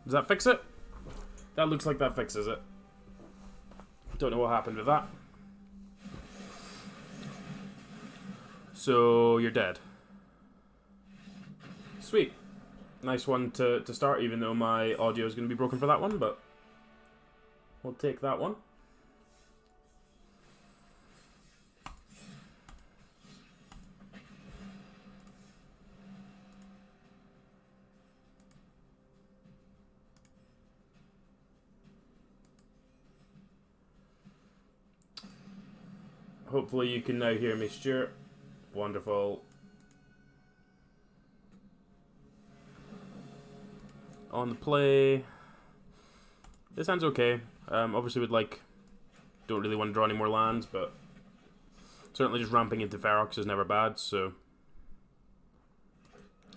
Does that fix it? That looks like that fixes it. Don't know what happened with that. So, you're dead. Sweet. Nice one to start, even though my audio is going to be broken for that one, but we'll take that one. Hopefully you can now hear me, Stuart. Wonderful. On the play. This hand's okay. Obviously don't really want to draw any more lands, but certainly just ramping into Ferox is never bad, so.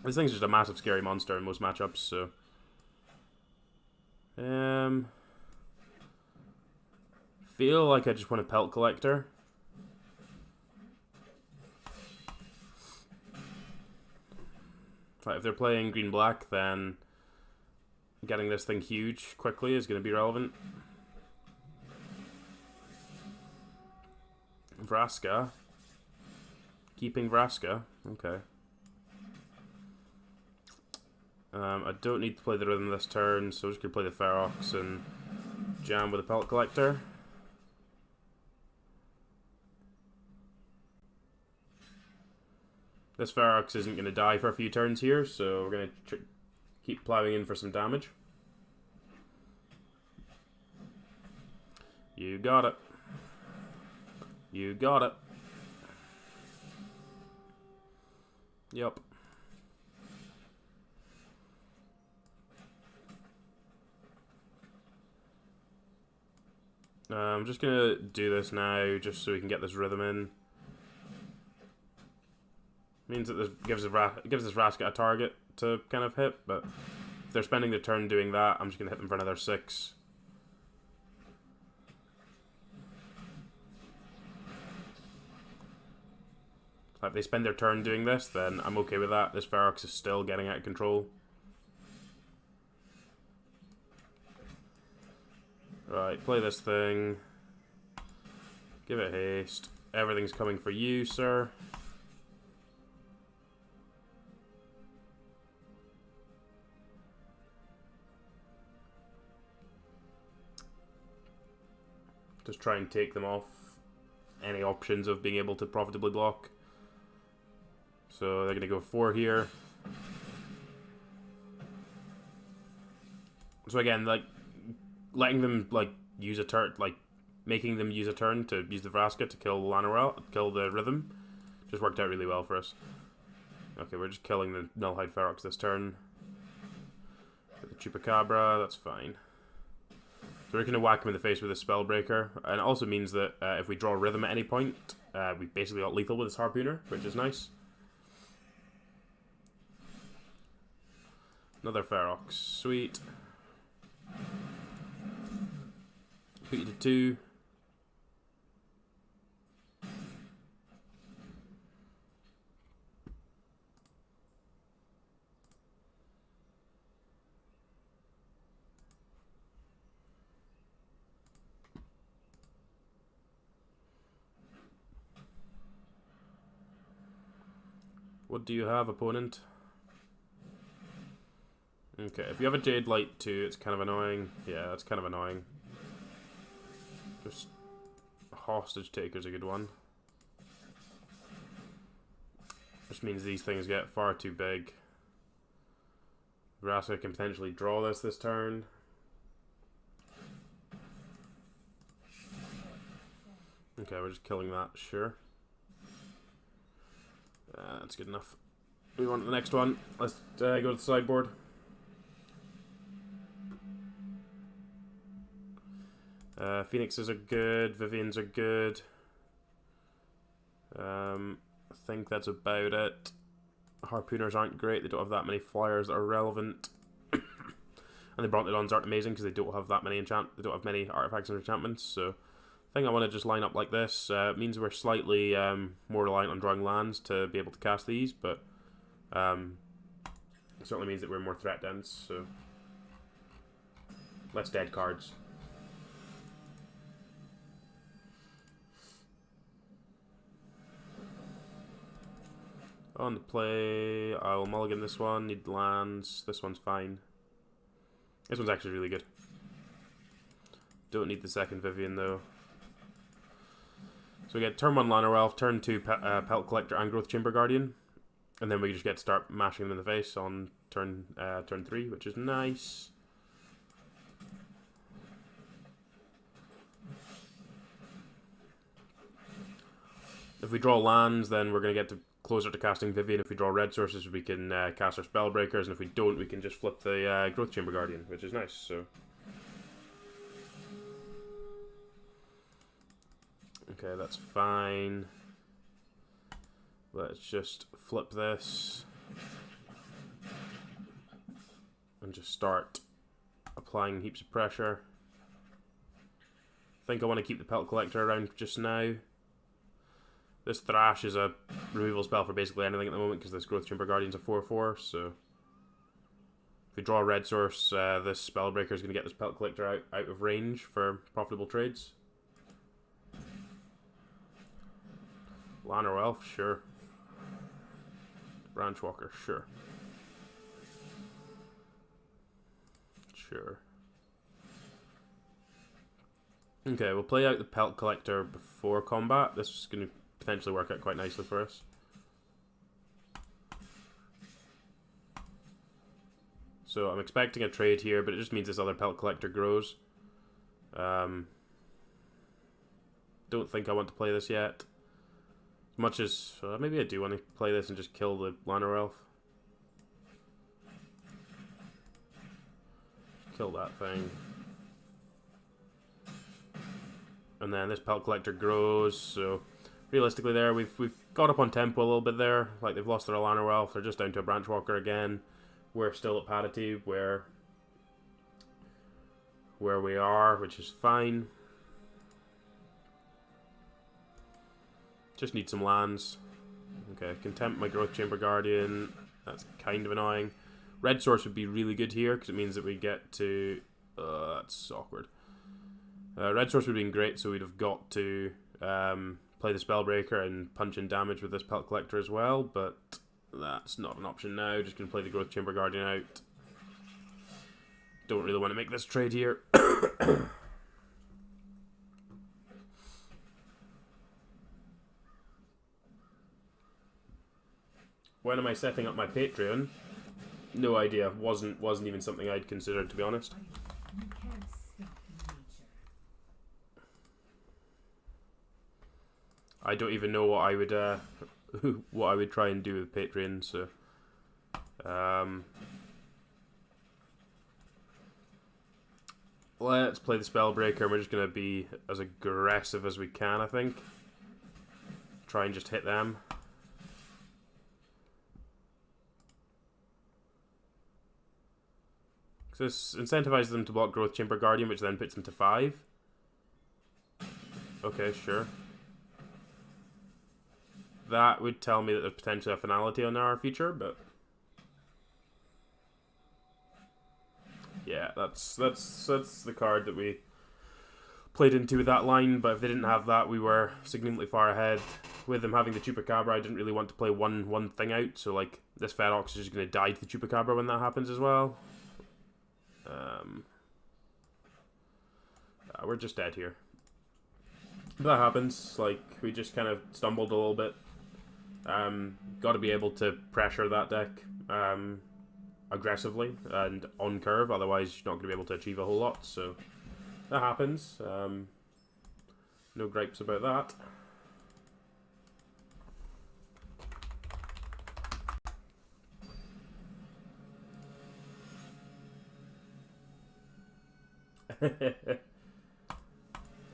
This thing's just a massive scary monster in most matchups, so. Feel like I just want a Pelt Collector. Right, if they're playing green-black, then getting this thing huge quickly is going to be relevant. Vraska. Keeping Vraska. Okay. I don't need to play the Rhythm this turn, so I'm just going to play the Ferox and jam with a Pelt Collector. This Ferox isn't going to die for a few turns here, so we're going to keep plowing in for some damage. You got it. You got it. Yup. I'm just going to do this now, just so we can get this Rhythm in. Means that this gives this Vraska a target to kind of hit, but if they're spending the turn doing that, I'm just going to hit them for another 6. If they spend their turn doing this, then I'm okay with that. This Ferox is still getting out of control. Right, play this thing. Give it haste. Everything's coming for you, sir. Just try and take them off any options of being able to profitably block. So they're going to go 4 here. So again, letting them use a turn, making them use a turn to use the Vraska to kill the Rhythm, just worked out really well for us. Okay, we're just killing the Nullhide Ferox this turn. Get the Chupacabra, that's fine. So we're going to whack him in the face with a Spellbreaker, and it also means that if we draw Rhythm at any point, we basically got lethal with this Harpooner, which is nice. Another Ferox, sweet. Put you to 2. What do you have, opponent? Okay, if you have a Jade Light too, it's kind of annoying. Yeah, that's kind of annoying. Just Hostage Taker's a good one. Just means these things get far too big. Vraska can potentially draw this turn. Okay, we're just killing that, sure. That's good enough. We want the next one. Let's go to the sideboard. Phoenixes are good. Vivians are good. I think that's about it. Harpooners aren't great. They don't have that many flyers that are relevant. And the Brontodons aren't amazing because they don't have that many They don't have many artifacts and enchantments. So I think I want to just line up like this. It means we're slightly more reliant on drawing lands to be able to cast these, but it certainly means that we're more threat dense. So Less dead cards. On the play, I'll mulligan this one. Need lands. This one's fine. This one's actually really good. Don't need the second Vivian though. So we get turn 1 Llanowar Elf, turn 2 Pelt Collector and Growth Chamber Guardian. And then we just get to start mashing them in the face on turn 3, which is nice. If we draw lands, then we're going to get to closer to casting Vivian. If we draw red sources, we can cast our Spellbreakers, and if we don't, we can just flip the Growth Chamber Guardian, which is nice. So, okay, that's fine. Let's just flip this and just start applying heaps of pressure. I think I want to keep the Pelt Collector around just now. This Thrash is a removal spell for basically anything at the moment because this Growth Chamber Guardian's a 4/4, so if we draw a red source, this Spellbreaker is going to get this Pelt Collector out of range for profitable trades. Llanowar Elf, sure. Branchwalker, sure. Sure. Okay, we'll play out the Pelt Collector before combat. This is going to potentially work out quite nicely for us. So I'm expecting a trade here, but it just means this other Pelt Collector grows. Don't think I want to play this yet. As much as maybe I do want to play this and just kill the Llanowar Elf. Kill that thing. And then this Pelt Collector grows, so realistically there, we've got up on tempo a little bit there. Like, they've lost their Llanowar Elf, they're just down to a Branchwalker again. We're still at parity where we are, which is fine. Just need some lands. Okay, Contempt my Growth Chamber Guardian. That's kind of annoying. Red Source would be really good here, because it means that we get to... that's awkward. Red Source would have been great, so we'd have got to play the Spellbreaker and punch in damage with this Pelt Collector as well, but that's not an option now. Just going to play the Growth Chamber Guardian out. Don't really want to make this trade here. When am I setting up my Patreon? No idea. Wasn't even something I'd considered, to be honest. I don't even know what I would try and do with Patreon. So, let's play the Spellbreaker. We're just gonna be as aggressive as we can. I think. Try and just hit them. This incentivizes them to block Growth Chamber Guardian, which then puts them to 5. Okay, sure. That would tell me that there's potentially a finality on our feature, but yeah, that's the card that we played into with that line. But if they didn't have that, we were significantly far ahead. With them having the Chupacabra, I didn't really want to play one thing out. So like this Ferox is just going to die to the Chupacabra when that happens as well. We're just dead here. That happens. Like, we just kind of stumbled a little bit. Got to be able to pressure that deck aggressively and on curve, otherwise you're not going to be able to achieve a whole lot. So that happens. No gripes about that.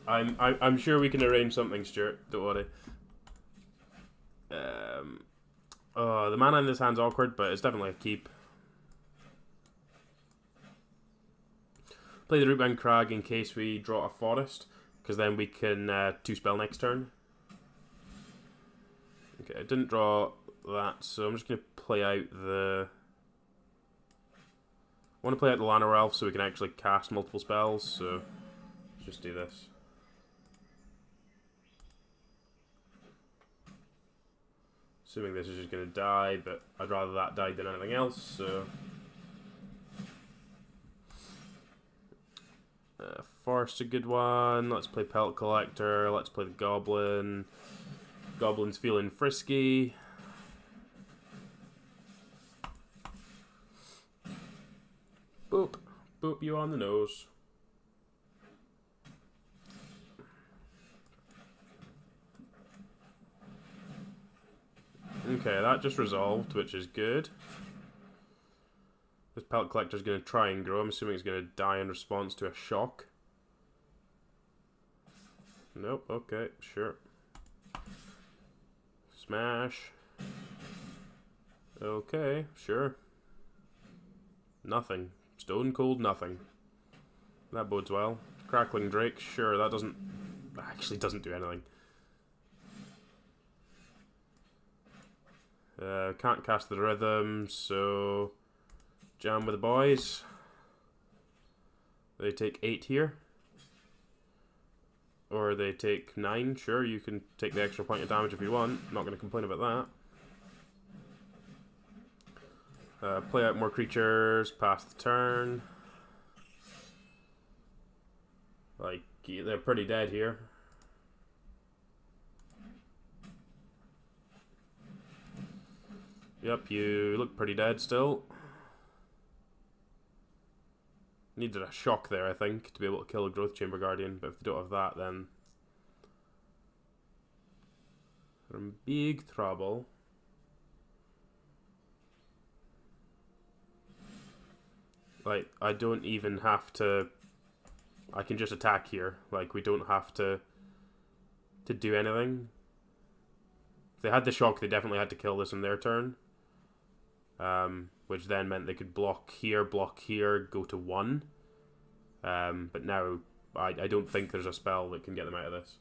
I'm sure we can arrange something, Stuart. Don't worry. The mana in this hand's awkward, but it's definitely a keep. Play the Rootbound Crag in case we draw a forest, because then we can 2-spell next turn. Okay, I didn't draw that, so I'm just going to play out the want to play out the Llanowar Elf so we can actually cast multiple spells, so let's just do this. Assuming this is just going to die, but I'd rather that died than anything else, so... Forest's a good one. Let's play Pelt Collector. Let's play the Goblin. Goblin's feeling frisky. Boop. Boop you on the nose. Okay, that just resolved, which is good. This Pelt Collector's going to try and grow. I'm assuming it's going to die in response to a shock. Nope, okay, sure. Smash. Okay, sure. Nothing. Stone cold nothing. That bodes well. Crackling Drake, sure, that doesn't... actually doesn't do anything. Can't cast the Rhythm, so... Jam with the boys. They take 8 here. Or they take 9. Sure, you can take the extra point of damage if you want. I'm not going to complain about that. Play out more creatures, pass the turn. Like, they're pretty dead here. Yep, you look pretty dead still. Needed a shock there, I think, to be able to kill a Growth Chamber Guardian, but if they don't have that, then they're in big trouble. Like, I don't even have to... I can just attack here. Like, we don't have to do anything. If they had the shock, they definitely had to kill this on their turn. Which then meant they could block here, go to 1. But now, I don't think there's a spell that can get them out of this.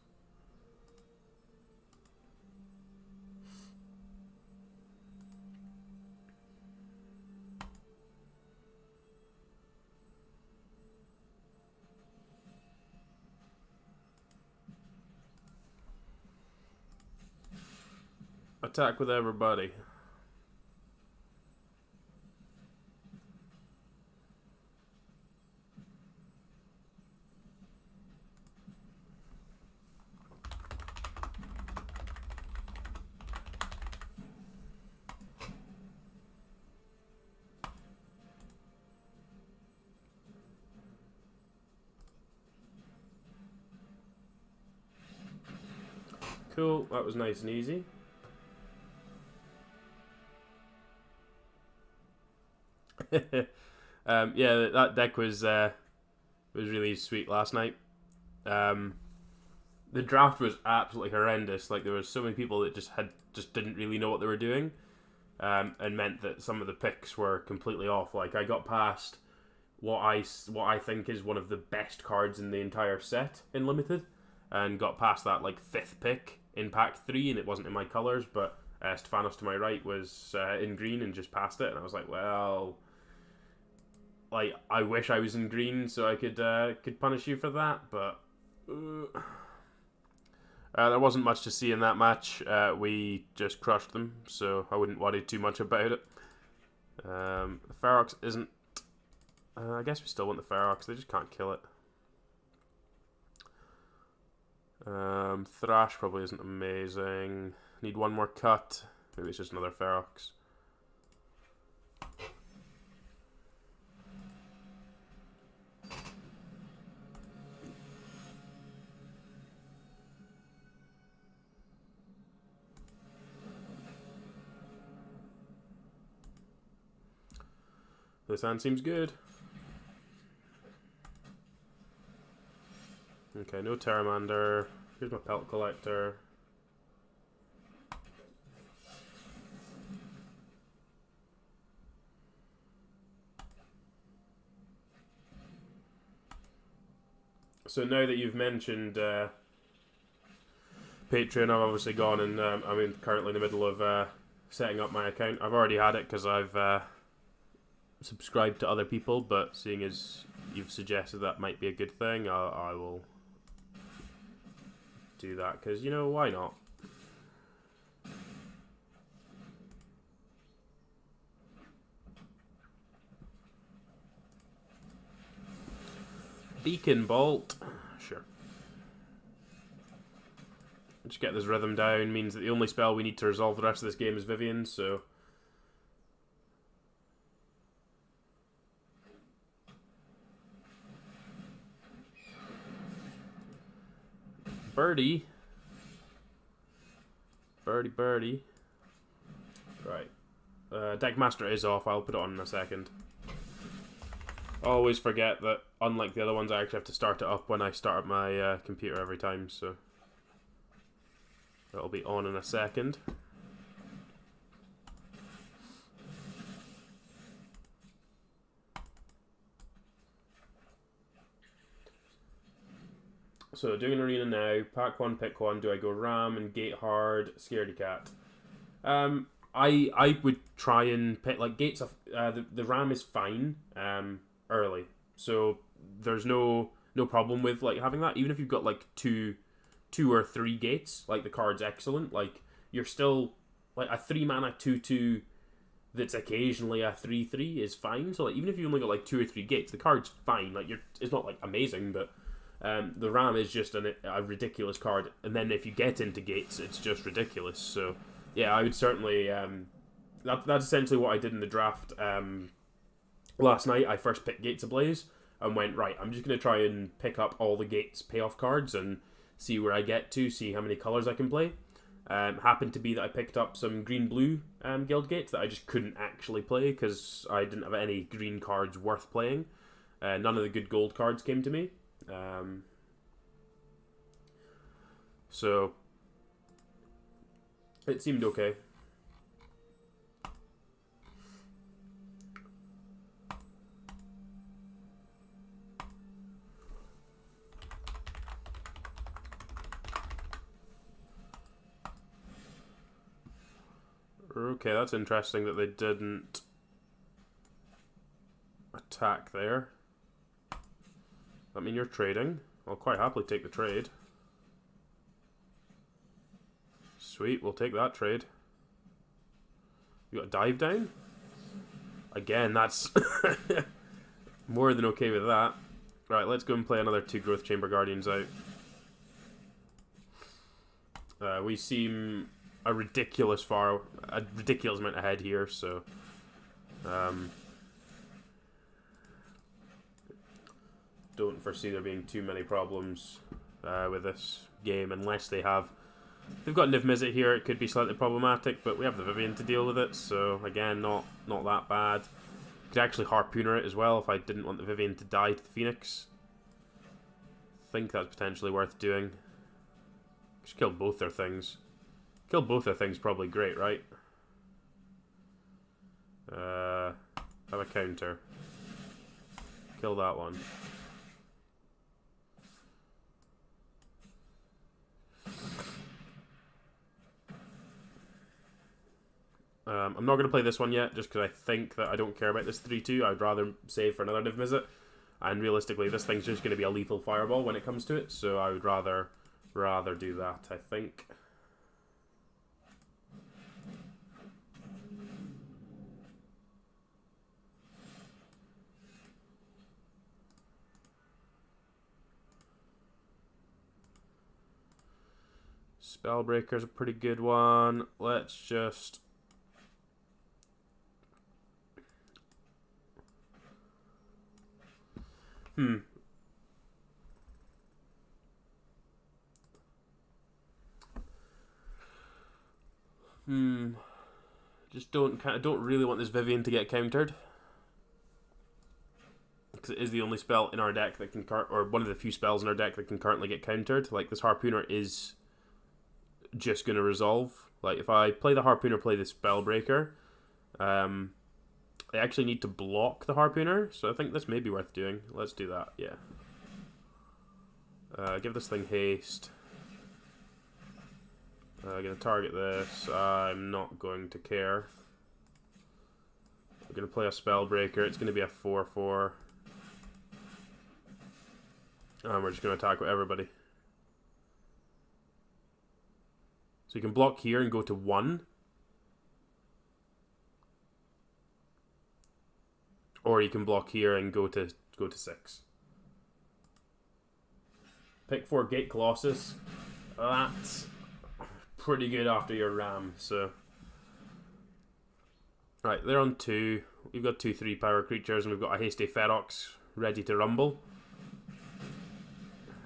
Attack with everybody. Cool, that was nice and easy. Yeah, that deck was really sweet last night. The draft was absolutely horrendous. Like, there were so many people that just didn't really know what they were doing, and meant that some of the picks were completely off. Like, I got past what I think is one of the best cards in the entire set in Limited, and got past that like 5th pick in pack 3, and it wasn't in my colours, but Stefanos to my right was in green and just passed it, and I was like, well, like, I wish I was in green so I could punish you for that, but there wasn't much to see in that match. We just crushed them, so I wouldn't worry too much about it. The Ferox isn't... I guess we still want the Ferox, they just can't kill it. Thrash probably isn't amazing. Need one more cut. Maybe it's just another Ferox. This hand seems good. Okay, no Terramander. Here's my Pelt Collector. So now that you've mentioned Patreon, I've obviously gone and I'm currently in the middle of setting up my account. I've already had it because I've subscribe to other people, but seeing as you've suggested that might be a good thing, I will do that, because, you know, why not? Beacon Bolt. Sure. Just get this rhythm down means that the only spell we need to resolve the rest of this game is Vivian, so... Birdie. Birdie. Right. Deckmaster is off. I'll put it on in a second. Always forget that, unlike the other ones, I actually have to start it up when I start up my computer every time, so... That'll be on in a second. So, doing an arena now. Pack one, pick one. Do I go Ram and Gate Hard, Scaredy Cat? I would try and pick, like, Gates of... the Ram is fine early. So, there's no problem with, like, having that. Even if you've got, like, two or three gates, like, the card's excellent. Like, you're still, like, a 3-mana 2/2 that's occasionally a 3/3 is fine. So, like, even if you only got, like, 2 or 3 gates, the card's fine. Like, it's not, like, amazing, but the Ram is just a ridiculous card. And then if you get into gates, it's just ridiculous. So, yeah, I would certainly, that's essentially what I did in the draft. Last night, I first picked Gates Ablaze and went, right, I'm just going to try and pick up all the Gates payoff cards and see where I get to, see how many colours I can play. Happened to be that I picked up some green-blue guild gates that I just couldn't actually play because I didn't have any green cards worth playing. None of the good gold cards came to me. So, it seemed okay. Okay, that's interesting that they didn't attack there. I mean, you're trading. I'll quite happily take the trade. Sweet, we'll take that trade. You got a dive down? Again, that's more than okay with that. Right, let's go and play another 2 Growth Chamber Guardians out. We seem a ridiculous amount ahead here, so don't foresee there being too many problems with this game unless they've got Niv Mizzet here. It could be slightly problematic, but we have the Vivian to deal with it, so again, not that bad. Could actually Harpooner it as well if I didn't want the Vivian to die to the Phoenix. I think that's potentially worth doing. Just kill both their things. Kill both their things, probably great, right? Have a counter. Kill that one. I'm not going to play this one yet, just because I think that I don't care about this 3/2. I'd rather save for another Niv Mizzet. And realistically, this thing's just going to be a lethal fireball when it comes to it, so I would rather do that, I think. Spellbreaker's a pretty good one. Let's just... Just don't really want this Vivian to get countered, because it is the only spell in our deck that can or one of the few spells in our deck that can currently get countered. Like, this Harpooner is just going to resolve. Like, if I play the Harpooner, play the Spellbreaker, I actually need to block the Harpooner, so I think this may be worth doing. Let's do that, yeah. Give this thing haste. I'm going to target this. I'm not going to care. We're going to play a Spellbreaker. It's going to be a 4/4. And we're just going to attack with everybody. So you can block here and go to 1. Or you can block here and go to 6. Pick 4 Gate Colossus. That's pretty good after your Ram, so... Right, they're on 2. We've got 2 3-power creatures, and we've got a Hasty Ferox ready to rumble.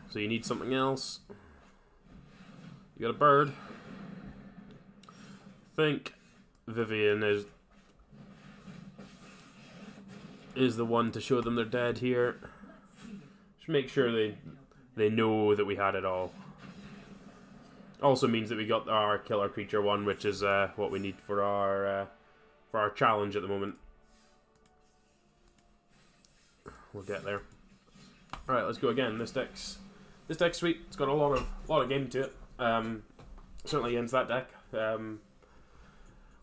So you need something else. You got a bird. I think Vivian is the one to show them they're dead here. Just make sure they know that we had it all. Also means that we got our killer creature one, which is what we need for our challenge at the moment. We'll get there. All right, let's go again. This deck's sweet. It's got a lot of game to it. Certainly against that deck.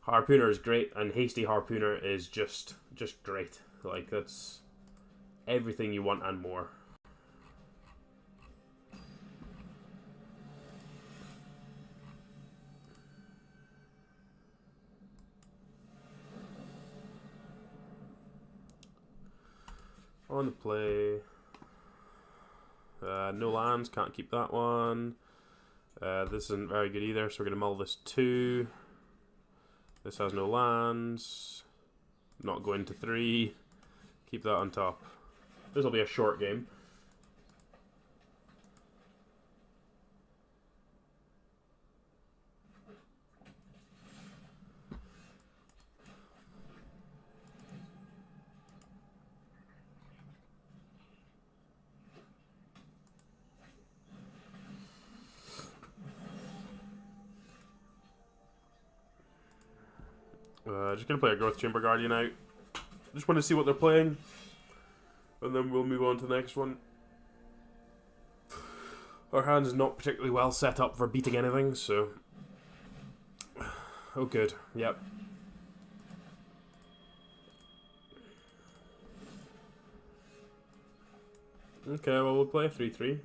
Harpooner is great, and Hasty Harpooner is just great. Like, that's everything you want and more. On the play. No lands, can't keep that one. This isn't very good either, so we're going to mull this 2. This has no lands. Not going to 3. Keep that on top. This will be a short game. Just going to play a Growth Chamber Guardian out. Just want to see what they're playing. And then we'll move on to the next one. Our hand is not particularly well set up for beating anything, so... Oh, good. Yep. Okay, well, we'll play a 3/3.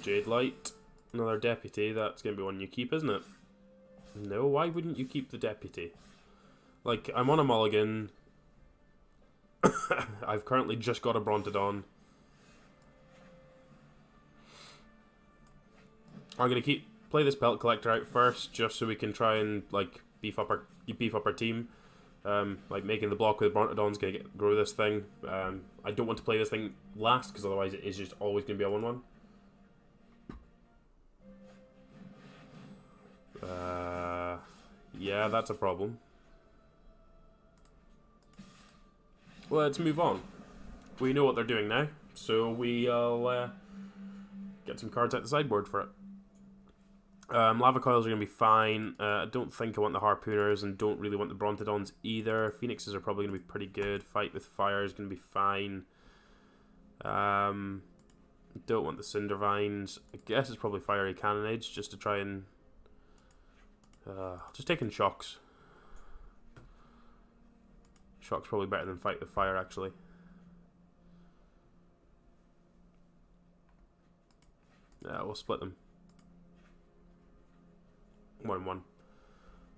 Jade Light, another Deputy. That's going to be one you keep, isn't it? No, why wouldn't you keep the Deputy? Like, I'm on a mulligan. I've currently just got a Brontodon. I'm going to play this Pelt Collector out first, just so we can try and, like, beef up our team. Like, making the block with Brontodon's going to grow this thing. I don't want to play this thing last, because otherwise it is just always going to be a 1/1. Yeah, that's a problem. Well, let's move on. We know what they're doing now, so we'll get some cards out the sideboard for it. Lava Coils are going to be fine. I don't think I want the Harpooners and don't really want the Brontodons either. Phoenixes are probably going to be pretty good. Fight with Fire is going to be fine. Don't want the Cindervines. I guess it's probably Fiery Cannonage just to try and... just taking Shocks. Shock's probably better than Fight with Fire, actually. Yeah, we'll split them. 1/1.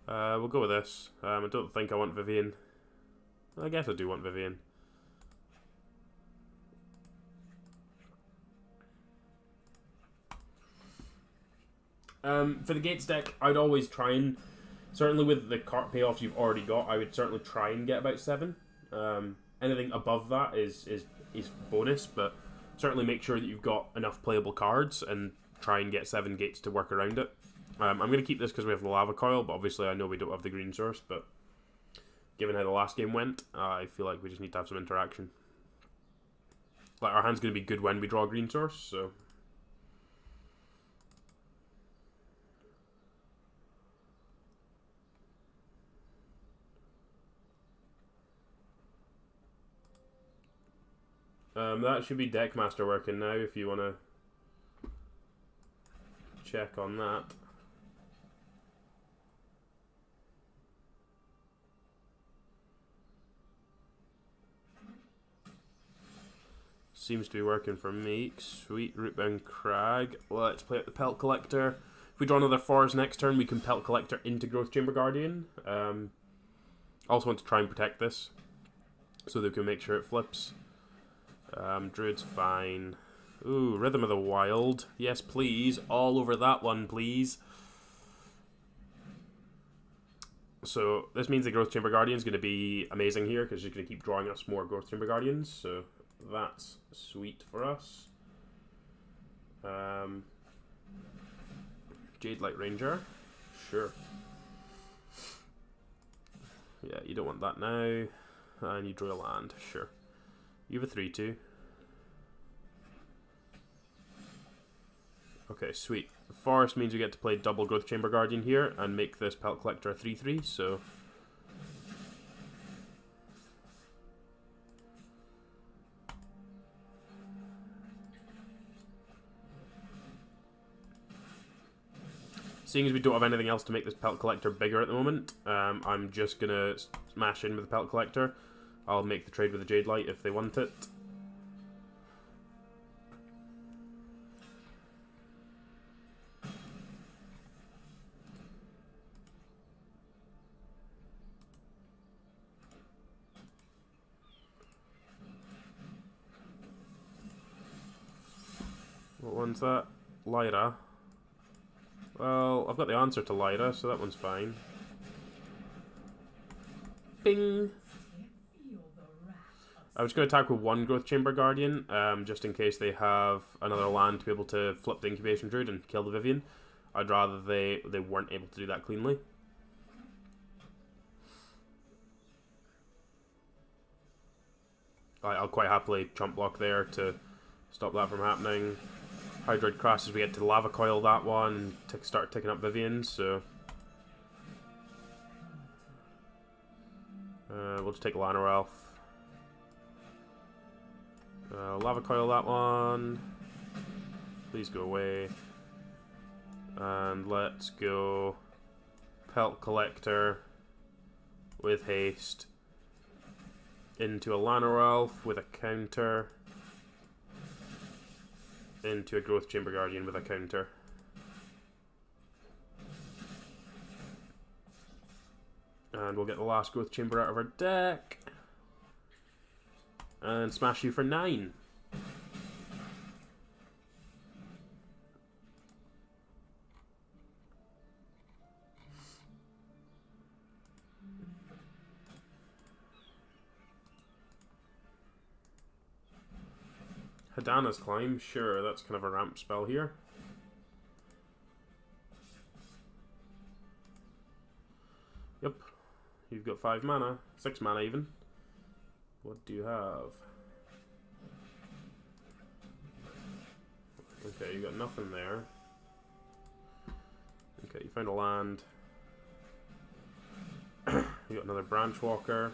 We'll go with this. I don't think I want Vivian. I guess I do want Vivian. For the Gates deck, I'd always try and, certainly with the card payoffs you've already got, I would certainly try and get about 7. Anything above that is bonus, but certainly make sure that you've got enough playable cards and try and get 7 Gates to work around it. I'm going to keep this because we have the Lava Coil, but obviously I know we don't have the green source, but given how the last game went, I feel like we just need to have some interaction. Like, our hand's going to be good when we draw a green source, so... That should be Deckmaster working now if you want to check on that. Seems to be working for me. Sweet, Rootbound Crag. Let's play out the Pelt Collector. If we draw another forest next turn, we can Pelt Collector into Growth Chamber Guardian. Also want to try and protect this, so they can make sure it flips. Druid's fine. Ooh, Rhythm of the Wild. Yes, please. All over that one, please. So, this means the Growth Chamber Guardian is going to be amazing here, because you're going to keep drawing us more Growth Chamber Guardians, so that's sweet for us. Jade Light Ranger. Sure. Yeah, you don't want that now. And you draw a land. Sure. You have a 3/2. Okay, sweet. Forest means we get to play double Growth Chamber Guardian here and make this Pelt Collector a 3/3, so... Seeing as we don't have anything else to make this Pelt Collector bigger at the moment, I'm just going to smash in with the Pelt Collector. I'll make the trade with the Jade Light if they want it. What one's that? Lyra. Well, I've got the answer to Lyra, so that one's fine. Bing! I was going to attack with one Growth Chamber Guardian, just in case they have another land to be able to flip the Incubation Druid and kill the Vivian. I'd rather they weren't able to do that cleanly. I'll quite happily chump block there to stop that from happening. Hydroid crashes, we get to Lava Coil that one and start ticking up Vivian, so... we'll just take Lana Elf. Lava Coil that one. Please go away. And let's go Pelt Collector with haste into a Lana Elf with a counter. Into a Growth Chamber Guardian with a counter. And we'll get the last Growth Chamber out of our deck. And smash you for 9. Hadana's Climb, sure, that's kind of a ramp spell here. Yep, you've got 5 mana, 6 mana even. What do you have? Okay, you got nothing there. Okay, you found a land. You got another Branch Walker.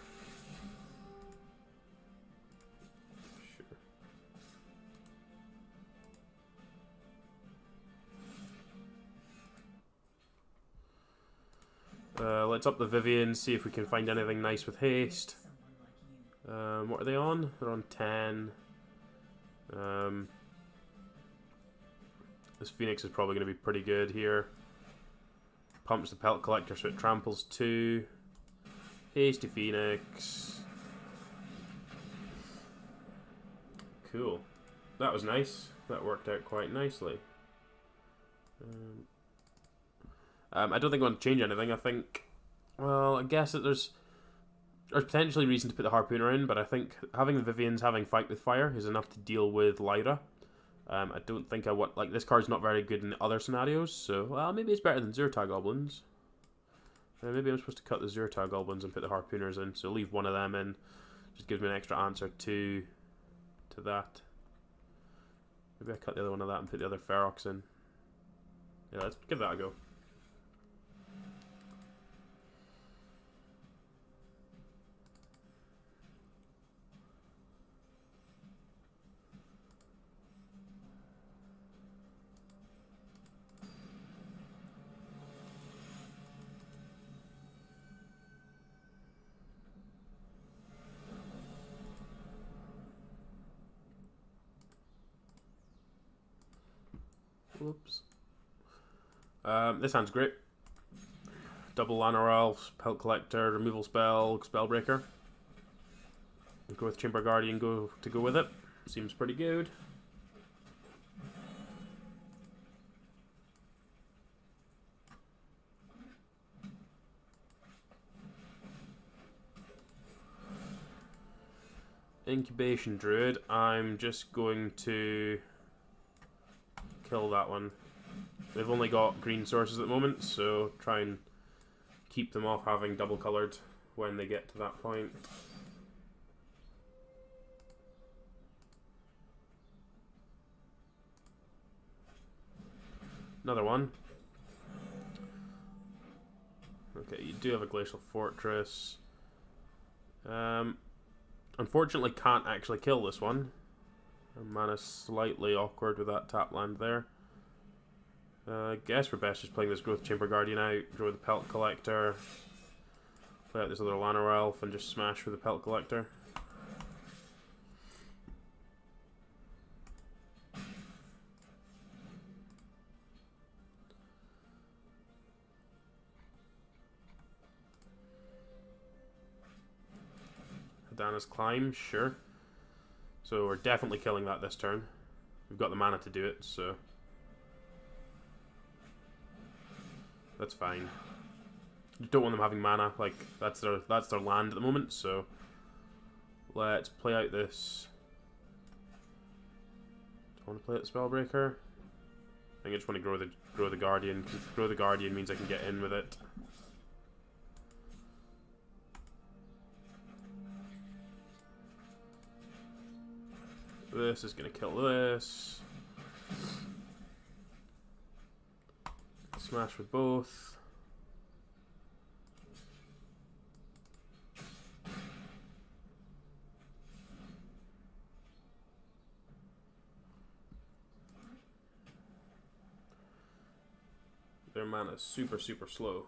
Let's up the Vivian, see if we can find anything nice with haste. What are they on? They're on 10. This Phoenix is probably going to be pretty good here. Pumps the Pelt Collector so it tramples 2. Hasty Phoenix. Cool. That was nice. That worked out quite nicely. I don't think I want to change anything. I think, well, I guess that there's potentially reason to put the Harpooner in, but I think having the Vivians having Fight with Fire is enough to deal with Lyra. I don't think I want, like, this card's not very good in other scenarios, so, well, maybe it's better than Zurta Goblins. Maybe I'm supposed to cut the Zurta Goblins and put the Harpooners in, so leave one of them in. Just gives me an extra answer to that. Maybe I cut the other one of that and put the other Ferox in. Yeah, let's give that a go. Whoops. This hand's great. Double Lanoral, Pelt Collector, Removal Spell, Spellbreaker. Go with Chamber Guardian go with it. Seems pretty good. Incubation Druid, I'm just going to kill that one. They've only got green sources at the moment, so try and keep them off having double coloured when they get to that point. Another one. Okay, you do have a Glacial Fortress. Unfortunately, can't actually kill this one. Our mana's slightly awkward with that tap land there. I guess we're best just playing this Growth Chamber Guardian out, draw the Pelt Collector, play out this other Llanowar Elf, and just smash with the Pelt Collector. Hadana's Climb, sure. So we're definitely killing that this turn. We've got the mana to do it, so that's fine. You don't want them having mana, like that's their land at the moment, so let's play out this. Do I want to play out Spellbreaker? I think I just want to grow the Guardian, because grow the Guardian means I can get in with it. This is going to kill this. Smash with both. Their mana is super, super slow.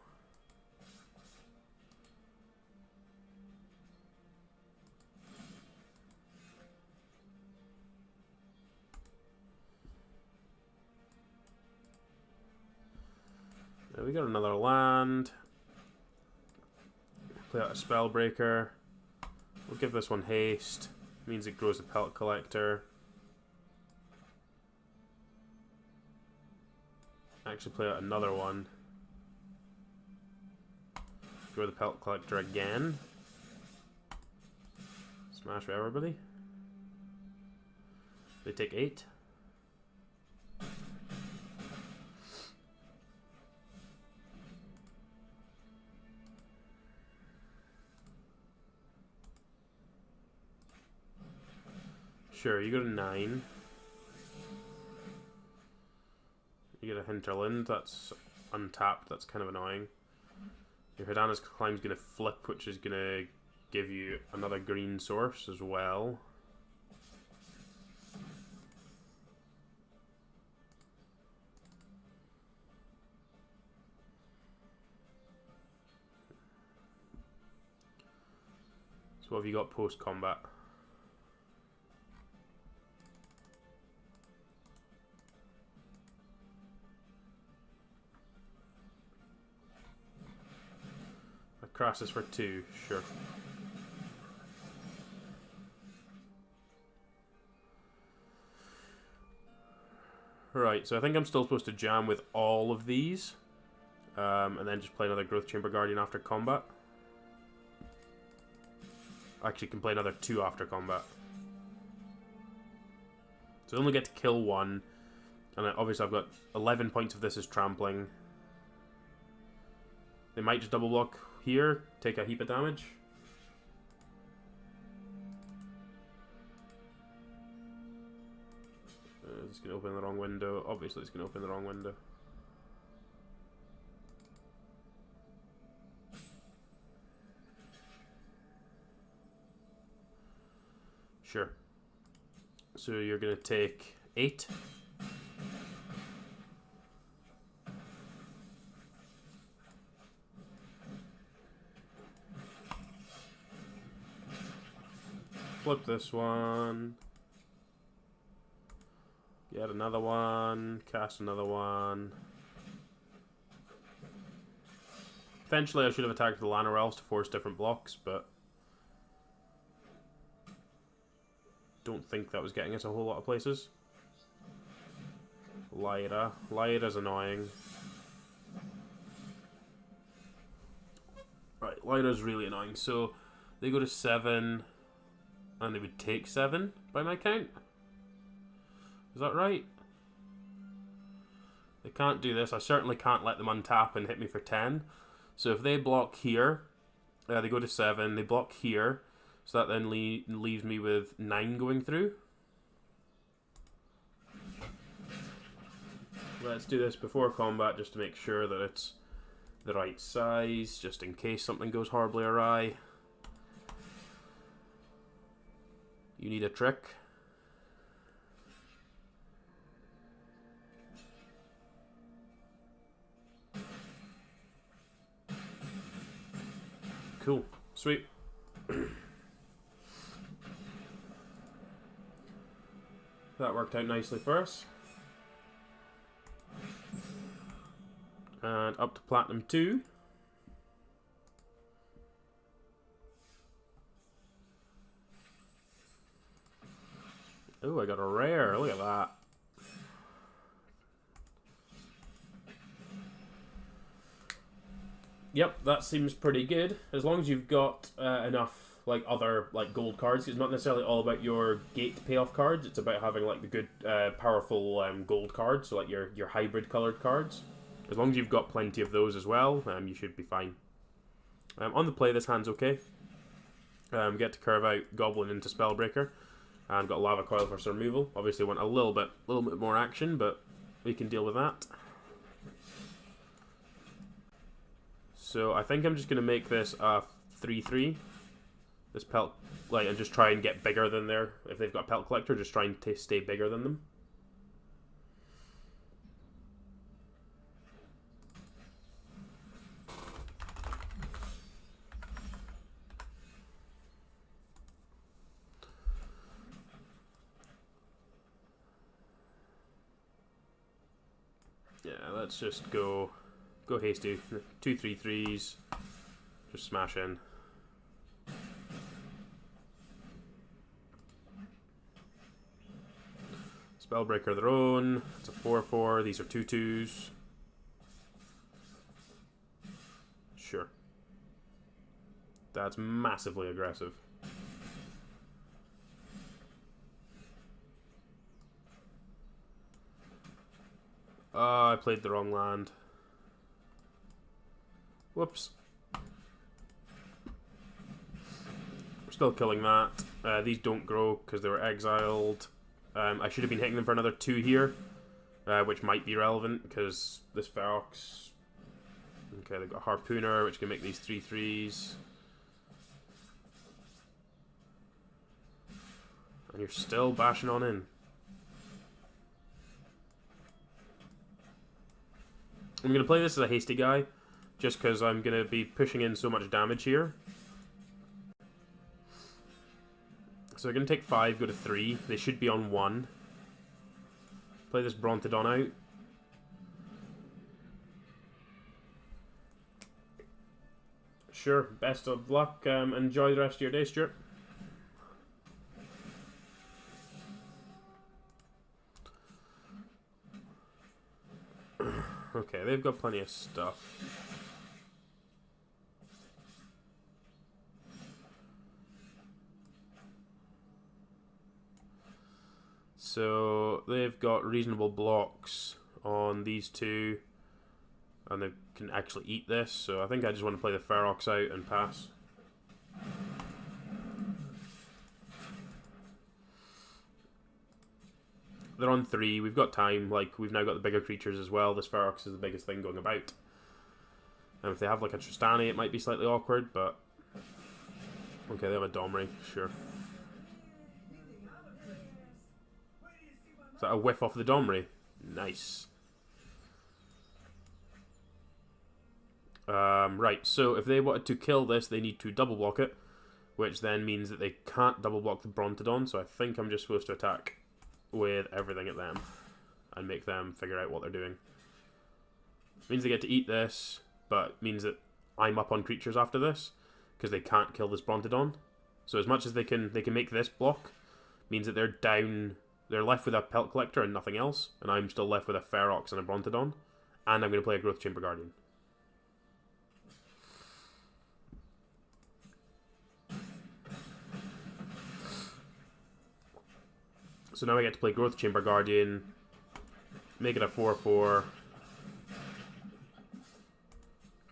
We got another land. Play out a Spellbreaker. We'll give this one haste. Means it grows the Pelt Collector. Actually play out another one. Grow the Pelt Collector again. Smash with everybody. They take 8. Sure, you go to 9. You get a Hinterland, that's untapped, that's kind of annoying. Your Hadana's Climb's going to flip, which is going to give you another green source as well. So what have you got post-combat? Crosses for 2, sure. Right, so I think I'm still supposed to jam with all of these. And then just play another Growth Chamber Guardian after combat. Actually, can play another 2 after combat. So I only get to kill 1. And obviously I've got 11 points of this as trampling. They might just double block here, take a heap of damage. It's going to open the wrong window. Obviously it's going to open the wrong window. Sure. So you're going to take 8. Flip this one. Get another one. Cast another one. Eventually I should have attacked the Llanowar Elves to force different blocks, but don't think that was getting us a whole lot of places. Lyra. Lyra's annoying. Right, Lyra's really annoying. So they go to 7, and they would take 7 by my count. Is that right? They can't do this. I certainly can't let them untap and hit me for 10. So if they block here, they go to 7. They block here, so that then leaves me with 9 going through. Let's do this before combat just to make sure that it's the right size, just in case something goes horribly awry. You need a trick. Cool. Sweet. That worked out nicely for us. And up to Platinum 2. Oh, I got a rare. Look at that. Yep, that seems pretty good. As long as you've got enough like other like gold cards. It's not necessarily all about your gate payoff cards. It's about having like the good, powerful gold cards. So like your hybrid colored cards. As long as you've got plenty of those as well, you should be fine. On the play, this hand's okay. Get to curve out Goblin into Spellbreaker, and got Lava Coil for some removal. Obviously, want a little bit more action, but we can deal with that. So I think I'm just gonna make this a 3/3. This pelt, like, and just try and get bigger than their. If they've got a Pelt Collector, just try and stay bigger than them. Yeah, let's just go hasty. 2 3/3s. Just smash in. Spellbreaker their own. It's a 4/4. These are 2/2s. Sure. That's massively aggressive. I played the wrong land. Whoops. We're still killing that. These don't grow because they were exiled. I should have been hitting them for another 2 here, which might be relevant because this Ferox. Okay, they've got Harpooner, which can make these 3/3s. And you're still bashing on in. I'm going to play this as a hasty guy, just because I'm going to be pushing in so much damage here. So they're going to take 5, go to 3. They should be on 1. Play this Brontodon out. Sure, best of luck. Enjoy the rest of your day, Stuart. Okay, they've got plenty of stuff. So they've got reasonable blocks on these 2, and they can actually eat this. So I think I just want to play the Ferox out and pass. They're on 3. We've got time. Like, we've now got the bigger creatures as well. This Ferox is the biggest thing going about. And if they have like a Tristani, it might be slightly awkward, but okay, they have a Domri, sure. Is that a whiff off the Domri? Nice. Right, so if they wanted to kill this, they need to double block it, which then means that they can't double block the Brontodon, so I think I'm just supposed to attack with everything at them. and make them figure out what they're doing. Means they get to eat this, but means that I'm up on creatures after this, because they can't kill this Brontodon. So as much as they can make this block, means that they're down, they're left with a Pelt Collector and nothing else, and I'm still left with a Ferox and a Brontodon, and I'm going to play a Growth Chamber Guardian. So now I get to play Growth Chamber Guardian, make it a 4/4,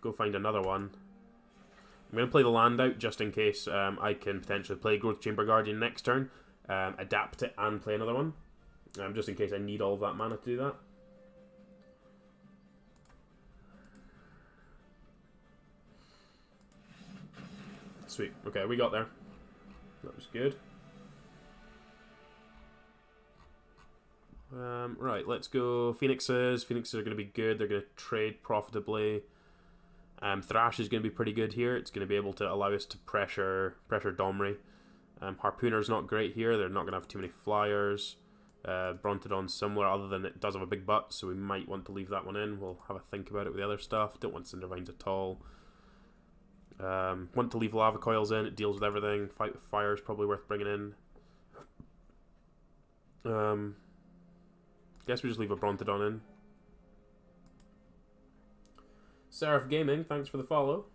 go find another one. I'm going to play the land out just in case I can potentially play Growth Chamber Guardian next turn, adapt it and play another one, just in case I need all of that mana to do that. Sweet, okay, we got there. That was good. Right, let's go Phoenixes. Phoenixes are going to be good. They're going to trade profitably. Thrash is going to be pretty good here. It's going to be able to allow us to pressure Domri. Harpooner's not great here. They're not going to have too many flyers. Brontodon's similar, other than it does have a big butt, so we might want to leave that one in. We'll have a think about it with the other stuff. Don't want Cindervines at all. Want to leave Lava Coils in. It deals with everything. Fight with Fire is probably worth bringing in. Guess we just leave a Brontodon in. Seraph Gaming, thanks for the follow.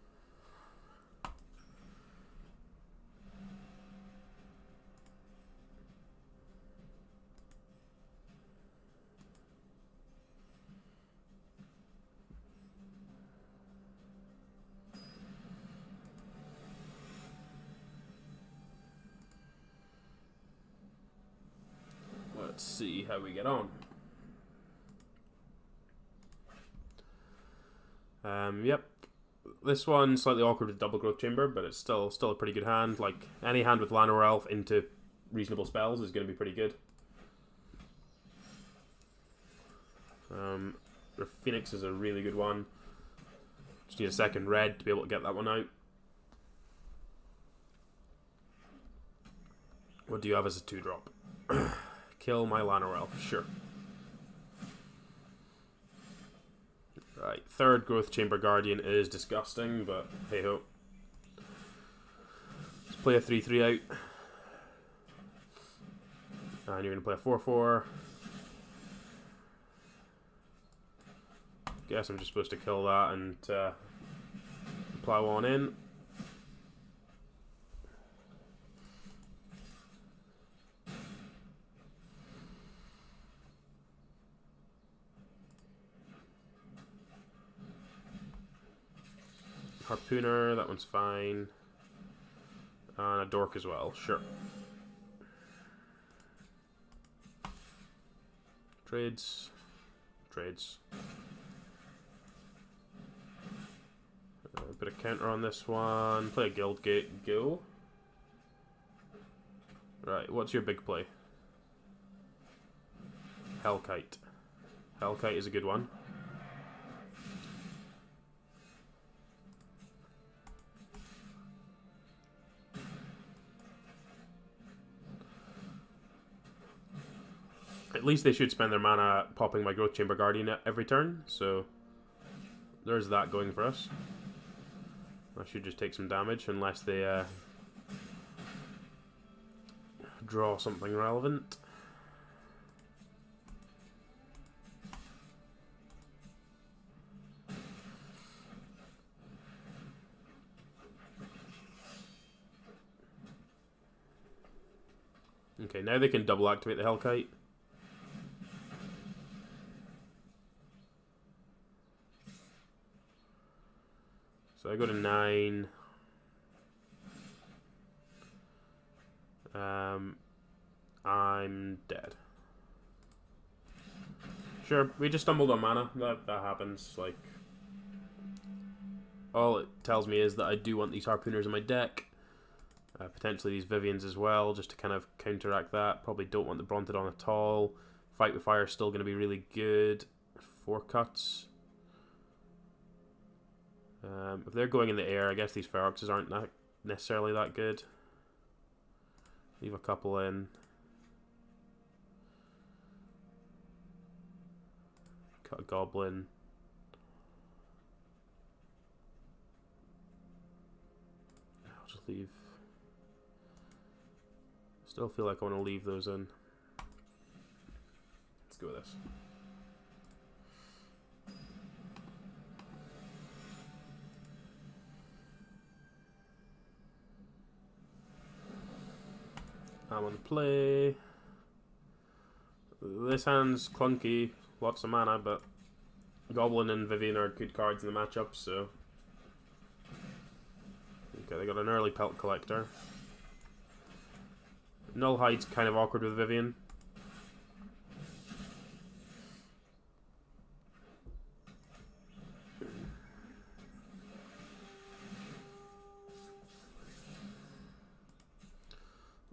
Let's see how we get on. Yep. This one's slightly awkward with Double Growth Chamber, but it's still a pretty good hand. Like, any hand with Llanowar Elf into reasonable spells is going to be pretty good. The Phoenix is a really good one. Just need a second red to be able to get that one out. What do you have as a 2-drop? Kill my Llanowar Elf, sure. Right, third Growth Chamber Guardian is disgusting, but hey ho. Let's play a 3/3 out. And you're going to play a 4/4. Guess I'm just supposed to kill that and plow on in. Harpooner, that one's fine. And a Dork as well, sure. Trades. A bit of counter on this one. Play a Guildgate, go. Right, what's your big play? Hellkite. Hellkite is a good one. At least they should spend their mana popping my Growth Chamber Guardian every turn, so there's that going for us. I should just take some damage unless they draw something relevant. Okay, now they can double activate the Hellkite. So I go to 9. I'm dead. Sure, we just stumbled on mana. That happens. Like, all it tells me is that I do want these Harpooners in my deck. Potentially these Vivians as well, just to kind of counteract that. Probably don't want the Brontodon at all. Fight with Fire is still going to be really good. 4 cuts. If they're going in the air, I guess these Feroxes aren't necessarily that good. Leave a couple in. Got a goblin. I'll just leave. Still feel like I want to leave those in. Let's go with this. I'm on play. This hand's clunky, lots of mana, but Goblin and Vivian are good cards in the matchup, so... Okay, they got an early Pelt Collector. Null Hide's kind of awkward with Vivian.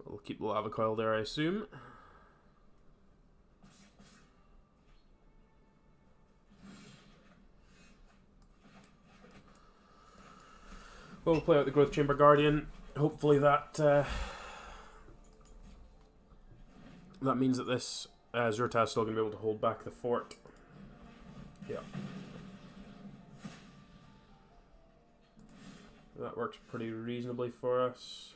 We'll keep the Lava Coil there, I assume. We'll play out the Growth Chamber Guardian. Hopefully that that means that this Zurta is still going to be able to hold back the fort. Yeah. That works pretty reasonably for us.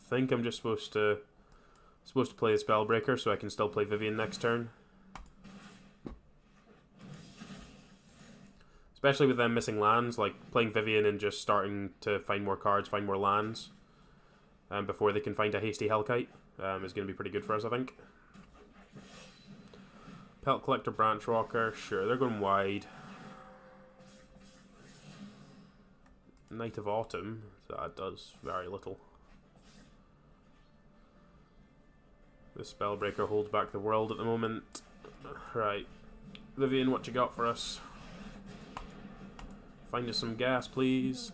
Think I'm just supposed to play a Spellbreaker so I can still play Vivian next turn. Especially with them missing lands, like playing Vivian and just starting to find more cards, find more lands, before they can find a hasty Hellkite, is going to be pretty good for us, I think. Pelt Collector, Branch Walker, sure, they're going wide. Knight of Autumn, that does very little. This Spellbreaker holds back the world at the moment. Right, Vivian, what you got for us? Find us some gas, please.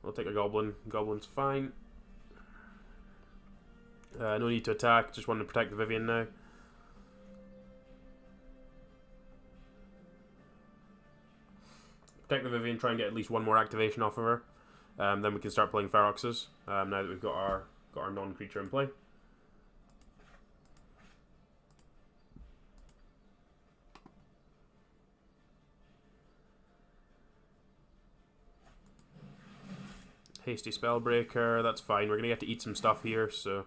We'll take a Goblin. Goblin's fine. No need to attack, just want to protect the Vivian now. Protect the Vivian, try and get at least one more activation off of her. Then we can start playing Feroxes, now that we've got our non-creature in play. Hasty Spellbreaker, that's fine. We're going to get to eat some stuff here, so...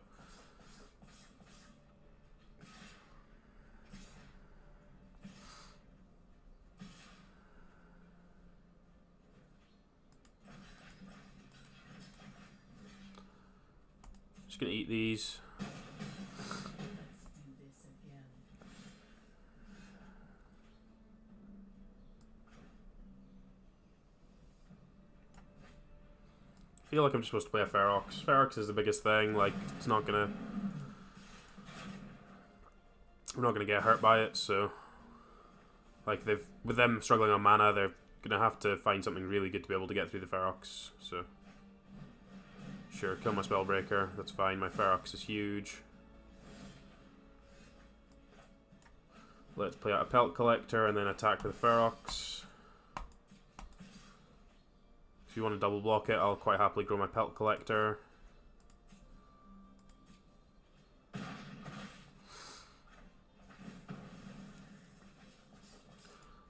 Just going to eat these. I feel like I'm just supposed to play a Ferox. Ferox is the biggest thing, like, it's not gonna... We're not gonna get hurt by it, so... Like, with them struggling on mana, they're gonna have to find something really good to be able to get through the Ferox, so... Sure, kill my Spellbreaker, that's fine, my Ferox is huge. Let's play out a Pelt Collector and then attack with a Ferox. If you want to double block it, I'll quite happily grow my Pelt Collector.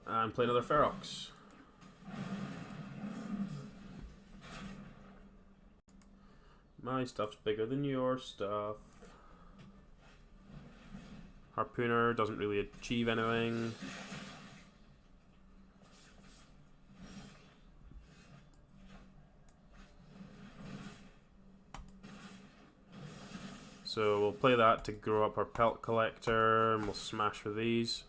And play another Ferox. My stuff's bigger than your stuff. Harpooner doesn't really achieve anything. So we'll play that to grow up our Pelt Collector, and we'll smash with these.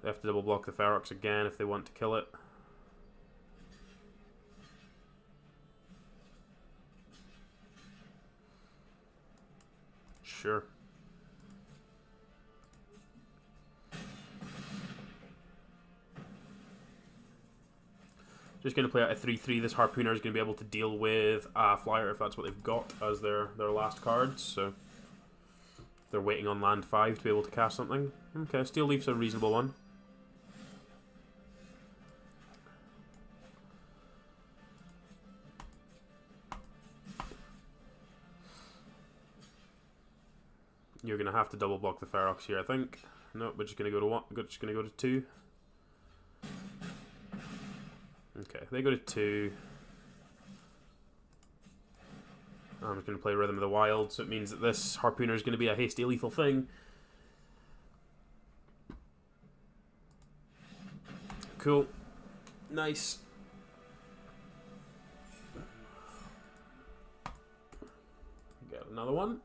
They have to double block the Ferox again if they want to kill it. Sure. Just going to play out a 3/3. This Harpooner is going to be able to deal with a Flyer if that's what they've got as their last cards. So they're waiting on land 5 to be able to cast something. Okay, Steel Leaf's a reasonable one. You're gonna have to double block the Ferox here, I think. Nope, we're just gonna go to one. We're just gonna go to 2. Okay, they go to 2. I'm just gonna play Rhythm of the Wild, so it means that this Harpooner is gonna be a hasty lethal thing. Cool. Nice. Get another one.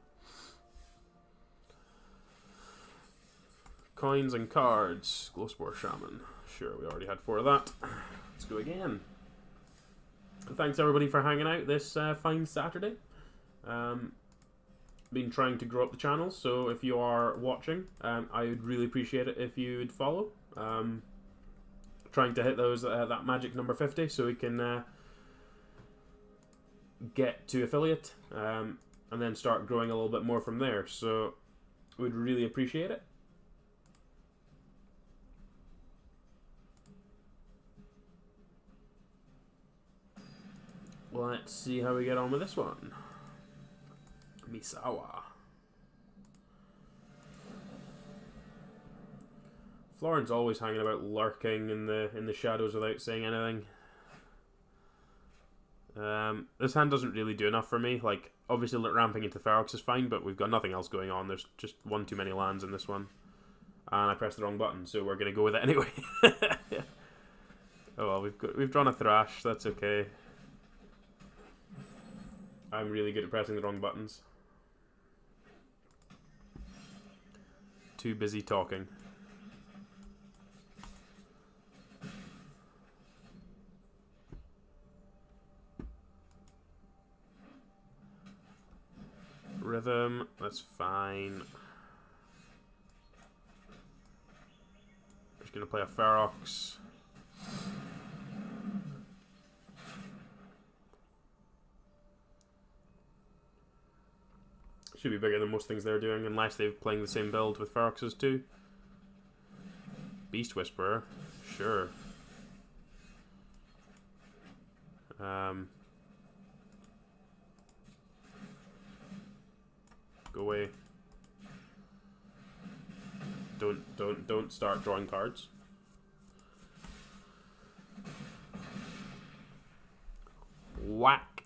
Coins and cards. Glowspore Shaman. Sure, we already had 4 of that. Let's go again. Thanks everybody for hanging out this fine Saturday. Been trying to grow up the channel, so if you are watching, I would really appreciate it if you would follow. Trying to hit those that magic number 50 so we can get to affiliate and then start growing a little bit more from there. So we'd really appreciate it. Let's see how we get on with this one. Misawa. Florin's always hanging about, lurking in the shadows without saying anything. This hand doesn't really do enough for me. Like, obviously ramping into Ferox is fine, but we've got nothing else going on. There's just one too many lands in this one. And I pressed the wrong button, so we're gonna go with it anyway. Oh well, we've drawn a Thrash, that's okay. I'm really good at pressing the wrong buttons. Too busy talking. Rhythm, that's fine. Just gonna play a Ferox. Should be bigger than most things they're doing, unless they're playing the same build with Feroxes too. Beast Whisperer, sure. Go away. Don't start drawing cards. Whack.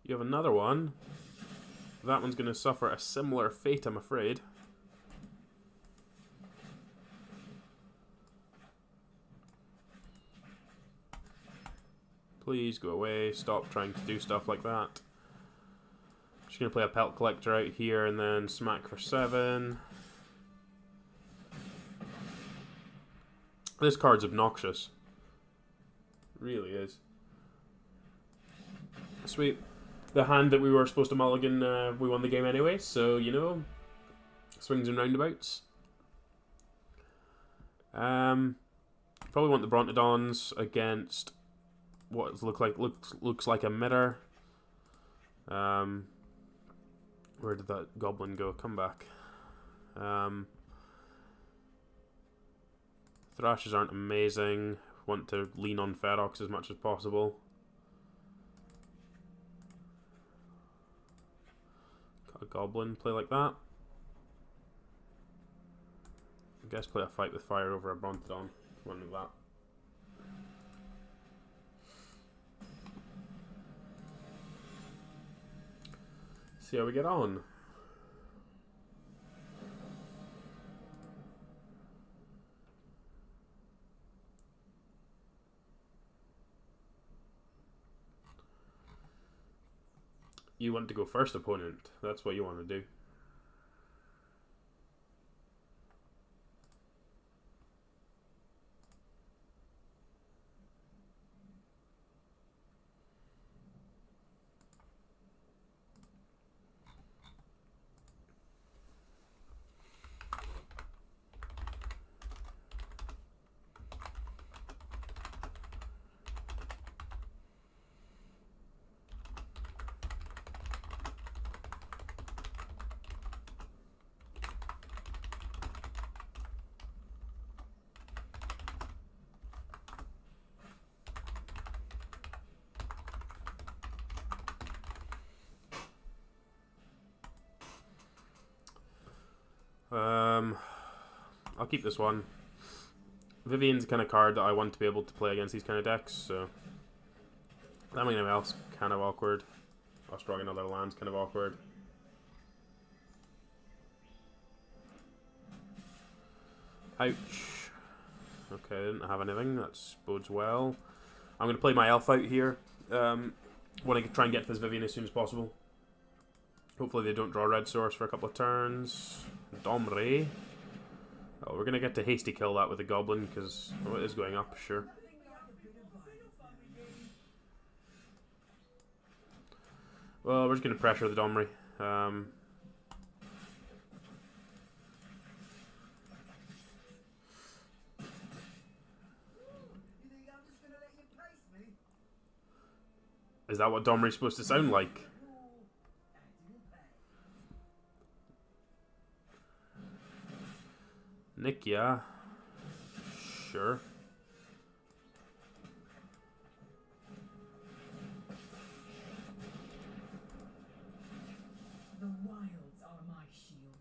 You have another one. That one's going to suffer a similar fate, I'm afraid. Please go away. Stop trying to do stuff like that. Just going to play a Pelt Collector out here and then smack for 7. This card's obnoxious. It really is. Sweet. The hand that we were supposed to mulligan, we won the game anyway, so, you know, swings and roundabouts. Probably want the Brontodons against what looks like a mirror. Where did that goblin go? Come back. Thrashes aren't amazing. Want to lean on Ferox as much as possible. Got a goblin, play like that. I guess play a fight with fire over a Brontodon. One of that. See how we get on. You want to go first, opponent. That's what you want to do. I'll keep this one. Vivian's the kind of card that I want to be able to play against these kind of decks, so... Anything else, kind of awkward. Us drawing another land's kind of awkward. Ouch. Okay, I didn't have anything. That bodes well. I'm going to play my elf out here. Want to try and get to this Vivian as soon as possible. Hopefully they don't draw red source for a couple of turns. Domre. Oh, we're going to get to hasty kill that with the goblin, because it is going up, sure. Well, we're just going to pressure the Domre. Is that what Domre's supposed to sound like? Nick, yeah. Sure. The wilds are my shield.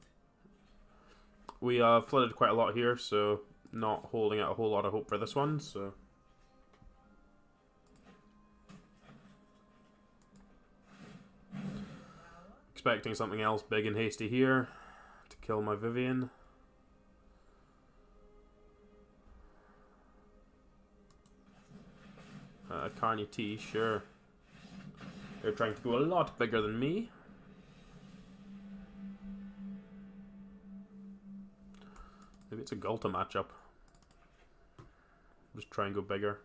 We flooded quite a lot here, so not holding out a whole lot of hope for this one, so... Expecting something else big and hasty here to kill my Vivian. Carney T, sure. They're trying to go a lot bigger than me. Maybe it's a Gulta matchup. Just try and go bigger.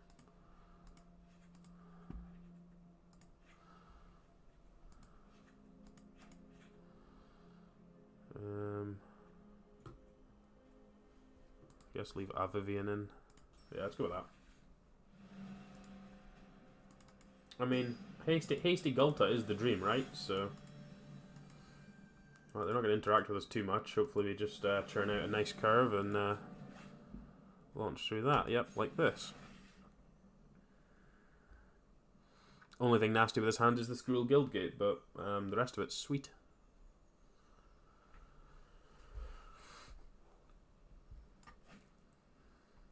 Guess leave Vivian in. Yeah, let's go with that. I mean, hasty Gulta is the dream, right? So, well, they're not going to interact with us too much. Hopefully, we just churn out a nice curve and launch through that. Yep, like this. Only thing nasty with this hand is the Gruul Guildgate, but the rest of it's sweet.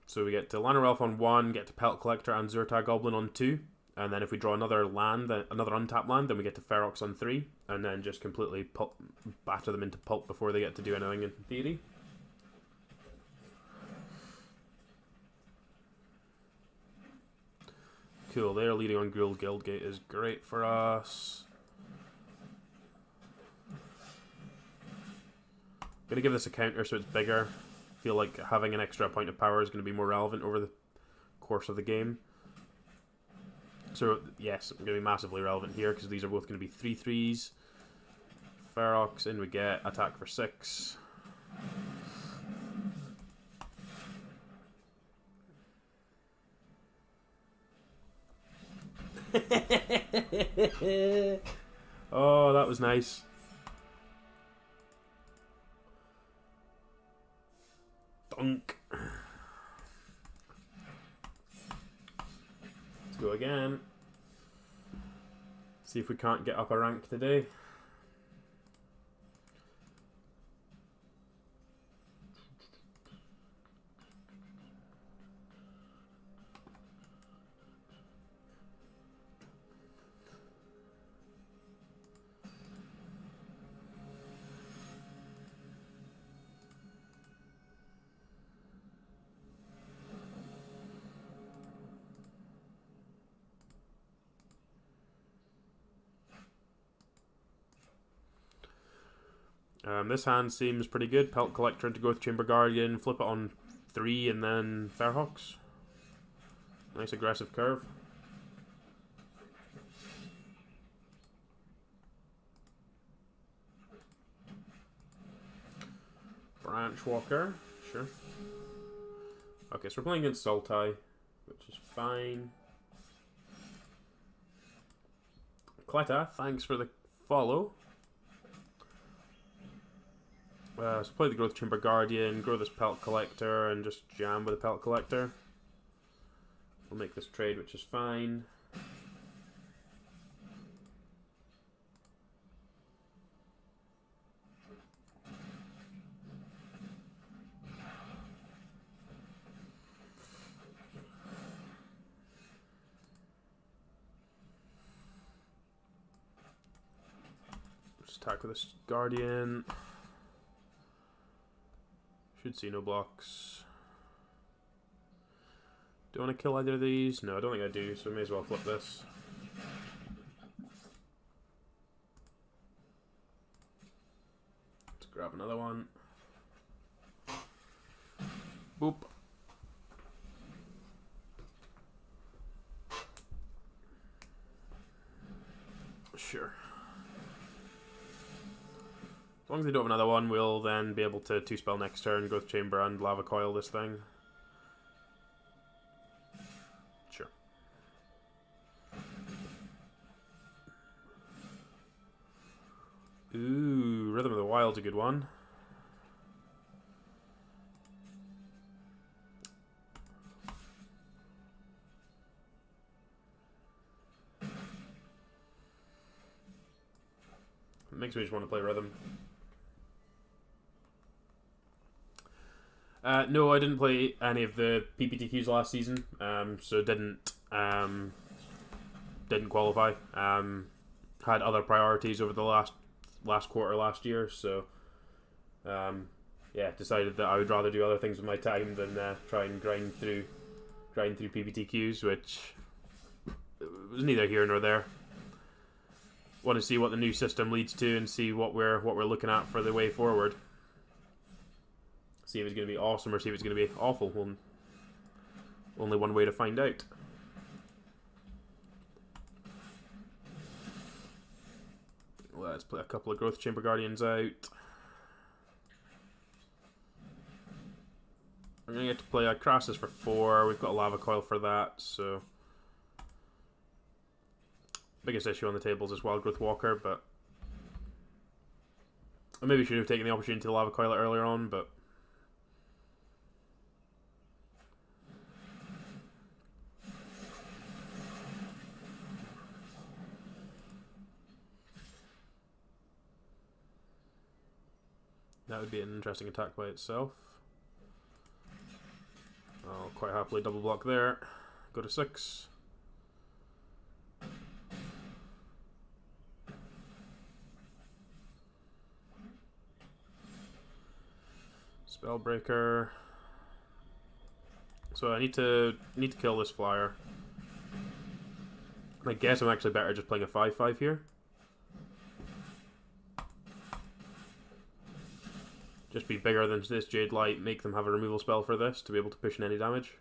So we get to Llanowar Elf on 1, get to Pelt Collector and Zurta Goblin on 2, and then if we draw another land, another untapped land, then we get to Ferox on 3, and then just completely batter them into pulp before they get to do anything in theory. Cool, they're leading on Gruul Guildgate is great for us. Gonna give this a counter so it's bigger. Feel like having an extra point of power is going to be more relevant over the course of the game. So, yes, it's going to be massively relevant here because these are both going to be 3/3s. Ferox, in we get, attack for 6. Oh, that was nice. Dunk. Let's go again. See if we can't get up a rank today. This hand seems pretty good. Pelt Collector into Growth Chamber Guardian, flip it on 3 and then Fairhawks. Nice aggressive curve. Branch Walker, sure. Okay, so we're playing against Sultai, which is fine. Cleta, thanks for the follow. So play the Growth Chamber Guardian, grow this Pelt Collector, and just jam with the Pelt Collector. We'll make this trade, which is fine. attack with this Guardian. Should see no blocks. Do I want to kill either of these? No, I don't think I do, so I may as well flip this. Let's grab another one. Boop. Sure. As long as they don't have another one, we'll then be able to 2-spell next turn, Growth Chamber and Lava Coil this thing. Sure. Ooh, Rhythm of the Wild's a good one. It makes me just want to play Rhythm. No, I didn't play any of the PPTQs last season, so didn't qualify. Had other priorities over the last quarter last year, so yeah, decided that I would rather do other things with my time than try and grind through PPTQs, which was neither here nor there. Want to see what the new system leads to and see what we're looking at for the way forward. See if it's going to be awesome or see if it's going to be awful. Well, only one way to find out. Let's play a couple of Growth Chamber Guardians out. I'm going to get to play a Crassus for 4. We've got a Lava Coil for that, so... Biggest issue on the table is this Wild Growth Walker, but... I maybe should have taken the opportunity to Lava Coil it earlier on, but... That would be an interesting attack by itself. I'll quite happily double block there. Go to 6. Spellbreaker. So I need to kill this flyer. I guess I'm actually better just playing a 5/5 here. Just be bigger than this Jade Light, make them have a removal spell for this to be able to push in any damage.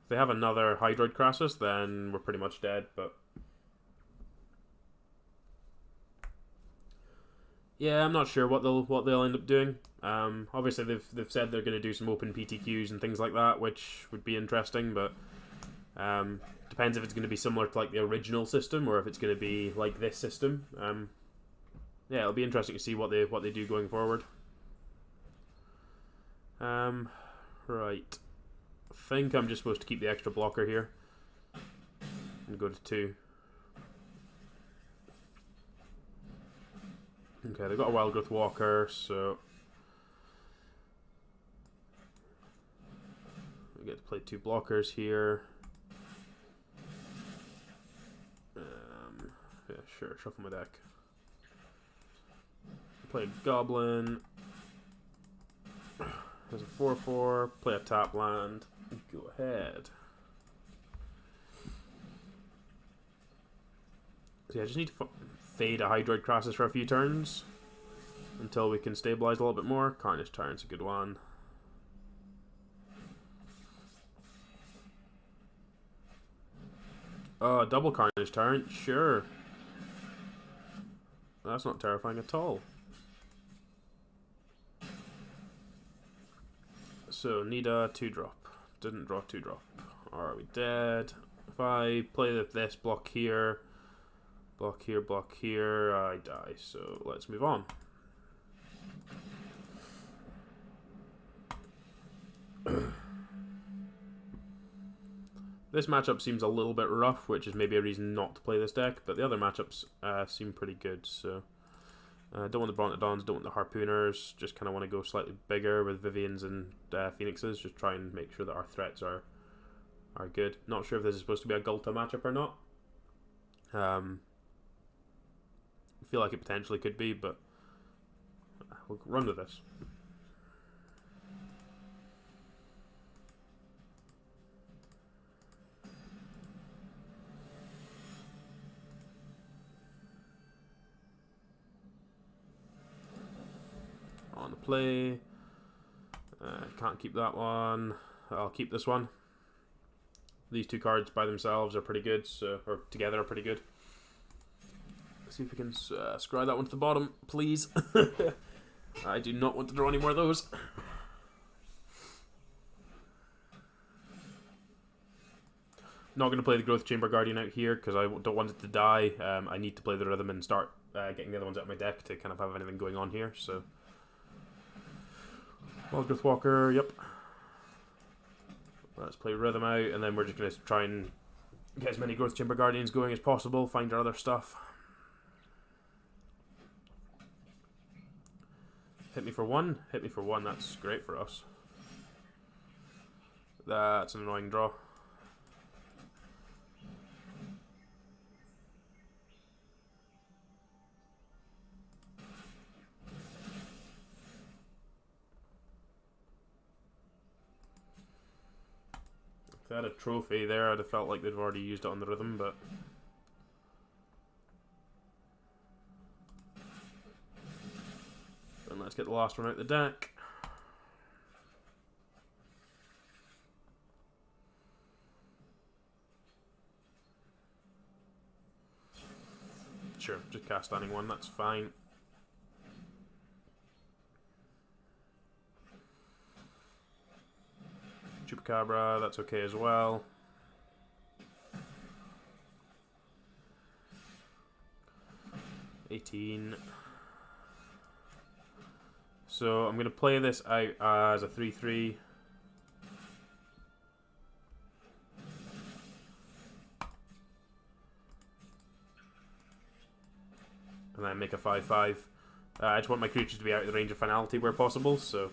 If they have another Hydroid Crassus, then we're pretty much dead, but... Yeah, I'm not sure what they'll end up doing. Obviously they've said they're going to do some open PTQs and things like that, which would be interesting, but depends if it's going to be similar to like the original system or if it's going to be like this system. Yeah, it'll be interesting to see what they do going forward. Right. I think I'm just supposed to keep the extra blocker here and go to 2. Okay, they've got a Wild Growth Walker, so we get to play 2 blockers here. Yeah, sure, shuffle my deck. Play a Goblin. There's a 4/4. Play a tap land. Go ahead. So yeah, I just need to fade a Hydroid Crassus for a few turns until we can stabilize a little bit more. Carnage Tyrant's a good one. Oh, double Carnage Tyrant, sure. That's not terrifying at all. So, need a 2-drop. Didn't draw 2-drop. Are we dead? If I play this block here, block here, I die. So, let's move on. This matchup seems a little bit rough, which is maybe a reason not to play this deck, but the other matchups seem pretty good, so... don't want the Brontodons, don't want the Harpooners, just kind of want to go slightly bigger with Vivians and Phoenixes, just try and make sure that our threats are good. Not sure if this is supposed to be a Gulta matchup or not. feel like it potentially could be, but we'll run with this. On the play. Can't keep that one. I'll keep this one. These two cards by themselves are pretty good, so, or together are pretty good. Let's see if we can scry that one to the bottom, please. I do not want to draw any more of those. Not going to play the Growth Chamber Guardian out here because I don't want it to die. I need to play the Rhythm and start getting the other ones out of my deck to kind of have anything going on here, so... Growth Walker, yep. Let's play Rhythm out, and then we're just going to try and get as many Growth Chamber Guardians going as possible, find our other stuff. Hit me for one. Hit me for one, that's great for us. That's an annoying draw. If they had a trophy there, I'd have felt like they'd already used it on the Rhythm, but... Then let's get the last one out the deck. Sure, just cast standing one, that's fine. Chupacabra, that's okay as well. $18. So I'm going to play this out as a 3/3. And then make a 5/5. I just want my creatures to be out of the range of finality where possible, so...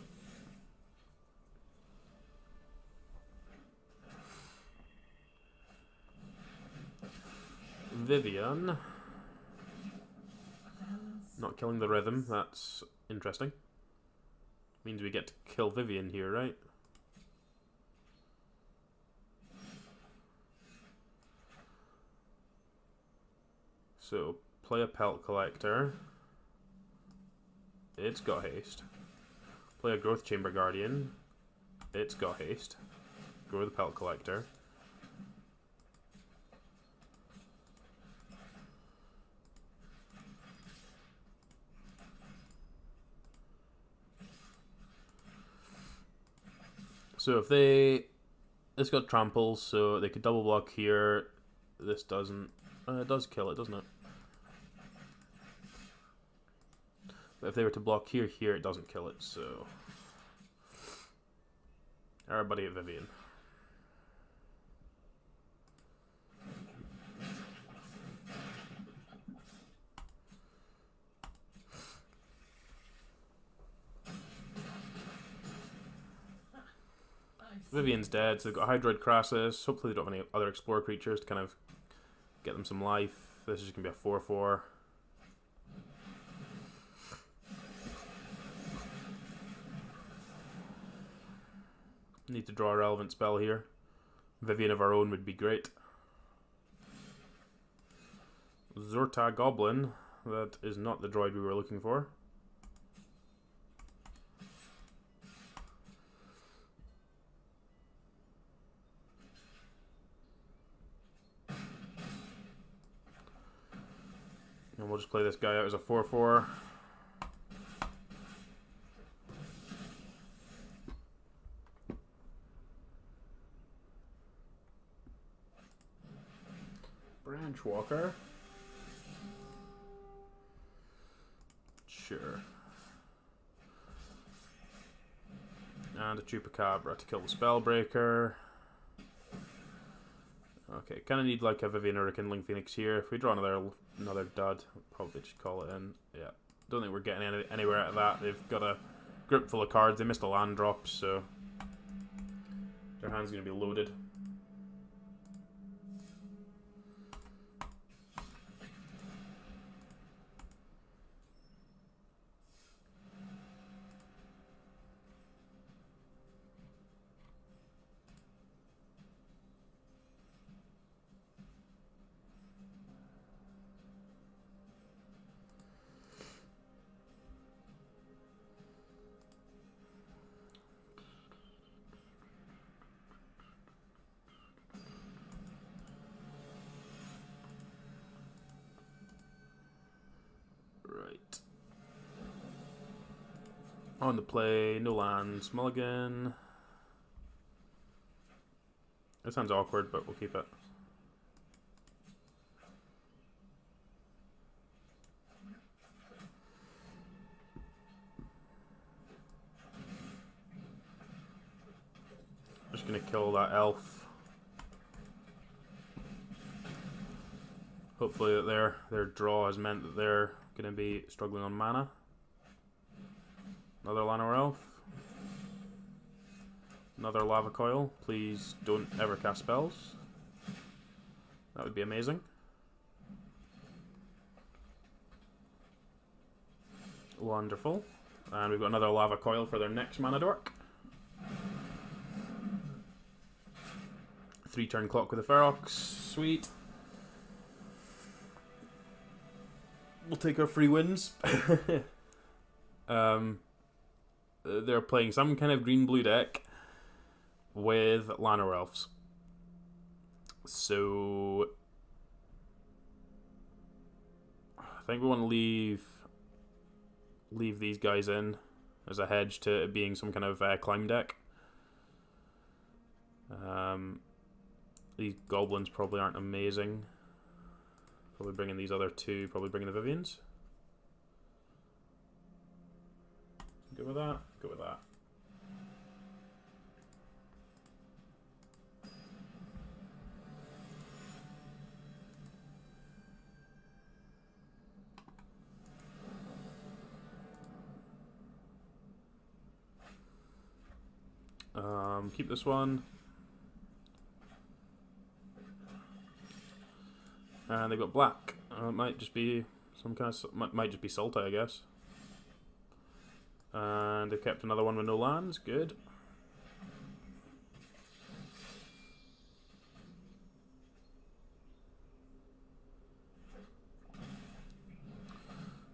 Vivian. Not killing the Rhythm, that's interesting. Means we get to kill Vivian here, right? So, play a Pelt Collector. It's got haste. Play a Growth Chamber Guardian. It's got haste. Grow the Pelt Collector. So if they... This got tramples, so they could double block here. This doesn't... it does kill it, doesn't it? But if they were to block here, it doesn't kill it, so... Everybody at Vivian. Vivian's dead, so they've got Hydroid Crassus. Hopefully they don't have any other Explorer creatures to kind of get them some life. This is going to be a 4/4. Need to draw a relevant spell here. Vivian of our own would be great. Zorta Goblin. That is not the droid we were looking for. And we'll just play this guy out as a 4/4. Branch Walker. Sure. And a Chupacabra to kill the Spellbreaker. Okay, kind of need like a Vivian or a Kindling Phoenix here. If we draw another dud, I'll probably just call it in. Yeah, don't think we're getting anywhere out of that. They've got a grip full of cards. They missed a land drop, so their hand's going to be loaded. On the play, no lands, mulligan. It sounds awkward, but we'll keep it. Just gonna kill that elf. Hopefully that their draw has meant that they're gonna be struggling on mana. Another Llanowar elf. Another lava coil. Please don't ever cast spells. That would be amazing. Wonderful. And we've got another lava coil for their next mana dork. 3-turn clock with the Ferox. Sweet. We'll take our free wins. They're playing some kind of green-blue deck with Llanowar elves. So I think we want to leave these guys in as a hedge to it being some kind of climb deck. These goblins probably aren't amazing. Probably bringing these other two, probably bringing the Vivians. Go with that, go with that. Keep this one. And they've got black. It might just be some kind of might just be Sultai, I guess. And they've kept another one with no lands. Good.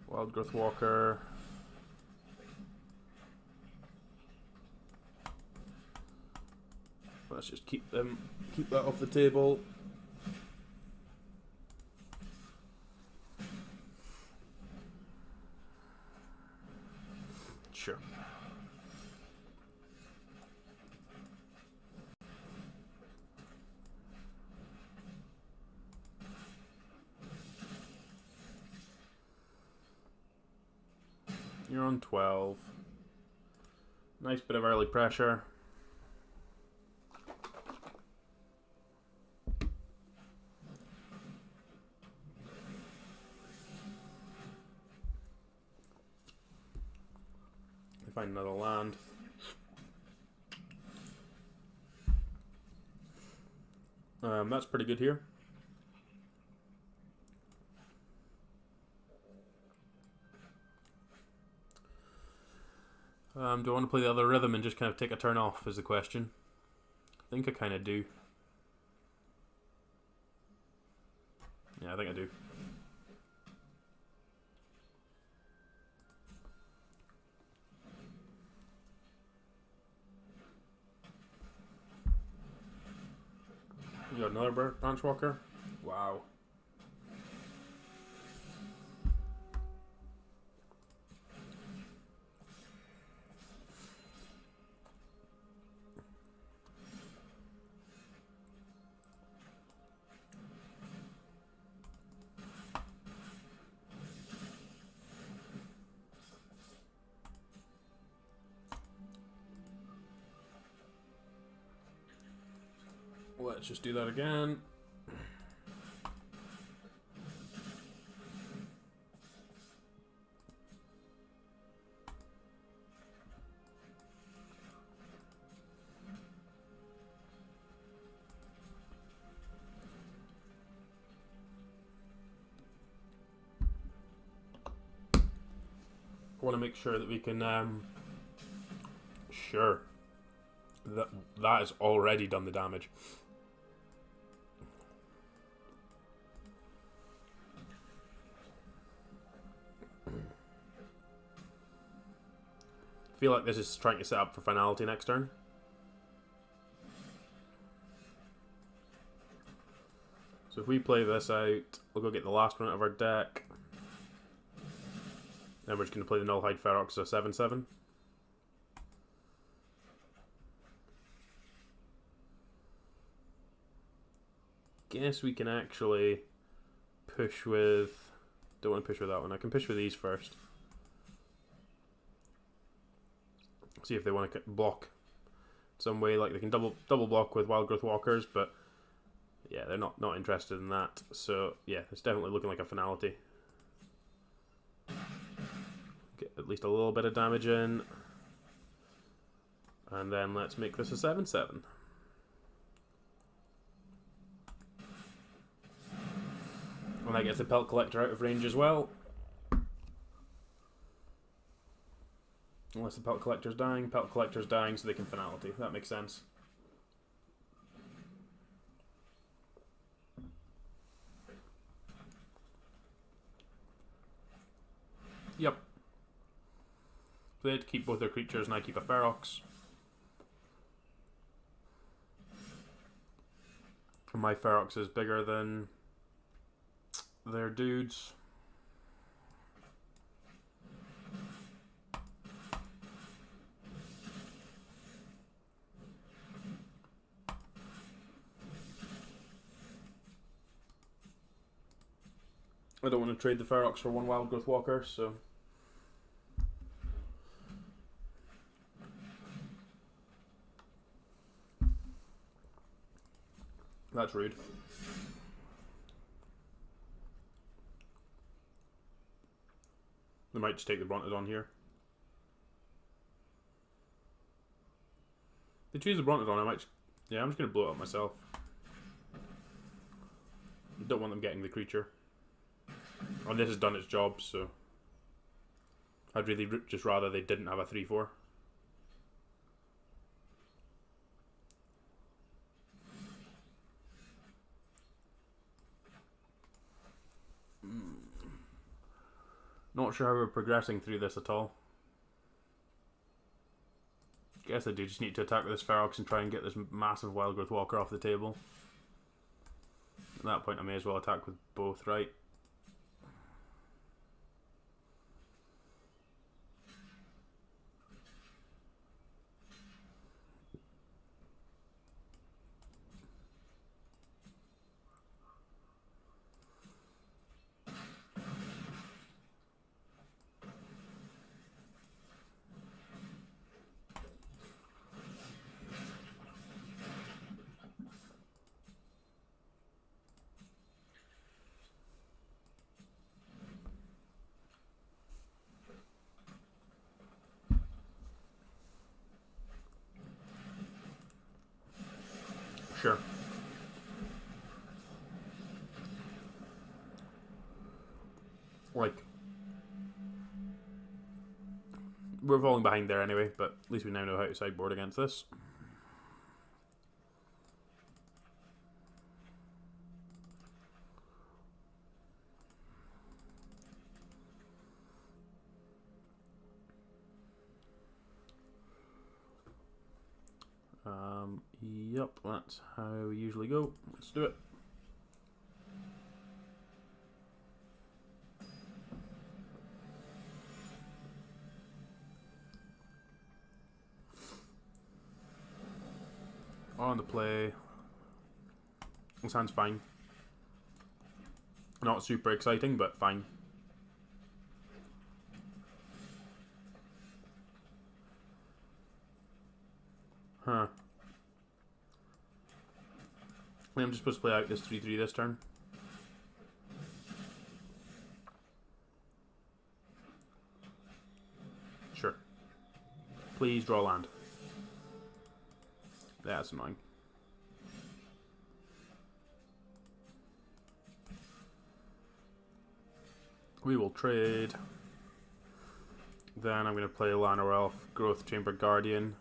Wild Growth Walker. Let's just keep that off the table. Sure. You're on 12. Nice bit of early pressure. Find another land. That's pretty good here. Do I want to play the other rhythm and just kind of take a turn off is the question. I think I kind of do. Yeah, I think I do. You got another branch walker? Wow. Let's just do that again. I want to make sure that we can sure that has already done the damage. I feel like this is trying to set up for finality next turn. So if we play this out, we'll go get the last one out of our deck. Then we're just going to play the Null Hide Ferox as a 7/7. guess we can actually push with... Don't want to push with that one. I can push with these first. See if they want to block some way. Like they can double block with wild growth walkers, but yeah, they're not interested in that. So yeah, it's definitely looking like a finality. Get at least a little bit of damage in. And then let's make this a 7/7. And that gets the pelt collector out of range as well. Unless the pelt collector's dying so they can finality. That makes sense. Yep. So they had to keep both their creatures and I keep a Ferox. My Ferox is bigger than their dudes. I don't want to trade the Ferox for one wild growth walker, so that's rude. They might just take the Brontodon here. If they choose the Brontodon, I might... Yeah, I'm just going to blow it up myself. Don't want them getting the creature. And this has done its job, so... I'd really just rather they didn't have a 3/4. Not sure how we're progressing through this at all. Guess I do just need to attack with this Ferox and try and get this massive wild growth walker off the table. At that point I may as well attack with both, right? Sure. Like, we're falling behind there anyway, but at least we now know how to sideboard against this. Yep, that's how we usually go. Let's do it. On the play. This hand's fine. Not super exciting, but fine. Huh. I'm just supposed to play out this 3/3 this turn. Sure. Please draw land. That's annoying. We will trade. Then I'm going to play Llanowar Elf, Growth Chamber Guardian.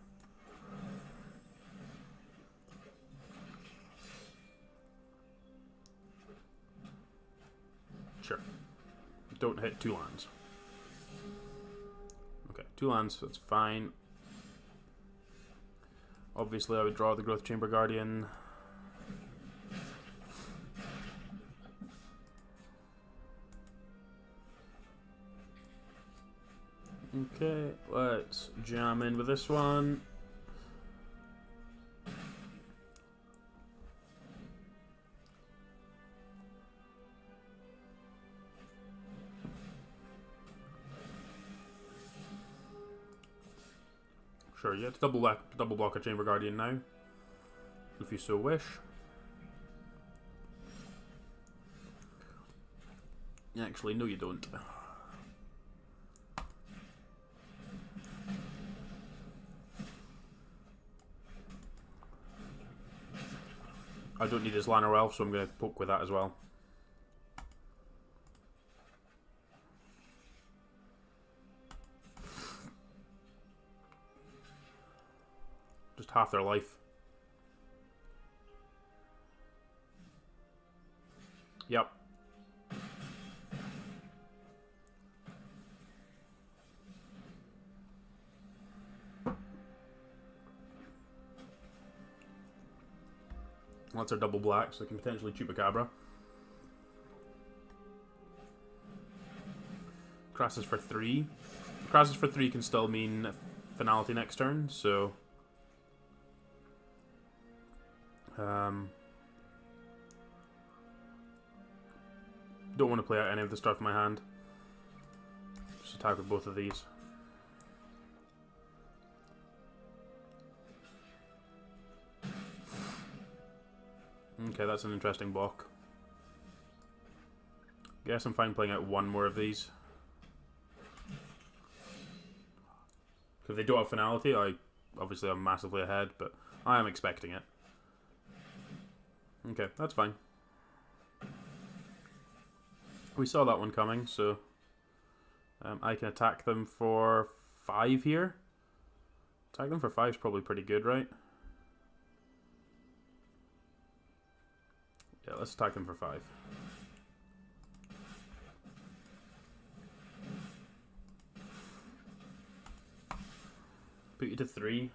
Sure. Don't hit 2 lands. Okay, 2 lands, that's fine. Obviously I would draw the Growth Chamber Guardian. Okay, let's jam in with this one. Sure, yeah, to double block a Chamber Guardian now, if you so wish. Actually, no you don't. I don't need his Llanowar Elf, so I'm going to poke with that as well. Just half their life. Yep. Well, that's our double black, so they can potentially Chupacabra. Crassus for 3. Crassus for 3 can still mean finality next turn, so... don't want to play out any of the stuff in my hand. Just attack with both of these. Okay, that's an interesting block. Guess I'm fine playing out one more of these. If they don't have finality, obviously I'm massively ahead, but I am expecting it. Okay, that's fine. We saw that one coming, so I can attack them for 5 here. Attack them for 5 is probably pretty good, right? Yeah, let's attack them for 5. Put you to 3.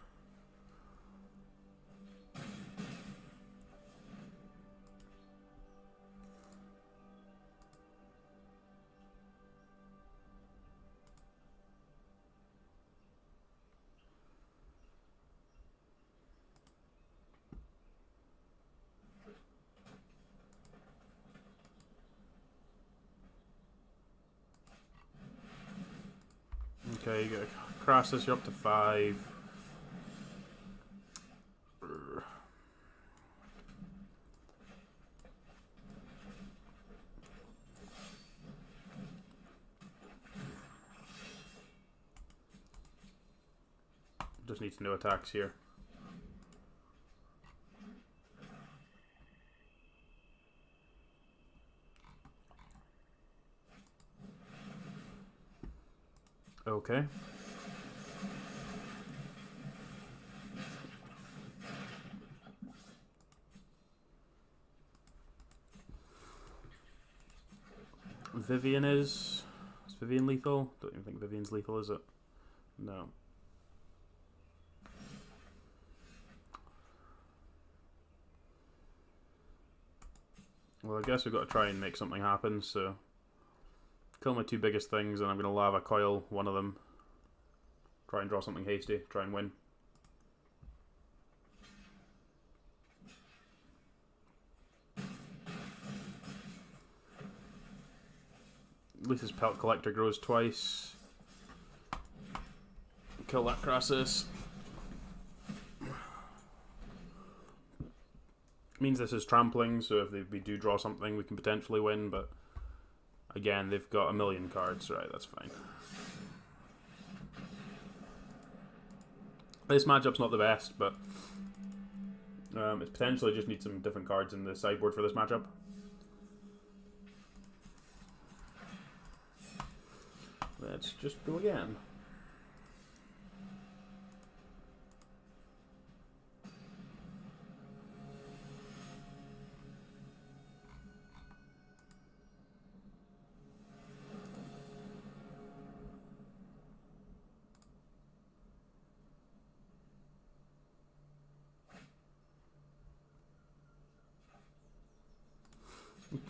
Okay, you get a Crassus, you're up to 5. Just needs no attacks here. Okay. Vivian is Vivian lethal? Don't even think Vivian's lethal, is it? No. Well, I guess we've got to try and make something happen, so... Kill my 2 biggest things, and I'm going to lava coil one of them. Try and draw something hasty, try and win. At least his Pelt Collector grows twice. Kill that Crassus. Means this is trampling, so if we do draw something, we can potentially win, but again, they've got a million cards, right? That's fine. This matchup's not the best, but it potentially just needs some different cards in the sideboard for this matchup. Let's just go again.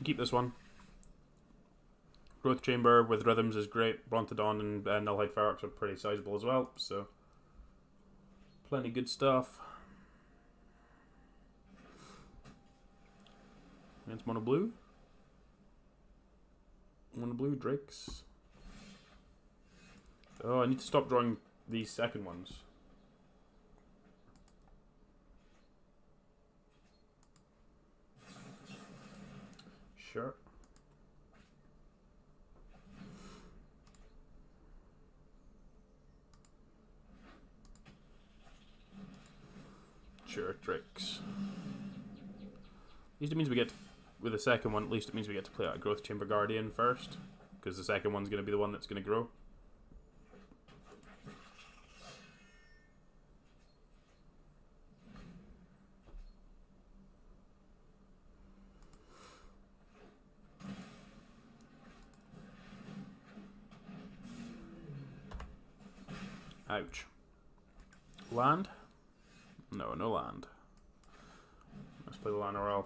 Keep this one. Growth Chamber with Rhythms is great. Brontodon and Nullhide Ferox are pretty sizable as well, so plenty good stuff. Against Mono Blue. Mono Blue, Drakes. Oh, I need to stop drawing these second ones. Sure. Sure, tricks. At least it means we get, with the second one, at least it means we get to play out Growth Chamber Guardian first, because the second one's going to be the one that's going to grow. Ouch. Land? No, no land. Let's play the Lana Ralph.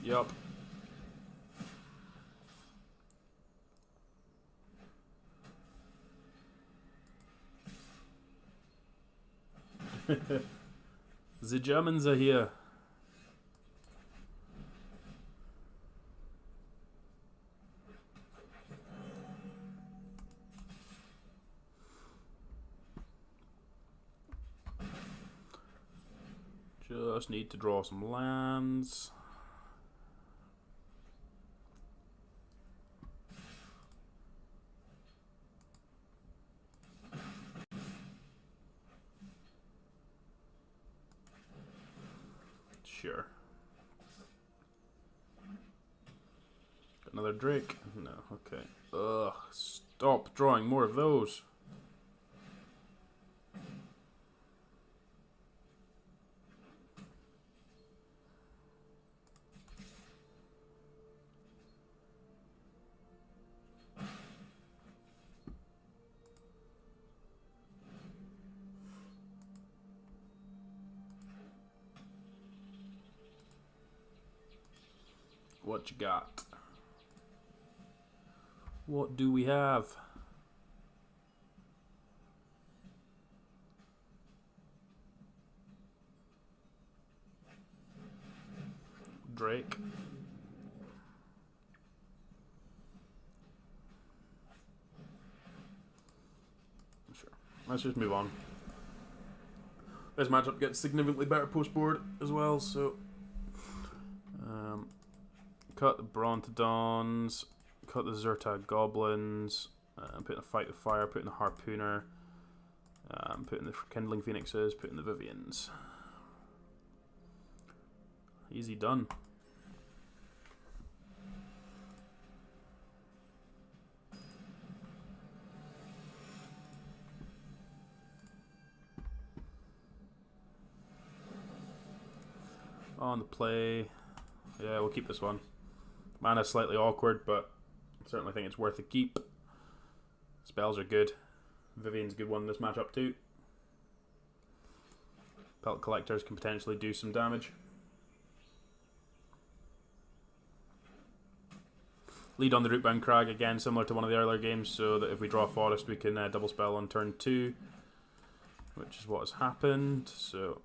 Yup. The Germans are here. Just need to draw some lands. Sure. Got another Drake? No, okay. Ugh, stop drawing more of those. What you got? What do we have? Drake. Sure. Let's just move on. This matchup gets significantly better post board as well, so cut the Brontodons, cut the Zertag Goblins, put in a Fight with Fire, put in the Harpooner, put in the Kindling Phoenixes, put in the Vivians. Easy done. On the play. Yeah, we'll keep this one. Mana's slightly awkward, but I certainly think it's worth a keep. Spells are good. Vivian's a good one in this matchup too. Pelt Collectors can potentially do some damage. Lead on the Rootbound Crag again, similar to one of the earlier games, so that if we draw Forest we can double spell on turn 2, which is what has happened. So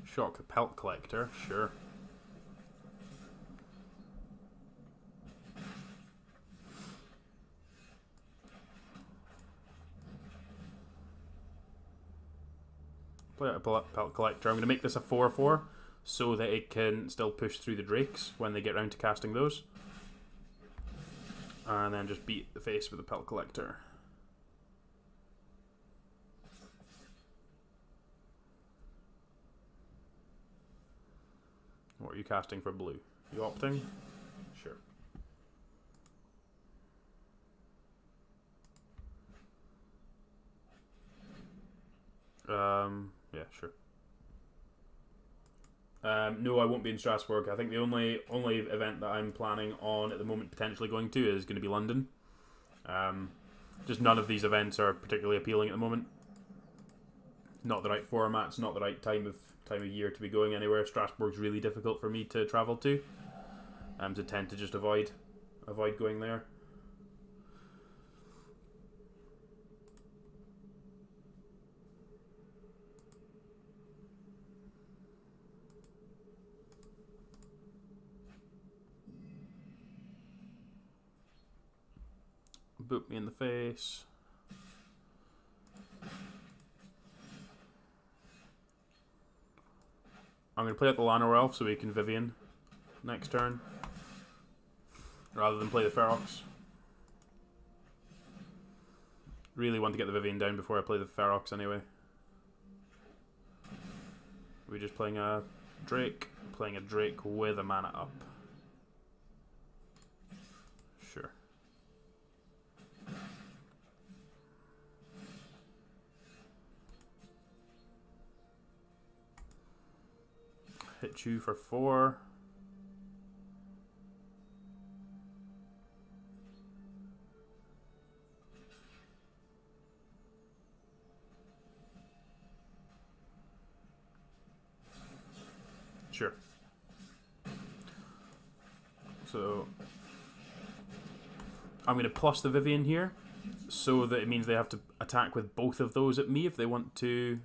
shock the Pelt Collector, sure. Play out a Pelt Collector. I'm going to make this a 4/4 so that it can still push through the Drakes when they get round to casting those. And then just beat the face with the Pelt Collector. What are you casting for blue? You opting? Sure. Yeah, sure. No, I won't be in Strasbourg. I think the only event that I'm planning on at the moment potentially going to is going to be London. Just none of these events are particularly appealing at the moment. Not the right formats, not the right time of year to be going anywhere. Strasbourg's really difficult for me to travel to. to tend to just avoid going there. Boot me in the face. I'm going to play out the Llanowar Elf so we can Vivian next turn, rather than play the Ferox. Really want to get the Vivian down before I play the Ferox anyway. We're just playing a Drake. Playing a Drake with a mana up. Sure. Hit you for 4. Sure. So I'm going to plus the Vivian here, so that it means they have to attack with both of those at me if they want to.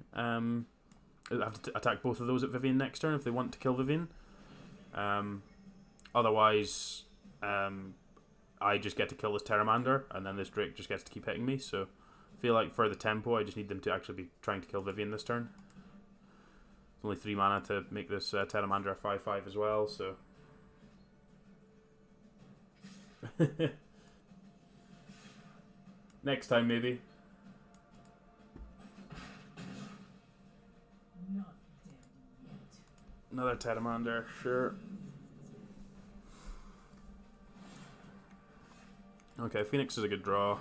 Have to attack both of those at Vivian next turn if they want to kill Vivian. Otherwise, I just get to kill this Pteramander, and then this Drake just gets to keep hitting me. So I feel like for the tempo, I just need them to actually be trying to kill Vivian this turn. It's only 3 mana to make this Pteramander a 5/5 as well, so... Next time, maybe. Not dead yet. Another Pteramander, sure. Okay, Phoenix is a good draw.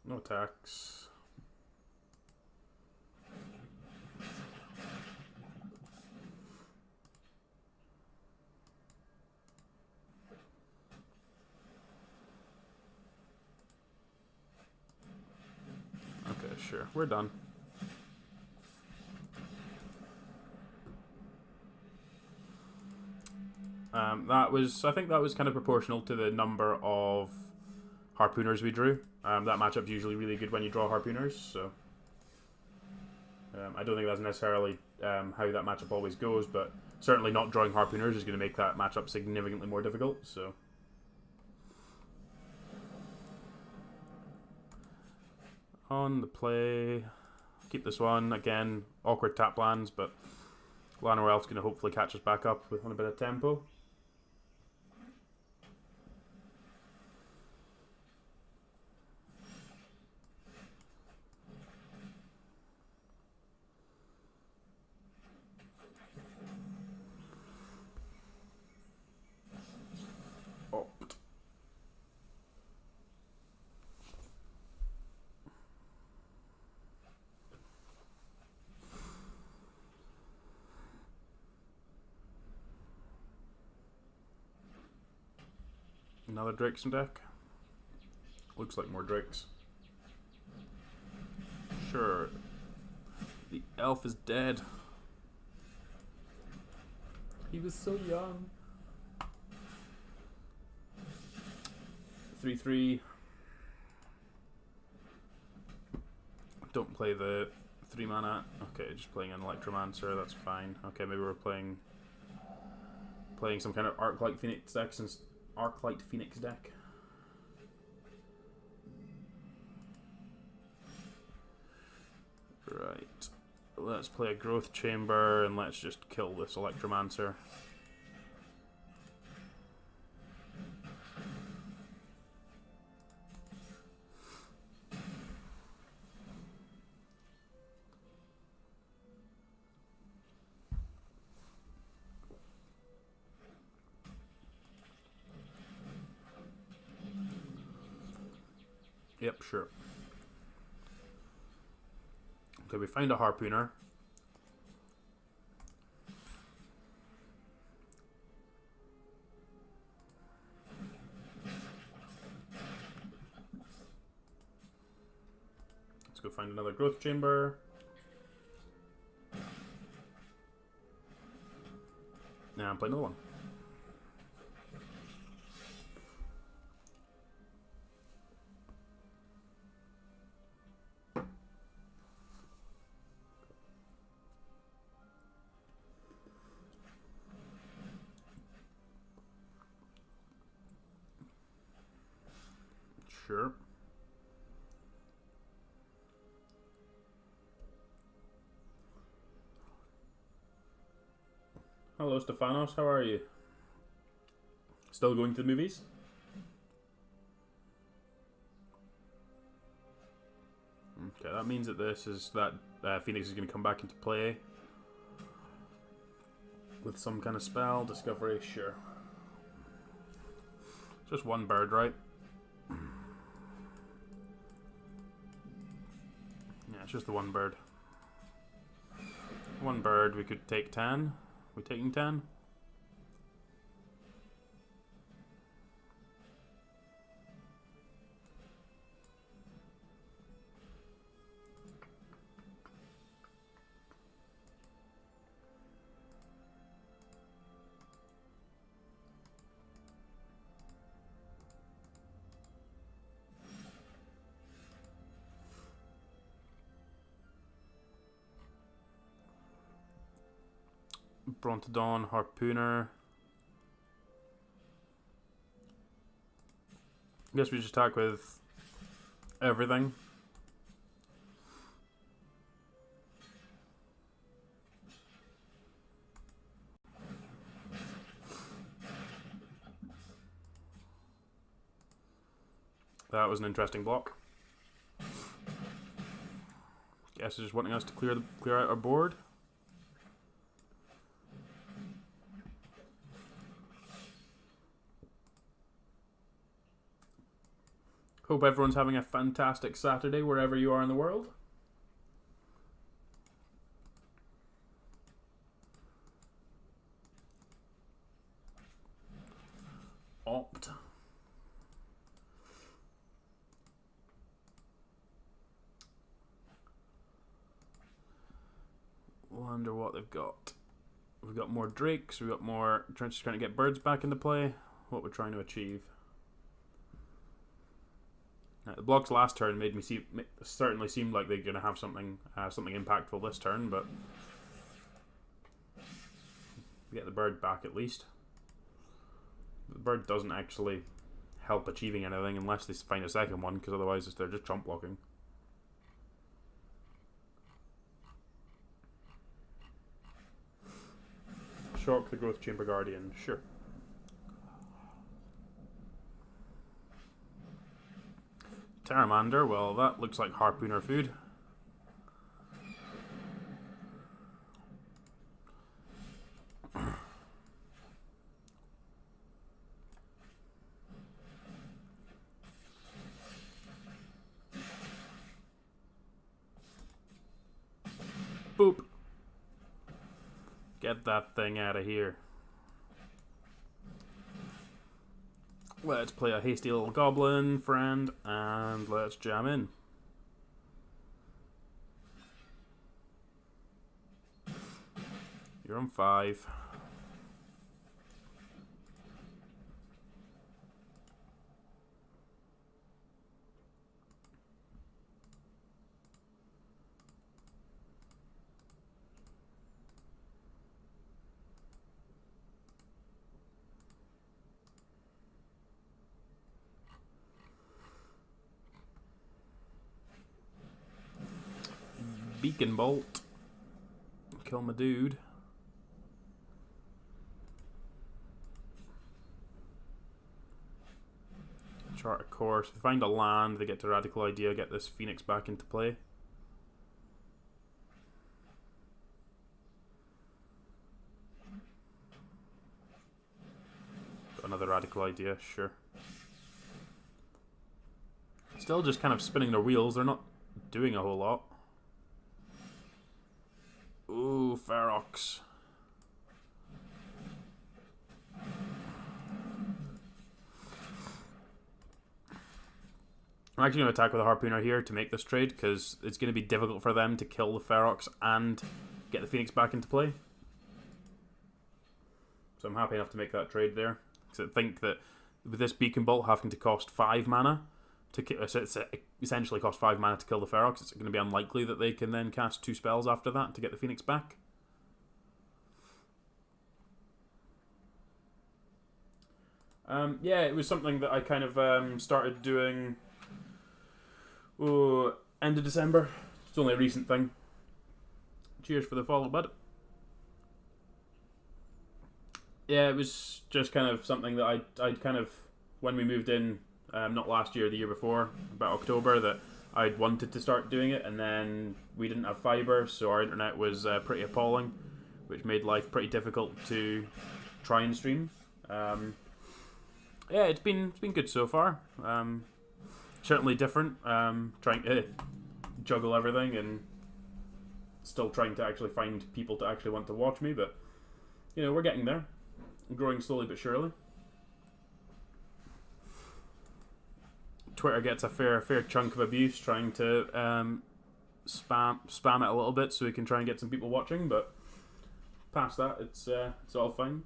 No attacks. Okay, sure. We're done. I think that was kind of proportional to the number of harpooners we drew. That matchup's usually really good when you draw harpooners, so I don't think that's necessarily how that matchup always goes, but certainly not drawing harpooners is going to make that matchup significantly more difficult. So on the play, keep this one again. Awkward tap lands, but Llanowar Elf's going to hopefully catch us back up with on a bit of tempo. Another Drakes in deck. Looks like more Drakes. Sure. The elf is dead. He was so young. 3/3. Don't play the 3 mana. Okay, just playing an Electromancer, that's fine. Okay, maybe we're playing some kind of Arclight Phoenix deck since Arclight Phoenix deck. Right. Let's play a Growth Chamber and let's just kill this Electromancer. Yep, sure. Okay, we found a Harpooner. another growth chamber. Now I'm playing another one. Sure. Hello, Stefanos. How are you? Still going to the movies? Okay, that means that Phoenix is going to come back into play with some kind of spell. Discovery, sure. Just one bird, right? Yeah, it's just the one bird. One bird, we could take 10. We taking 10? Brontodon, Harpooner. I guess we just attack with everything. That was an interesting block. Guess it's just wanting us to clear out our board. Hope everyone's having a fantastic Saturday wherever you are in the world. Opt. Wonder what they've got. We've got more drakes. We've got more. Just trying to get birds back into play. What we're trying to achieve. The blocks last turn made me certainly seemed like they're going to have something impactful this turn, but we get the bird back at least. The bird doesn't actually help achieving anything unless they find a second one, because otherwise they're just chump blocking. Shock the Growth Chamber Guardian, sure. Terramander, well, that looks like Harpooner food. Boop. Get that thing out of here. Let's play a hasty little goblin friend and let's jam in. You're on 5. Beacon Bolt. Kill my dude. Chart a course. If they find a land, they get to Radical Idea, get this Phoenix back into play. Got another Radical Idea, sure. Still just kind of spinning their wheels, they're not doing a whole lot. Ooh, Ferox. I'm actually going to attack with a harpooner here to make this trade, because it's going to be difficult for them to kill the Ferox and get the Phoenix back into play. So I'm happy enough to make that trade there. Because I think that with this Beacon Bolt having to cost 5 mana, it's essentially cost 5 mana to kill the Ferox, it's going to be unlikely that they can then cast 2 spells after that to get the Phoenix back. Yeah, it was something that I kind of started doing end of December. It's only a recent thing. Cheers for the follow, bud. Yeah, it was just kind of something that I'd kind of, when we moved in, not last year, the year before, about October, that I'd wanted to start doing it, and then we didn't have fibre, so our internet was pretty appalling, which made life pretty difficult to try and stream. Yeah, it's been good so far. Certainly different. Trying to juggle everything and still trying to actually find people to actually want to watch me, but you know, we're getting there. Growing slowly but surely. Twitter gets a fair chunk of abuse trying to spam it a little bit so we can try and get some people watching, but past that, it's all fine.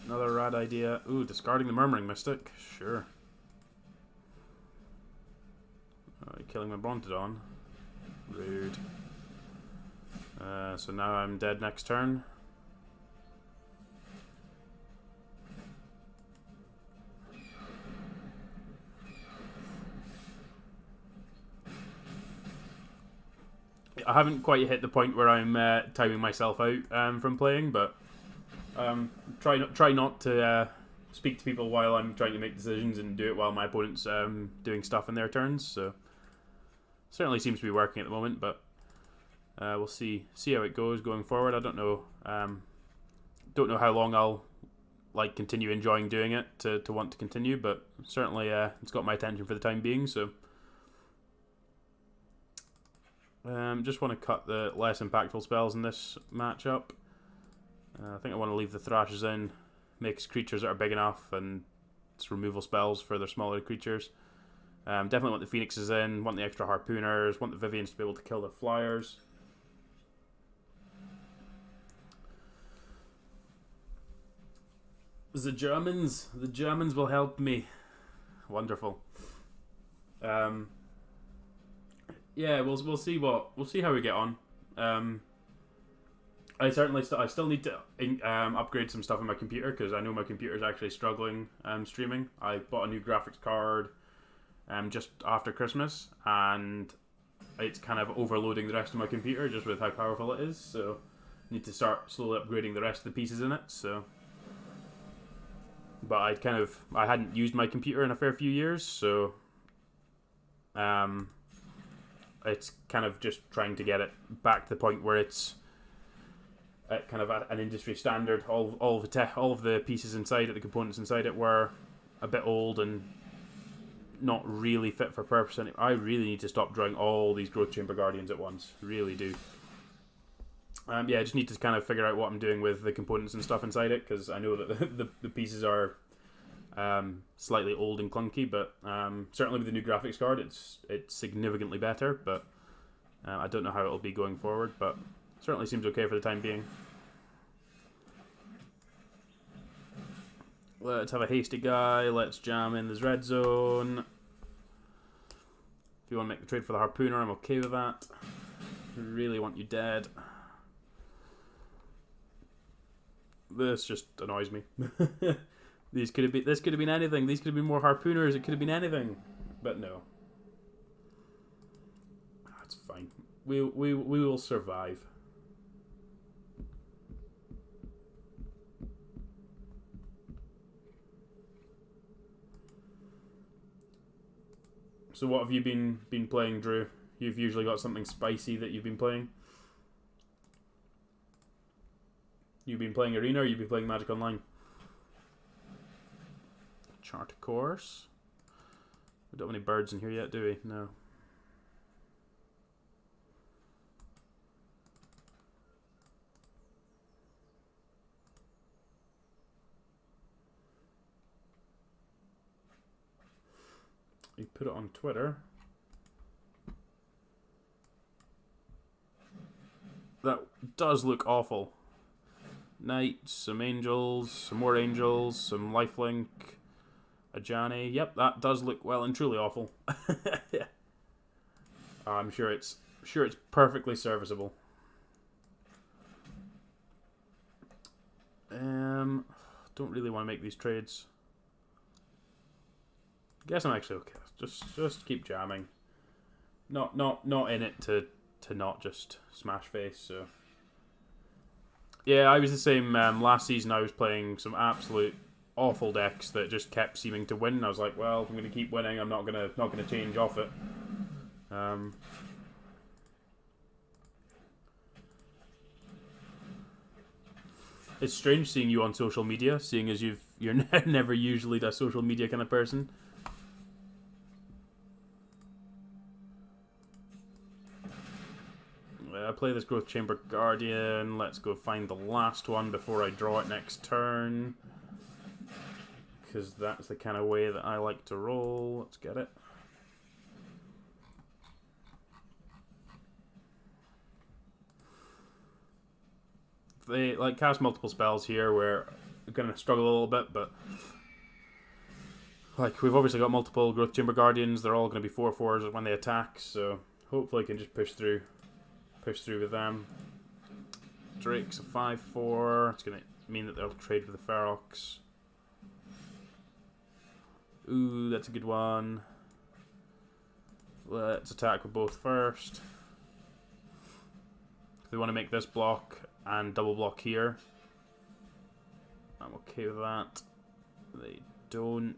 Another rad idea. Ooh, discarding the Murmuring Mystic. Sure. Killing my Brontodon. Rude. So now I'm dead next turn. I haven't quite hit the point where I'm timing myself out from playing, but try not to speak to people while I'm trying to make decisions, and do it while my opponent's doing stuff in their turns. So certainly seems to be working at the moment, but we'll see how it goes going forward. I don't know how long I'll continue enjoying doing it to want to continue, but certainly it's got my attention for the time being. So just want to cut the less impactful spells in this matchup. I think I want to leave the Thrashes in, makes creatures that are big enough, and it's removal spells for their smaller creatures. Definitely want the Phoenixes in, want the extra Harpooners, want the Vivians to be able to kill the Flyers. The Germans will help me. Wonderful. Yeah, we'll see how we get on. I still need to upgrade some stuff on my computer, because I know my computer is actually struggling streaming. I bought a new graphics card just after Christmas, and it's kind of overloading the rest of my computer just with how powerful it is. So I need to start slowly upgrading the rest of the pieces in it. So, but I hadn't used my computer in a fair few years, so it's kind of just trying to get it back to the point where it's kind of an industry standard. All of the pieces inside it, the components inside it, were a bit old and not really fit for purpose. And I really need to stop drawing all these Growth Chamber Guardians at once. Really do. Yeah, I just need to kind of figure out what I'm doing with the components and stuff inside it, because I know that the pieces are slightly old and clunky, but certainly with the new graphics card, it's significantly better. But I don't know how it'll be going forward, but certainly seems okay for the time being. Let's have a hasty guy. Let's jam in this red zone. If you want to make the trade for the Harpooner, I'm okay with that. Really want you dead. This just annoys me. This could have been anything. These could have been more Harpooners. It could have been anything, but no. It's fine. We will survive. So what have you been playing, Drew? You've usually got something spicy that you've been playing. You've been playing Arena, or you've been playing Magic Online? Chart course. We don't have any birds in here yet, do we? No. You put it on Twitter. That does look awful. Knights, some angels, some more angels, some lifelink, a Johnny. Yep, that does look well and truly awful. Yeah. I'm sure it's perfectly serviceable. Don't really want to make these trades. Guess I'm actually okay. Just keep jamming. Not in it to not just smash face. So yeah, I was the same. Last season I was playing some absolute awful decks that just kept seeming to win. I was like, well, if I'm going to keep winning, I'm not gonna change off it. It's strange seeing you on social media, seeing as you're never usually that social media kind of person. I play this Growth Chamber Guardian. Let's go find the last one before I draw it next turn, because that's the kind of way that I like to roll. Let's get it. They like cast multiple spells here where I'm going to struggle a little bit, but like we've obviously got multiple Growth Chamber Guardians. They're all going to be 4/4s when they attack, so hopefully I can just push through with them. Drake's a 5/4. It's going to mean that they'll trade with the Ferox. Ooh, that's a good one. Let's attack with both first. If they want to make this block and double block here, I'm okay with that. They don't.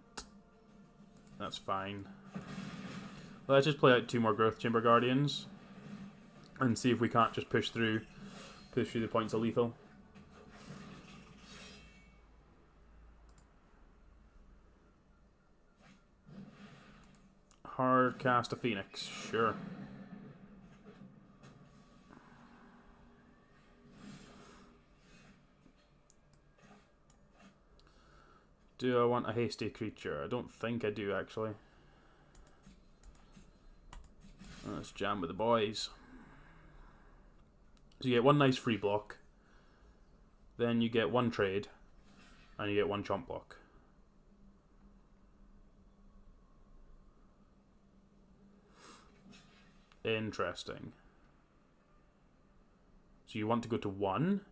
That's fine. Let's just play out 2 more Growth Chamber Guardians and see if we can't just push through the points of lethal. Hard cast a Phoenix, sure. Do I want a hasty creature? I don't think I do, actually. Let's jam with the boys. So you get 1 nice free block, then you get 1 trade, and you get 1 chomp block. Interesting. So you want to go to 1?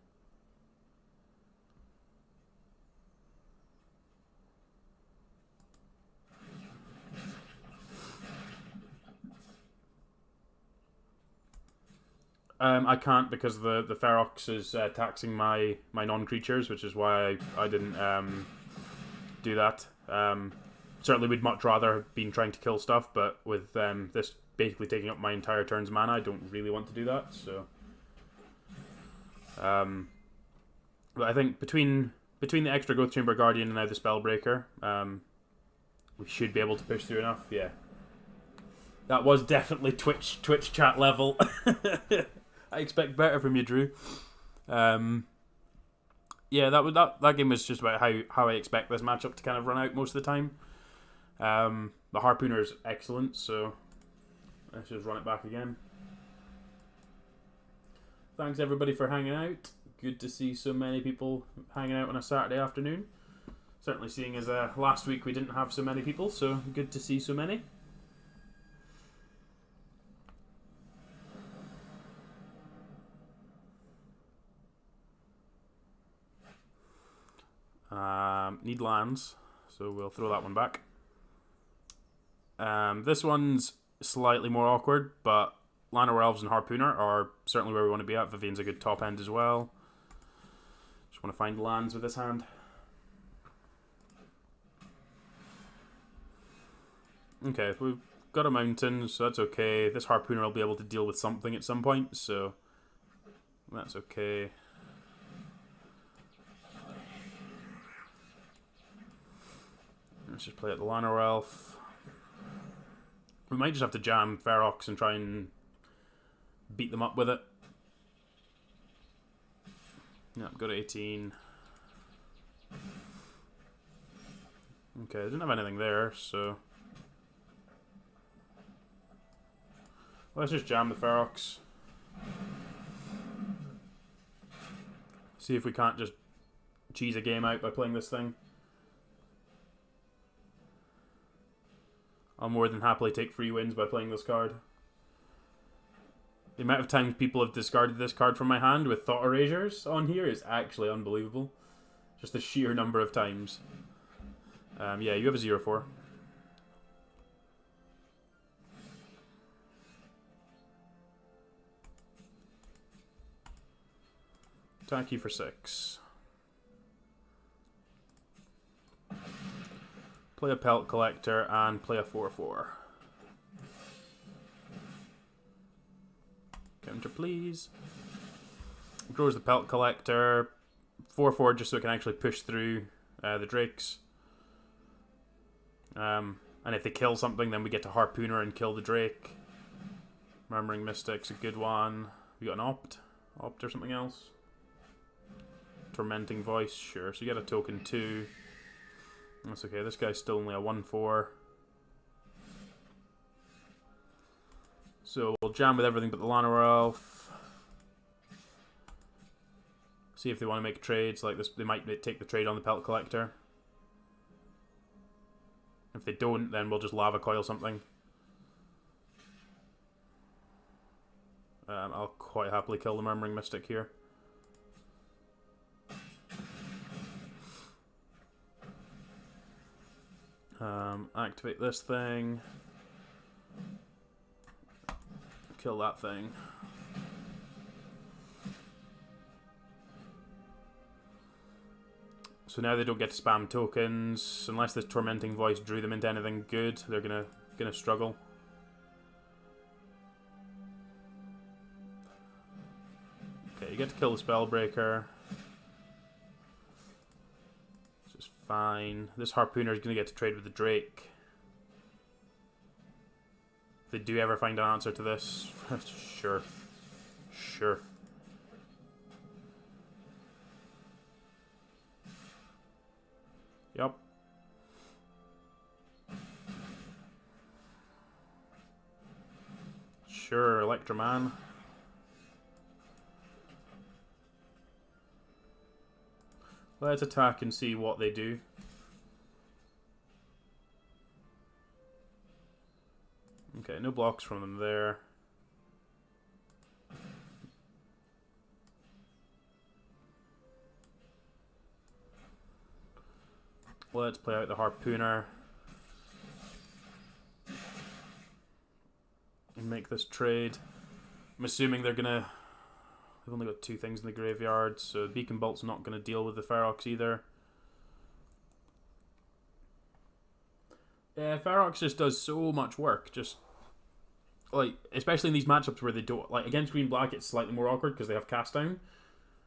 I can't, because the Ferox is taxing my non-creatures, which is why I didn't do that. Certainly would much rather have been trying to kill stuff, but with this basically taking up my entire turn's mana, I don't really want to do that. So, but I think between the extra Growth Chamber Guardian and now the Spellbreaker, we should be able to push through enough. Yeah, that was definitely Twitch chat level. I expect better from you, Drew. Yeah, that game was just about how I expect this matchup to kind of run out most of the time. The Harpooner is excellent, so let's just run it back again. Thanks everybody for hanging out. Good to see so many people hanging out on a Saturday afternoon. Certainly seeing as last week we didn't have so many people, so good to see so many. Need lands, so we'll throw that one back. This one's slightly more awkward, but Llanowar Elves and Harpooner are certainly where we want to be at. Vivian's a good top end as well. Just want to find lands with this hand. Okay, we've got a mountain, so that's okay. This Harpooner will be able to deal with something at some point, so that's okay. Let's just play at the Llanowar Elf. We might just have to jam Ferox and try and beat them up with it. Yeah, go to 18. Okay, I didn't have anything there, so let's just jam the Ferox. See if we can't just cheese a game out by playing this thing. I'll more than happily take free wins by playing this card. The amount of times people have discarded this card from my hand with Thought Erasures on here is actually unbelievable. Just the sheer number of times. Yeah, you have a 0-4. Attack you for 6. Play a Pelt Collector and play a 4-4. Counter, please. Grows the Pelt Collector. 4-4 just so it can actually push through the Drakes. And if they kill something, then we get to Harpooner and kill the Drake. Murmuring Mystic's a good one. We got an Opt? Opt or something else? Tormenting Voice, sure. So you get a token 2. That's okay, this guy's still only a 1-4. So we'll jam with everything but the Llanowar Elf. See if they want to make trades like this. They might take the trade on the Pelt Collector. If they don't, then we'll just Lava Coil something. I'll quite happily kill the Murmuring Mystic here. Activate this thing. Kill that thing. So now they don't get to spam tokens. Unless this Tormenting Voice drew them into anything good, they're gonna struggle. Okay, you get to kill the Spellbreaker. This is fine. This Harpooner is gonna get to trade with the Drake. If they do ever find an answer to this, sure. Sure. Yep. Sure, Electroman. Let's attack and see what they do. Okay, no blocks from them there. Let's play out the Harpooner. And make this trade. I'm assuming they're gonna... They've only got 2 things in the graveyard, so Beacon Bolt's not gonna deal with the Ferox either. Yeah, Ferox just does so much work. Just, like, especially in these matchups where they don't... Like, against Green-Black, it's slightly more awkward because they have Cast Down.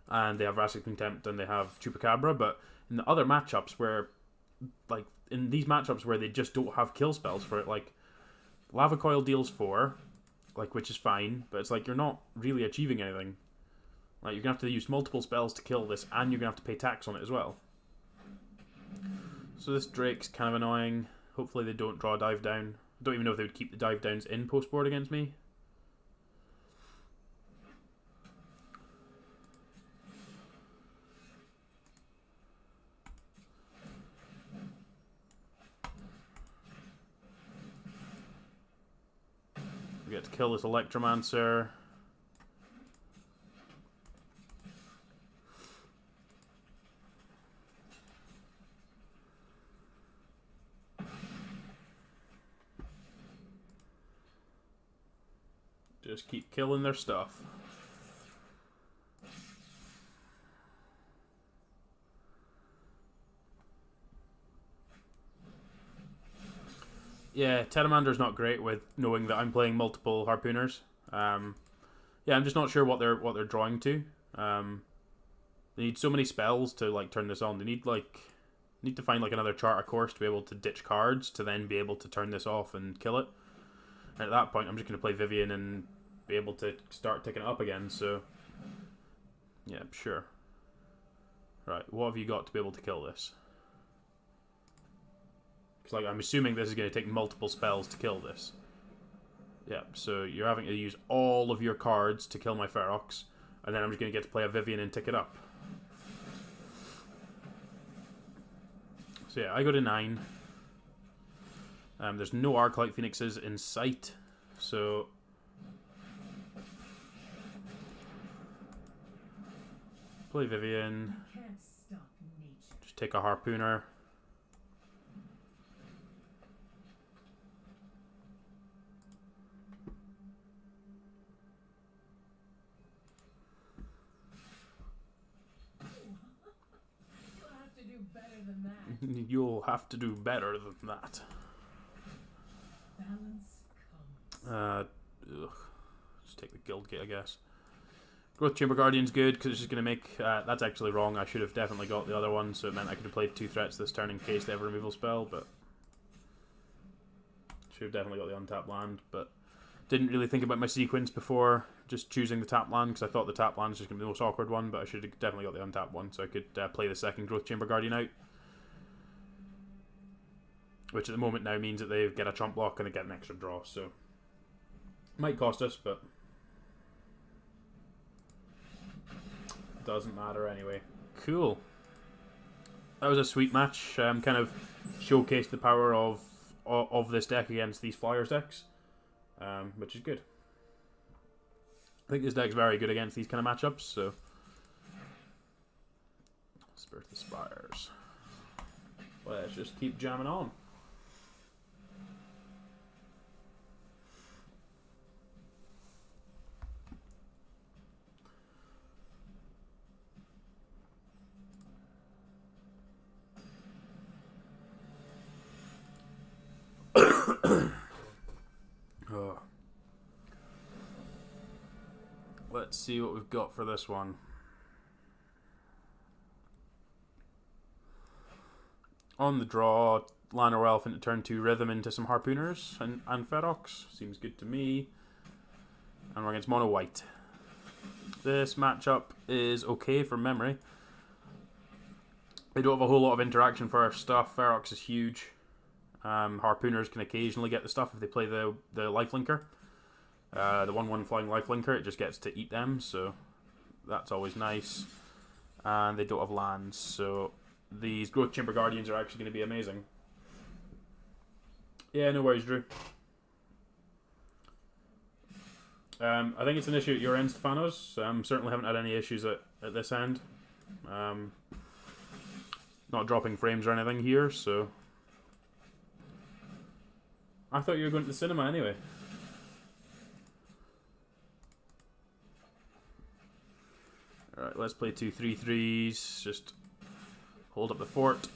And they have Vraska Contempt and they have Chupacabra. But in the other matchups where... Like, in these matchups where they just don't have kill spells for it, like, Lava Coil deals 4, like, which is fine, but it's like, you're not really achieving anything. Like, you're gonna have to use multiple spells to kill this, and you're gonna have to pay tax on it as well. So this Drake's kind of annoying. Hopefully they don't draw a dive down. I don't even know if they would keep the dive downs in post board against me. We get to kill this Electromancer. Just keep killing their stuff. Yeah, Tedamander's not great with knowing that I'm playing multiple Harpooners. Yeah, I'm just not sure what they're drawing to. They need so many spells to like turn this on. They need Need to find like another charter course to be able to ditch cards to then be able to turn this off and kill it. And at that point, I'm just going to play Vivian and be able to start ticking it up again. So, yeah, sure. Right, what have you got to be able to kill this? Because like, I'm assuming this is going to take multiple spells to kill this. Yeah, so you're having to use all of your cards to kill my Ferox, and then I'm just going to get to play a Vivian and tick it up. So yeah, I go to 9. There's no Arclight Phoenixes in sight, so... Play Vivian. Just take a Harpooner. You'll have to do better than that. Just take the Guild Gate, I guess. Growth Chamber Guardian's good because it's just going to make... that's actually wrong. I should have definitely got the other one, so it meant I could have played 2 threats this turn in case they have a removal spell, but... Should have definitely got the untapped land, but... Didn't really think about my sequence before just choosing the tap land, because I thought the tap land was just going to be the most awkward one, but I should have definitely got the untapped one, so I could play the second Growth Chamber Guardian out. Which at the moment now means that they get a trump block and they get an extra draw, so... Might cost us, but... Doesn't matter anyway. Cool. That was a sweet match. Kind of showcased the power of this deck against these Flyers decks. Which is good. I think this deck's very good against these kind of matchups, so... Spirit of the Spires. Let's just keep jamming on. Oh. Let's see what we've got for this one. On the draw, Land or Elf into turn 2 Rhythm into some Harpooners and Ferox. Seems good to me. And we're against Mono White. This matchup is okay for memory. They don't have a whole lot of interaction for our stuff. Ferox is huge. Harpooners can occasionally get the stuff if they play the Lifelinker. The 1/1 flying Lifelinker, it just gets to eat them, so that's always nice. And they don't have lands, so these Growth Chamber Guardians are actually going to be amazing. Yeah, no worries, Drew. I think it's an issue at your end, Stefanos. Certainly haven't had any issues at this end. Not dropping frames or anything here, so... I thought you were going to the cinema anyway. Alright, let's play 2 3/3s. Just hold up the fort.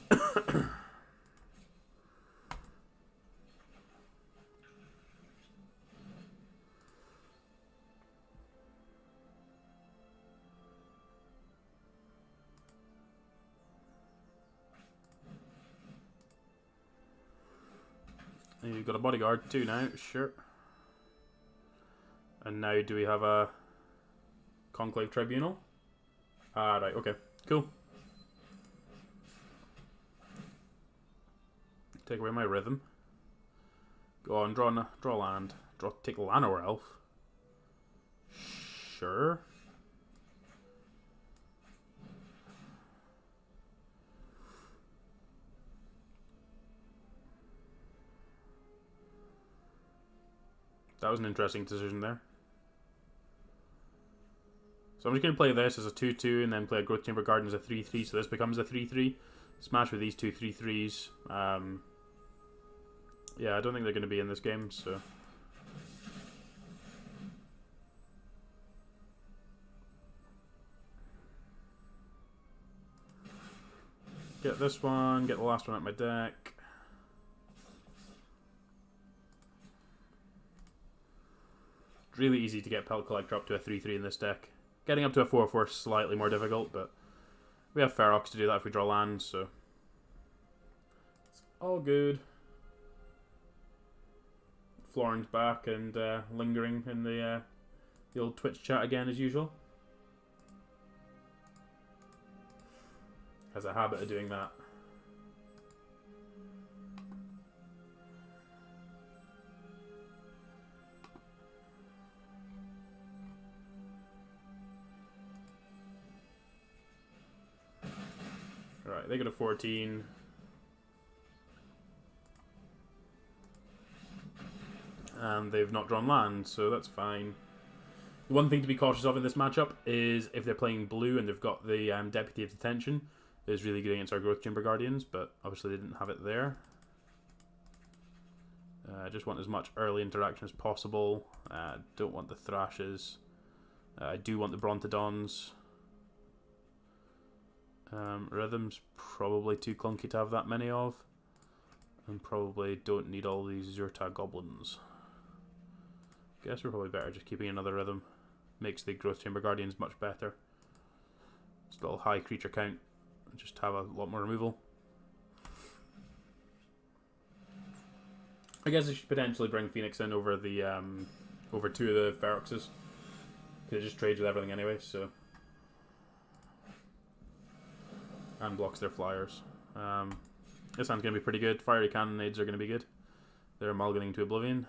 You've got a bodyguard too now, sure. And now do we have a Conclave Tribunal? Ah, right, okay, cool. Take away my Rhythm. Go on, draw land. Take Llanowar Elf. Sure. That was an interesting decision there. So I'm just going to play this as a 2/2 and then play a Growth Chamber Guardian as a 3/3, so this becomes a 3/3. Smash with these 2 3/3s. Yeah, I don't think they're going to be in this game, so... Get this one, get the last one out of my deck. It's really easy to get Pelt Collector up to a 3/3 in this deck. Getting up to a 4/4 is slightly more difficult, but we have Ferox to do that if we draw land, so... all good. Florin's back and lingering in the old Twitch chat again as usual. Has a habit of doing that. Right, they got a 14. And they've not drawn land, so that's fine. The one thing to be cautious of in this matchup is if they're playing blue and they've got the Deputy of Detention, is really good against our Growth Chamber Guardians, but obviously they didn't have it there. I just want as much early interaction as possible. Don't want the Thrashes. I do want the Brontodons. Rhythm's probably too clunky to have that many of. And probably don't need all these Zurta Goblins. Guess we're probably better just keeping another Rhythm. Makes the Growth Chamber Guardians much better. It's a little high creature count. Just have a lot more removal. I guess I should potentially bring Phoenix in over the over two of the Feroxes. Because it just trades with everything anyway, so. And blocks their flyers. This hand's going to be pretty good. Fiery Cannonades are going to be good. They're mulliganing to Oblivion.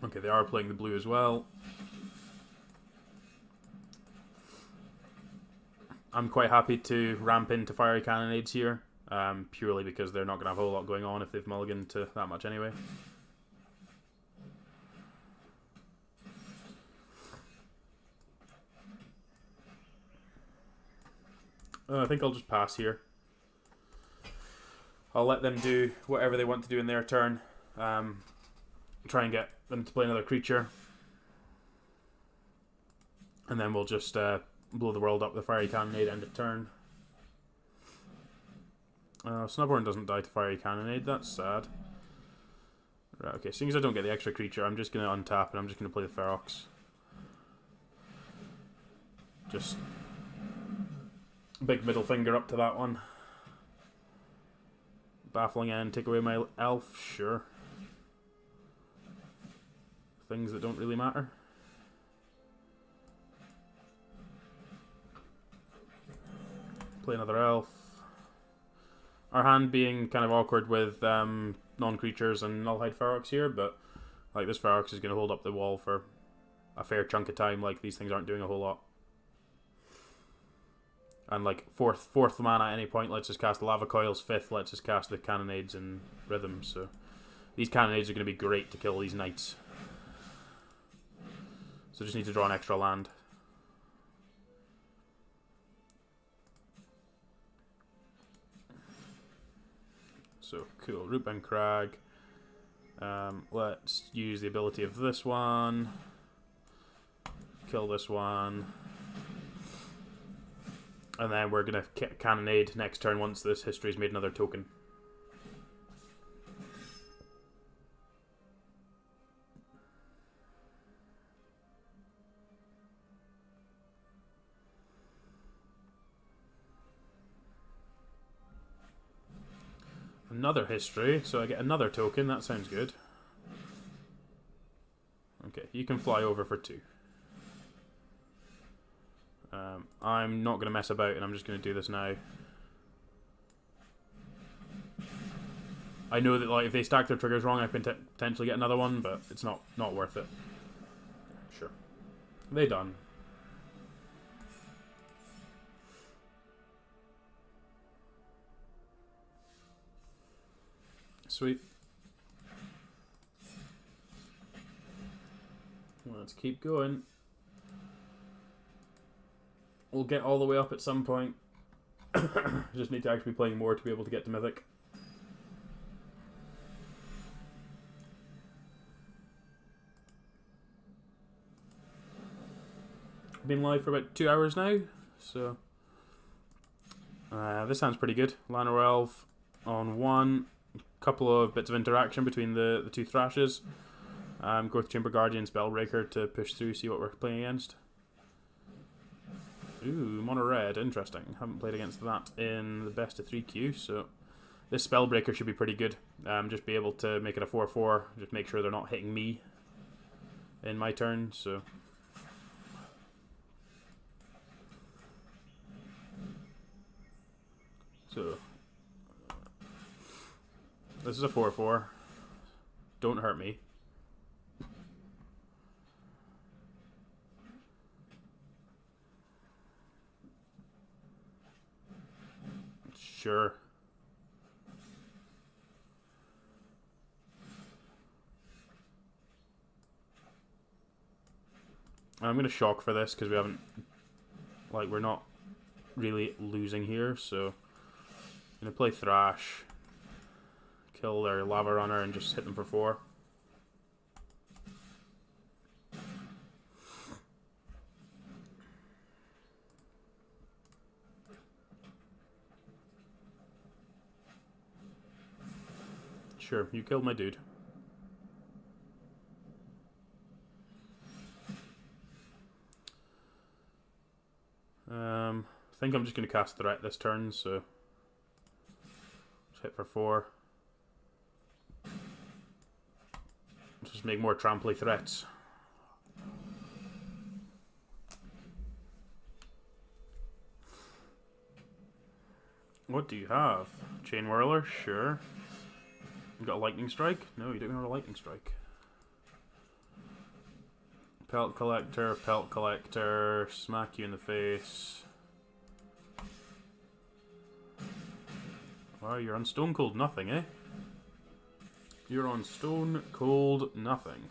Okay, they are playing the blue as well. I'm quite happy to ramp into Fiery Cannonades here, purely because they're not going to have a whole lot going on if they've mulliganed to that much anyway. I think I'll just pass here. I'll let them do whatever they want to do in their turn. Try and get them to play another creature. And then we'll just blow the world up with a Fiery Cannonade end of turn. Snubborn doesn't die to Fiery Cannonade, that's sad. Right, okay, seeing as I don't get the extra creature, I'm just going to untap and I'm just going to play the Ferox. Just big middle finger up to that one. Baffling End, take away my elf, sure. Things that don't really matter. Play another elf. Our hand being kind of awkward with non-creatures and Nullhide Ferox here, but like this Ferox is going to hold up the wall for a fair chunk of time. Like these things aren't doing a whole lot. And like fourth mana at any point lets us cast the Lava Coils, fifth lets us cast the Cannonades and Rhythms. So these Cannonades are going to be great to kill these Knights. So just need to draw an extra land. So cool, Rootbound Crag. Let's use the ability of this one. Kill this one. And then we're going to Cannonade next turn once this history's made another token. Another history, so I get another token, that sounds good. Okay, you can fly over for 2. I'm not going to mess about and I'm just going to do this now. I know that like if they stack their triggers wrong I can potentially get another one, but it's not worth it. Sure. They done. Sweet. Let's keep going. We'll get all the way up at some point. Just need to actually be playing more to be able to get to Mythic. Been live for about 2 hours now, so this sounds pretty good. Llanowar Elf on 1. Couple of bits of interaction between the two Thrashes. Growth Chamber Guardian, Spellbreaker to push through, see what we're playing against. Ooh, mono red, interesting. Haven't played against that in the best of 3 queue, so this Spellbreaker should be pretty good. Just be able to make it a 4/4, just make sure they're not hitting me in my turn, so. So, this is a 4/4. Don't hurt me. Sure. I'm going to shock for this because we haven't, like, we're not really losing here, so I'm going to play Thrash, kill their Lava Runner and just hit them for 4. Sure, you killed my dude. I think I'm just going to cast Threat this turn, so just hit for 4. Just make more tramply threats. What do you have? Chain Whirler? Sure. You got a Lightning Strike? No, you don't have a Lightning Strike. Pelt Collector, smack you in the face. Wow, you're on Stone Cold Nothing, eh? You're on Stone Cold Nothing.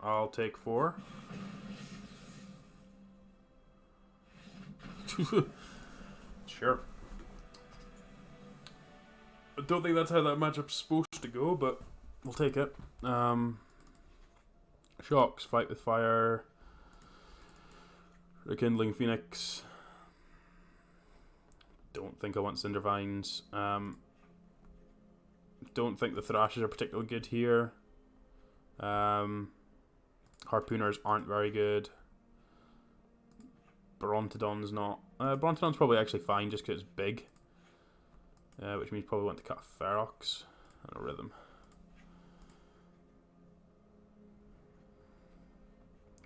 I'll take 4. Sure. I don't think that's how that matchup's supposed to go, but we'll take it. Shocks, fight with fire. Rekindling Phoenix. Don't think I want Cindervines. Don't think the Thrashes are particularly good here. Harpooners aren't very good. Brontodon's not. Brontodon's probably actually fine just because it's big. Which means probably want to cut a Ferox and a Rhythm.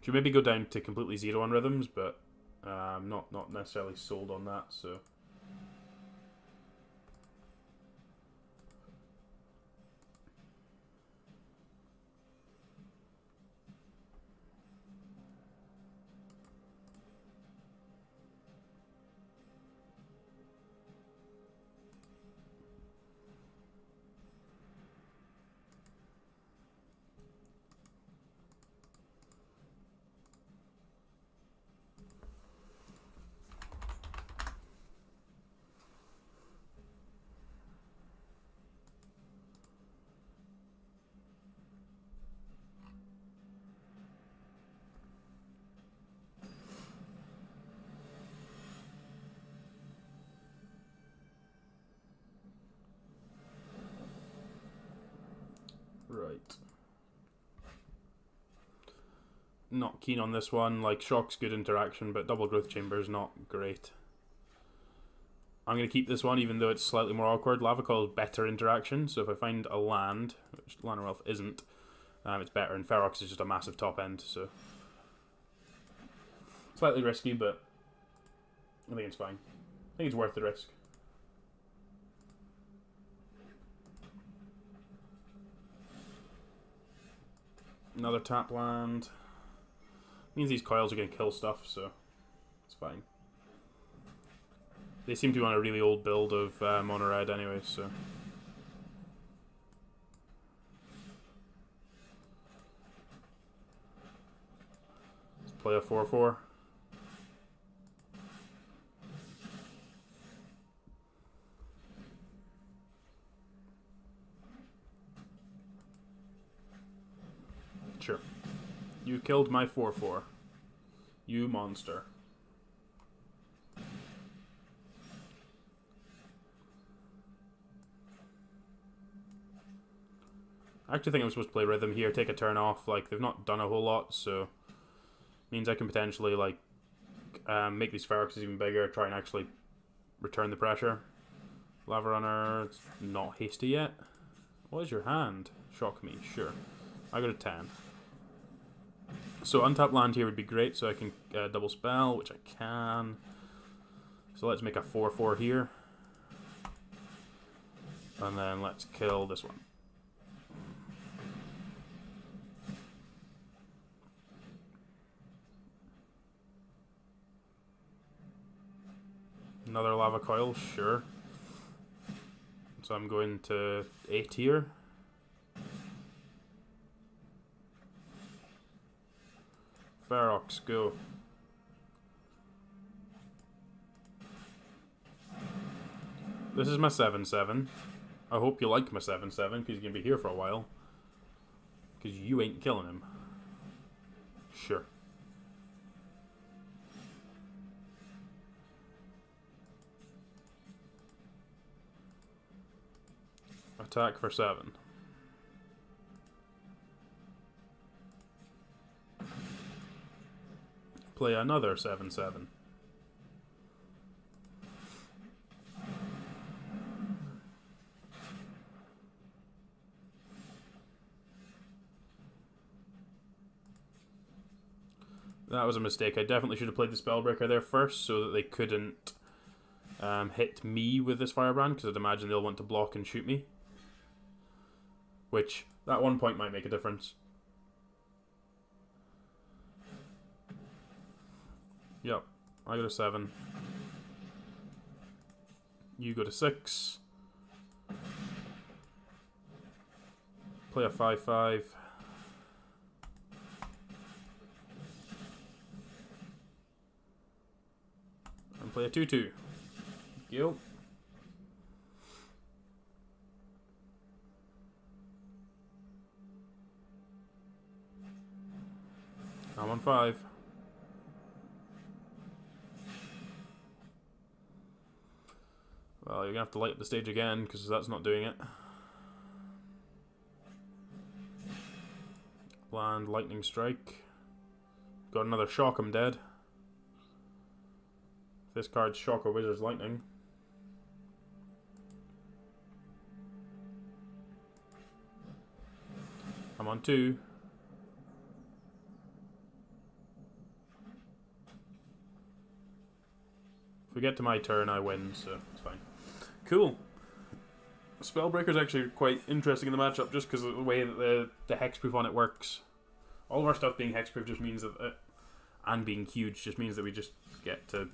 Should maybe go down to completely 0 on Rhythms, but I'm not necessarily sold on that, so. Right. Not keen on this one. Like, Shock's good interaction, but Double Growth Chamber is not great. I'm going to keep this one, even though it's slightly more awkward. Lava Coil is better interaction, so if I find a land, which Lana Ralph isn't, it's better, and Ferox is just a massive top end, so. Slightly risky, but I think it's fine. I think it's worth the risk. Another tap land. Means these coils are going to kill stuff, so it's fine. They seem to be on a really old build of mono red anyway, so. Let's play a 4/4. Sure. You killed my 4/4. You monster. I actually think I'm supposed to play Rhythm here, take a turn off. Like, they've not done a whole lot, so means I can potentially, like, make these Feroxes even bigger, try and actually return the pressure. Lava Runner, it's not hasty yet. What is your hand? Shock me, sure. I got a 10. So untap land here would be great, so I can double spell, which I can. So let's make a 4/4 here. And then let's kill this one. Another lava coil, sure. So I'm going to 8 here. Ferox, go. This is my 7/7. I hope you like my 7/7 because you're going to be here for a while. Because you ain't killing him. Sure. Attack for 7. Play another 7/7. That was a mistake. I definitely should have played the Spellbreaker there first so that they couldn't hit me with this Firebrand, because I'd imagine they'll want to block and shoot me. Which, at one point, might make a difference. Yep, I got a 7. You go to 6. Play a 5/5. And play a 2/2. Yo. I'm on 5. Well, you're gonna have to light up the stage again because that's not doing it. Land, lightning strike. Got another shock, I'm dead. This card's shock or wizard's lightning. I'm on 2. If we get to my turn, I win, so it's fine. Cool. Spellbreaker's actually quite interesting in the matchup just because of the way that the hexproof on it works. All of our stuff being hexproof just means that and being huge just means that we just get to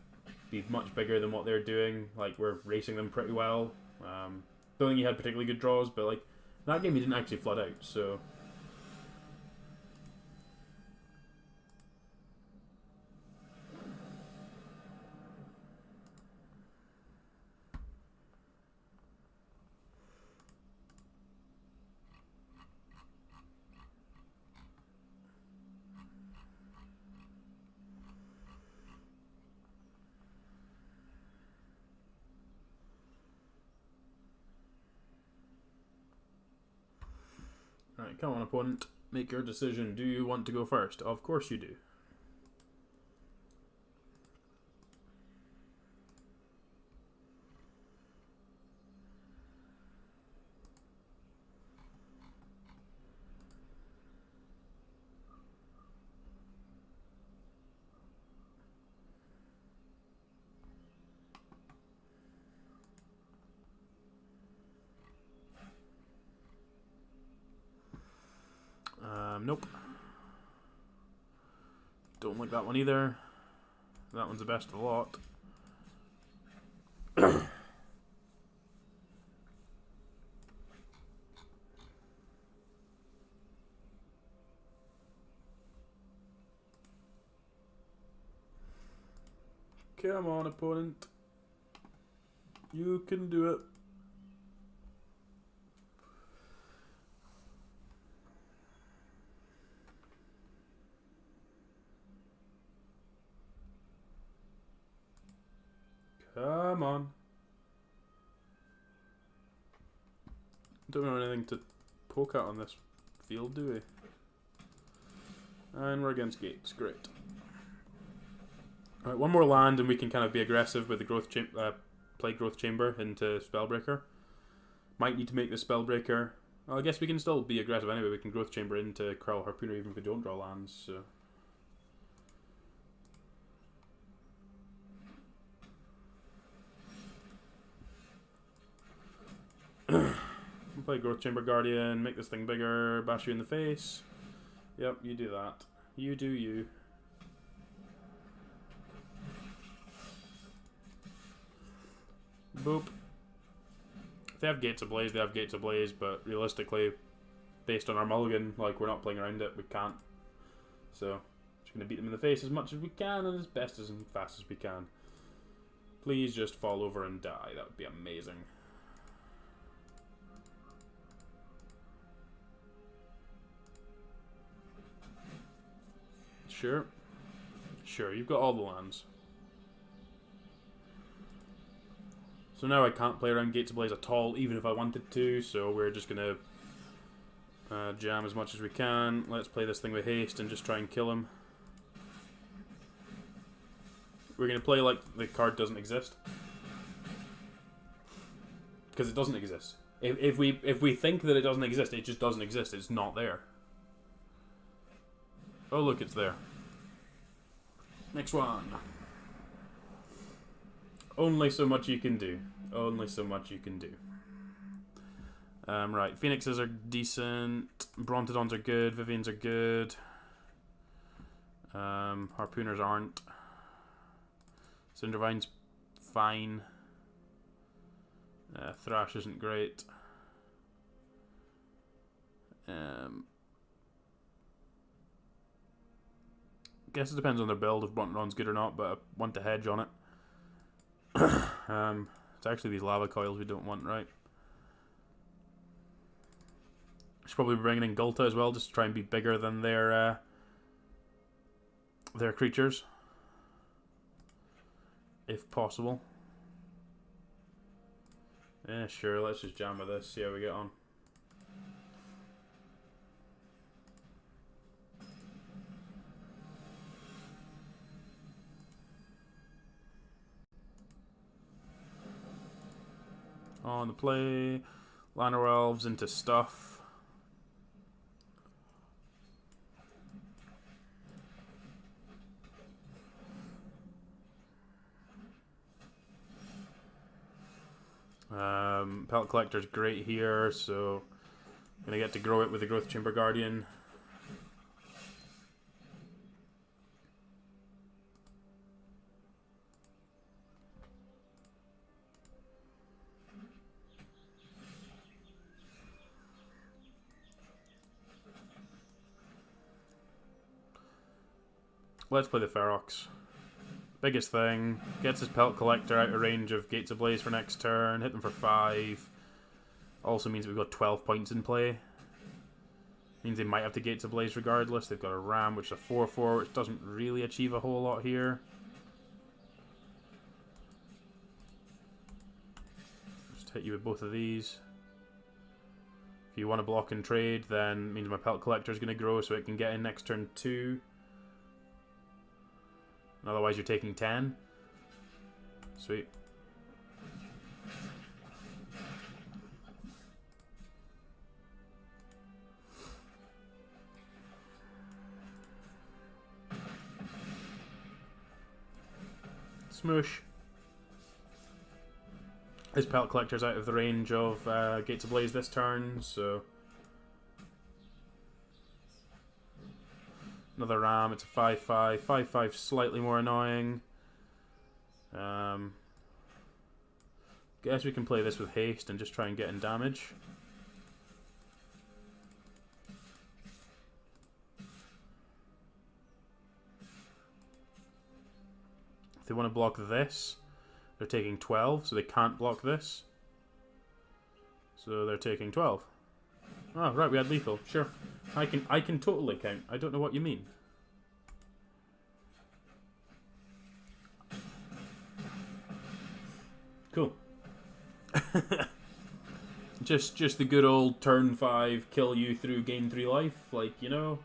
be much bigger than what they're doing. Like, we're racing them pretty well. Don't think he had particularly good draws, but like that game he didn't actually flood out, so. Right, come on, opponent. Make your decision. Do you want to go first? Of course you do. Nope. Don't like that one either. That one's the best of the lot. Come on, opponent. You can do it. Come on. Don't know anything to poke out on this field, do we? And we're against gates. Great. Alright, one more land and we can kind of be aggressive with the play Growth Chamber into Spellbreaker. Might need to make the Spellbreaker. Well, I guess we can still be aggressive anyway. We can Growth Chamber into Krell Harpooner even if we don't draw lands, so... Play Growth Chamber Guardian, make this thing bigger, bash you in the face. Yep, you do that. You do you. Boop. If they have Gates Ablaze, they have Gates Ablaze, but realistically, based on our mulligan, like, we're not playing around it, we can't. So, just gonna beat them in the face as much as we can and as best as fast as we can. Please just fall over and die, that would be amazing. Sure. Sure, you've got all the lands. So now I can't play around Gates Ablaze at all, even if I wanted to, so we're just going to jam as much as we can. Let's play this thing with haste and just try and kill him. We're going to play like the card doesn't exist. Because it doesn't exist. If we think that it doesn't exist, it just doesn't exist. It's not there. Oh look, it's there. Next one. Only so much you can do. Only so much you can do. Right, Phoenixes are decent. Brontodons are good. Vivians are good. Harpooners aren't. Cindervine's fine. Thrash isn't great. Guess it depends on their build if Brontodon's good or not, but I want to hedge on it. It's actually these lava coils we don't want, right? Should probably be bringing in Gulta as well, just to try and be bigger than their creatures, if possible. Yeah, sure. Let's just jam with this. See how we get on. On the play, Llanowar Elves into stuff. Pellet Collector's great here, so I'm gonna get to grow it with the Growth Chamber Guardian. Let's play the Ferox. Biggest thing. Gets his Pellet Collector out of range of Gates Ablaze for next turn. Hit them for 5. Also means we've got 12 points in play. Means they might have to Gates Ablaze regardless. They've got a Ram, which is a 4/4, which doesn't really achieve a whole lot here. Just hit you with both of these. If you want to block and trade, then it means my Pellet Collector is going to grow so it can get in next turn 2. Otherwise, you're taking 10. Sweet. Smoosh. His Pellet Collector's out of the range of Gates Ablaze this turn, so... Another Ram, it's a 5/5. 5/5 slightly more annoying. Guess we can play this with haste and just try and get in damage. If they want to block this, they're taking 12, so they can't block this. So they're taking 12. Oh, right, we had lethal. Sure. I can totally count. I don't know what you mean. Cool. Just the good old turn 5, kill you through gain 3 life. Like, you know,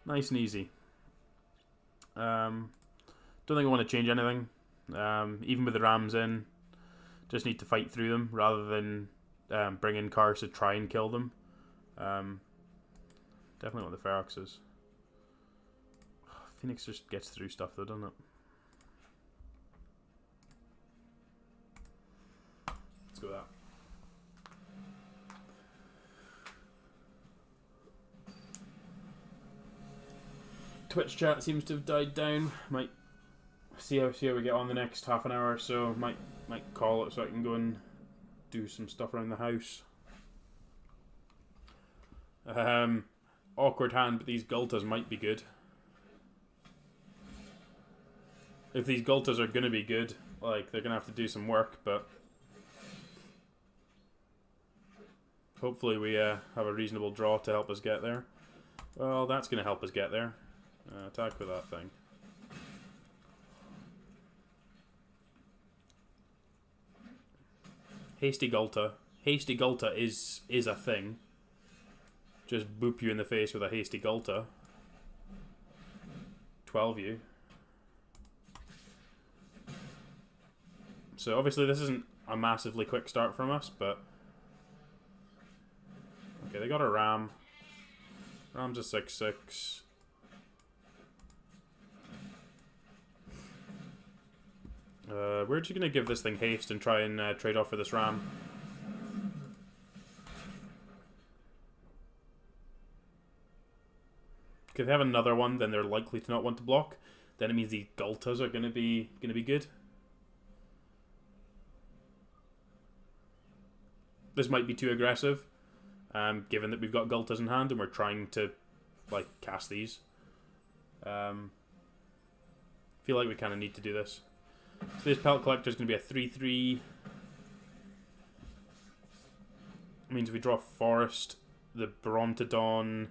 nice and easy. Don't think I want to change anything. Even with the Rams in, just need to fight through them rather than bring in cars to try and kill them. Definitely want the Feroxes. Phoenix just gets through stuff though, doesn't it? Let's go with that. Twitch chat seems to have died down. Might see how we get on the next half an hour or so. Might call it so I can go and do some stuff around the house. Awkward hand, but these Gultas might be good. If these Gultas are going to be good, like, they're going to have to do some work, but hopefully we have a reasonable draw to help us get there. Well, that's going to help us get there. Attack with that thing. Hasty Gulta. Hasty Gulta is a thing. Just boop you in the face with a Hasty Gulta. 12 you. So obviously this isn't a massively quick start from us, but okay, they got a Ram. Ram's a 6/6. We're just gonna give this thing haste and try and trade off for this Ram. If they have another one, then they're likely to not want to block. Then it means the Gultas are gonna be good. This might be too aggressive, given that we've got Gultas in hand and we're trying to, like, cast these. Feel like we kind of need to do this. So this Pelt Collector is going to be a 3/3. It means we draw Forest. The Brontodon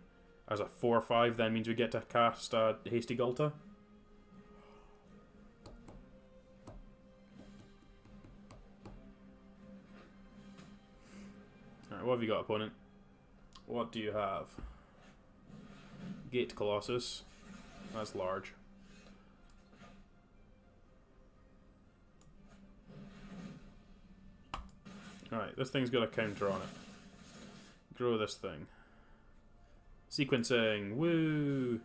as a 4/5 then means we get to cast Hasty Gulta. Alright, what have you got, opponent? What do you have? Gate Colossus. That's large. Alright, this thing's got a counter on it. Grow this thing. Sequencing. Woo!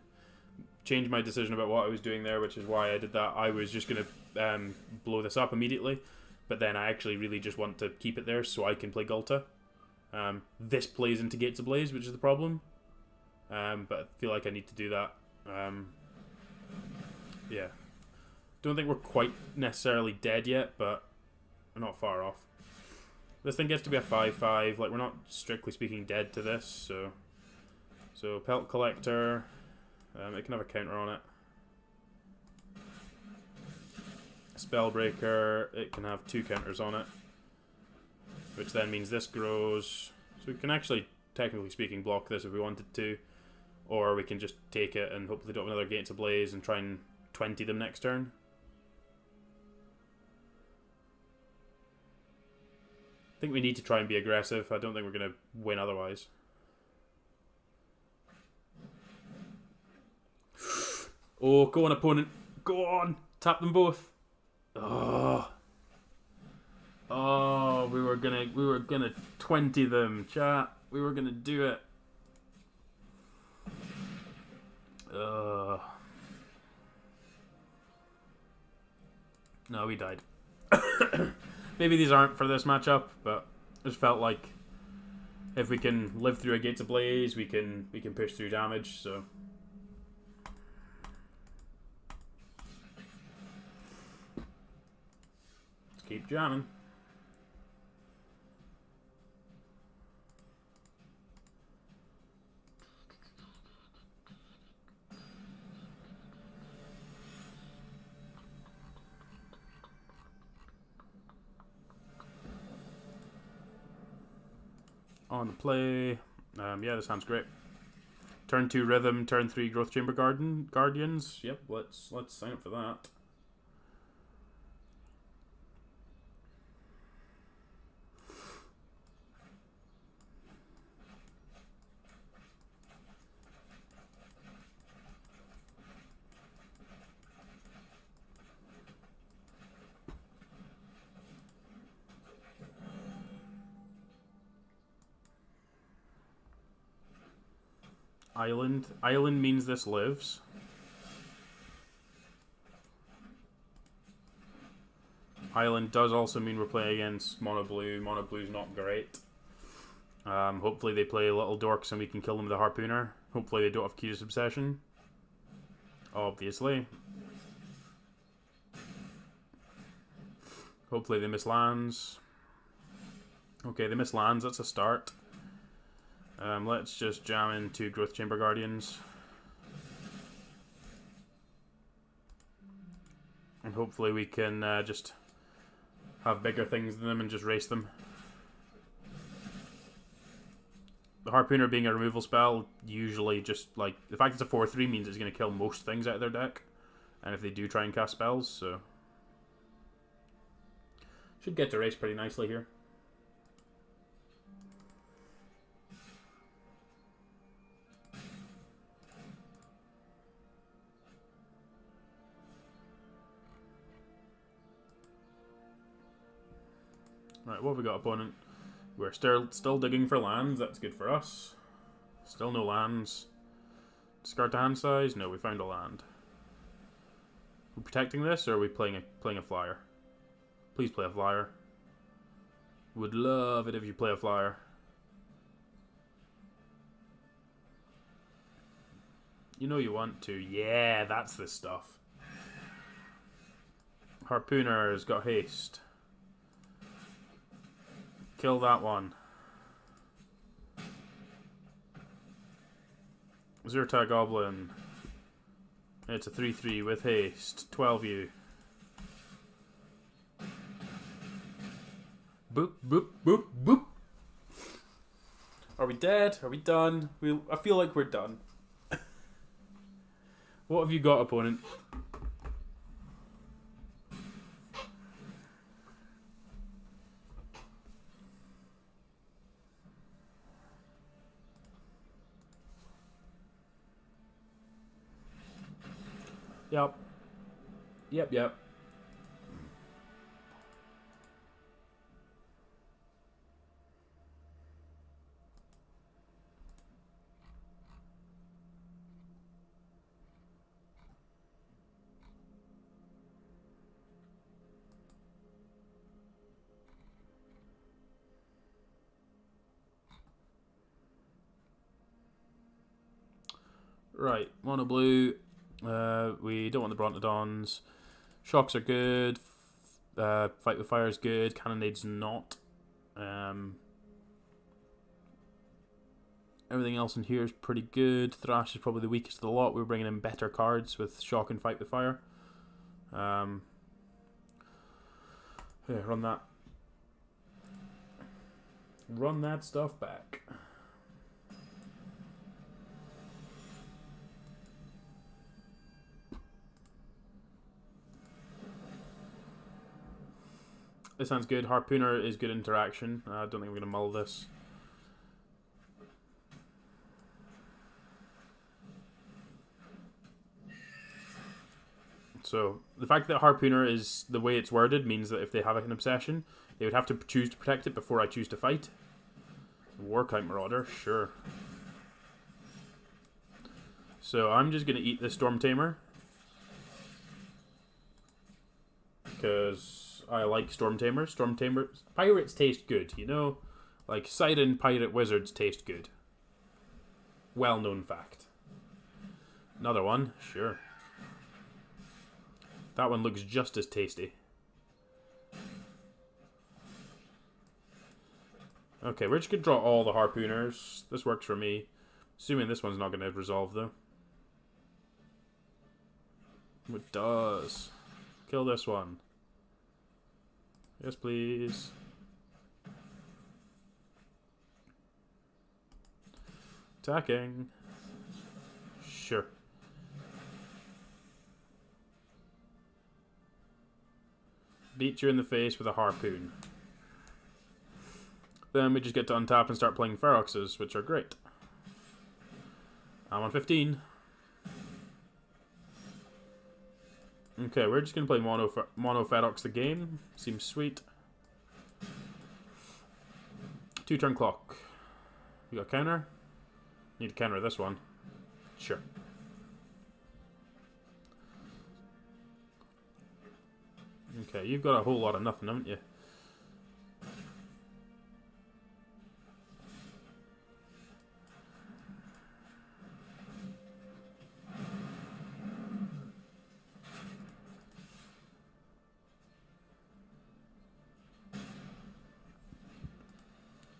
Changed my decision about what I was doing there, which is why I did that. I was just going to blow this up immediately, but then I actually really just want to keep it there so I can play Gulta. This plays into Gates Ablaze, which is the problem. But I feel like I need to do that. Yeah. Don't think we're quite necessarily dead yet, but we're not far off. This thing gets to be a 5/5. Like, we're not strictly speaking dead to this, so Pelt Collector. It can have a counter on it. Spellbreaker. It can have 2 counters on it, which then means this grows. So we can actually, technically speaking, block this if we wanted to, or we can just take it and hopefully don't have another Gates Ablaze and try and 20 them next turn. I think we need to try and be aggressive. I don't think we're going to win otherwise. Oh, go on, opponent. Go on. Tap them both. Oh. Oh, we were gonna 20 them, chat. We were gonna do it. No, we died. Maybe these aren't for this matchup, but it just felt like if we can live through a Gates Ablaze, we can push through damage. So let's keep jamming. On the play. Yeah, this sounds great. Turn 2 Rhythm, turn 3 Growth Chamber Guardians. Yep, let's sign up for that. Island. Island means this lives. Island does also mean we're playing against Mono Blue. Mono Blue's not great. Hopefully they play little dorks and we can kill them with a harpooner. Hopefully they don't have Key to Obsession. Obviously. Hopefully they miss lands. Okay, they miss lands. That's a start. Let's just jam in 2 Growth Chamber Guardians. And hopefully we can just have bigger things than them and just race them. The Harpooner being a removal spell, usually just, like, the fact it's a 4-3 means it's going to kill most things out of their deck. And if they do try and cast spells, so... Should get to race pretty nicely here. Right, what have we got, opponent? We're still digging for lands. That's good for us. Still no lands. Discard to hand size? No, we found a land. Are we protecting this, or are we playing a flyer? Please play a flyer. Would love it if you play a flyer. You know you want to. Yeah, that's the stuff. Harpooner's got haste. Kill that one. Zerta Goblin. It's a 3-3 with haste. 12U. Boop, boop, boop, boop. Are we dead? Are we done? I feel like we're done. What have you got, opponent? Yep. Yep. Right, mono blue. We don't want the Brontodons. Shocks are good. Fight with Fire is good. Cannonade's not. Everything else in here is pretty good. Thrash is probably the weakest of the lot. We're bringing in better cards with Shock and Fight with Fire. Yeah, run that. Run that stuff back. This sounds good. Harpooner is good interaction. I don't think we're going to mull this. So, the fact that Harpooner is the way it's worded means that if they have an obsession, they would have to choose to protect it before I choose to fight. Warkite Marauder, sure. So, I'm just going to eat this Storm Tamer. Because I like Storm Tamers. Storm Tamers. Pirates taste good, you know? Like, Siren Pirate Wizards taste good. Well-known fact. Another one, sure. That one looks just as tasty. Okay, we're just going to draw all the Harpooners. This works for me. Assuming this one's not going to resolve, though. It does. Kill this one. Yes, please. Attacking. Sure. Beat you in the face with a harpoon. Then we just get to untap and start playing Feroxes, which are great. I'm on 15. Okay, we're just going to play Mono Ferox the game. Seems sweet. 2-turn clock. You got counter? Need to counter this one. Sure. Okay, you've got a whole lot of nothing, haven't you?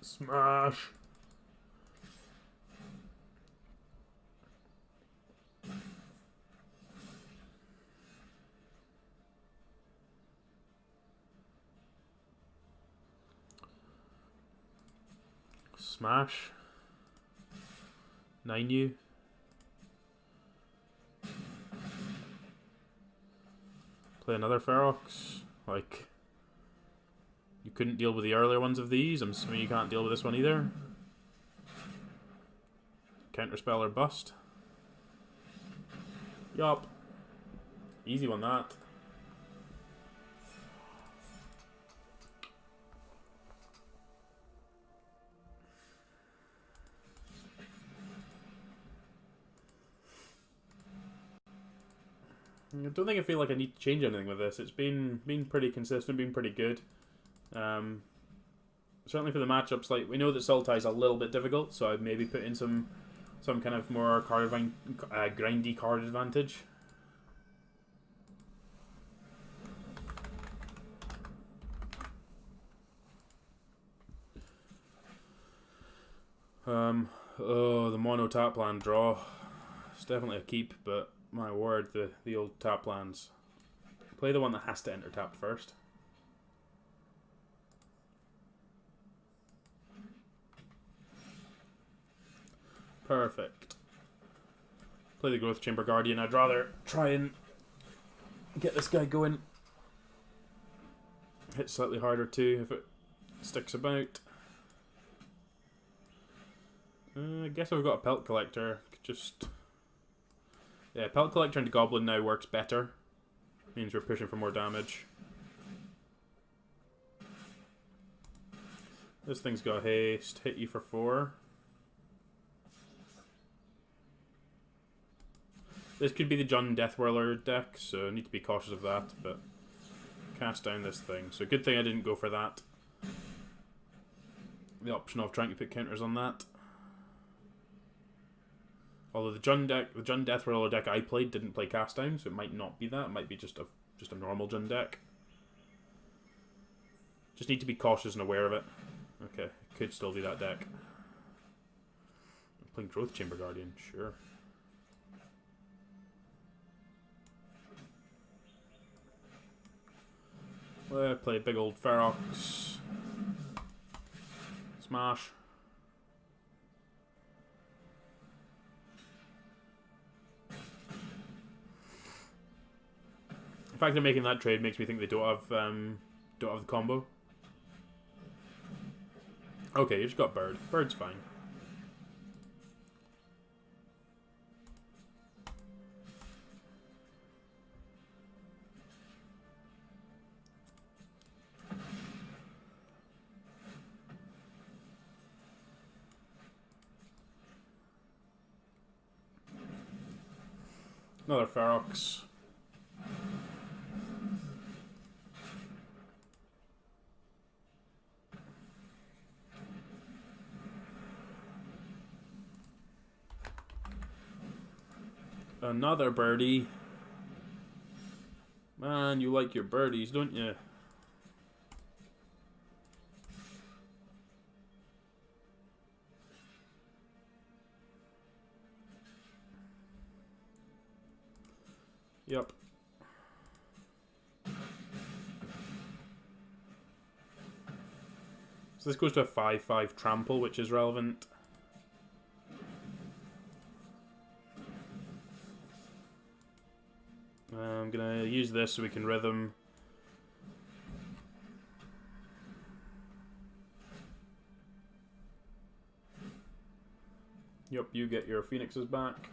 Smash! Smash. 9 you. Play another Ferox. Like, you couldn't deal with the earlier ones of these. I'm assuming you can't deal with this one either. Counterspell or bust. Yup. Easy one, that. I don't think I feel like I need to change anything with this. It's been pretty consistent, been pretty good. Certainly for the matchups, like we know that Sultai's a little bit difficult, so I'd maybe put in some kind of more grindy card advantage. Oh, the mono tap land draw. It's definitely a keep, but my word, the old tap lands. Play the one that has to enter tapped first. Perfect. Play the Growth Chamber Guardian. I'd rather try and get this guy going. Hit slightly harder too if it sticks about. I guess I've got a Pelt Collector. Just... yeah, Pelt Collector into Goblin now works better. Means we're pushing for more damage. This thing's got haste. Hit you for 4. This could be the Jund Deathwhirler deck, so I need to be cautious of that, but cast down this thing. So good thing I didn't go for that. The option of trying to put counters on that. Although the Jund Deathwhirler deck I played didn't play cast down, so it might not be that. It might be just a normal Jund deck. Just need to be cautious and aware of it. Okay, could still be that deck. I'm playing Growth Chamber Guardian, sure. Well, play a big old Ferox. Smash. The fact they're making that trade makes me think they don't have the combo. Okay, you just got Bird. Bird's fine. Another Ferox. Another birdie. Man, you like your birdies, don't you? Yep. So this goes to a 5/5 trample, which is relevant. I'm gonna use this so we can rhythm. Yep, you get your phoenixes back.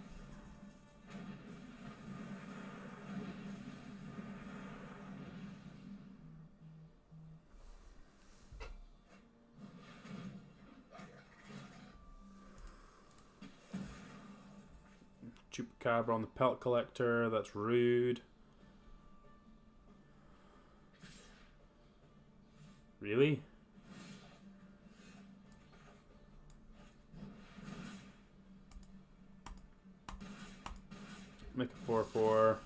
Chupacabra on the Pelt Collector. That's rude. Really? Make a 4/4.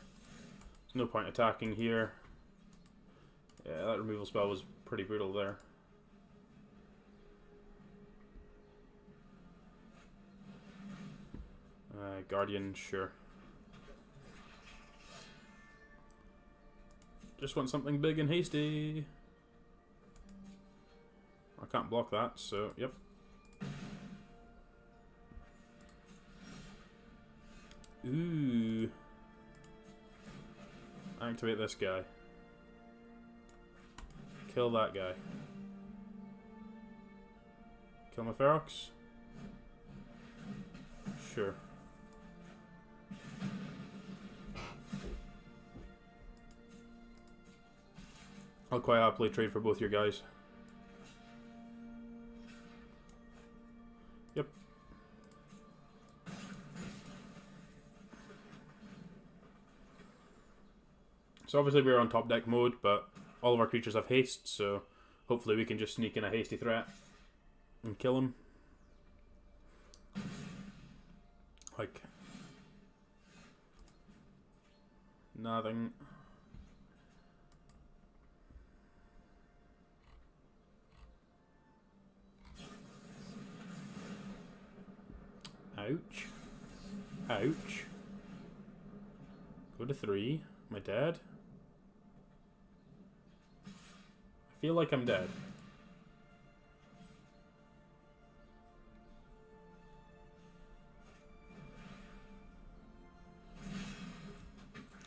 There's no point attacking here. Yeah, that removal spell was pretty brutal there. Guardian, sure. Just want something big and hasty. I can't block that, so yep. Ooh. Activate this guy. Kill that guy. Kill my Ferox? Sure. I'll quite happily trade for both your guys. Yep. So obviously we're on top deck mode, but all of our creatures have haste, so hopefully we can just sneak in a hasty threat and kill him. Like nothing. Ouch. Ouch. Go to 3. Am I dead? I feel like I'm dead.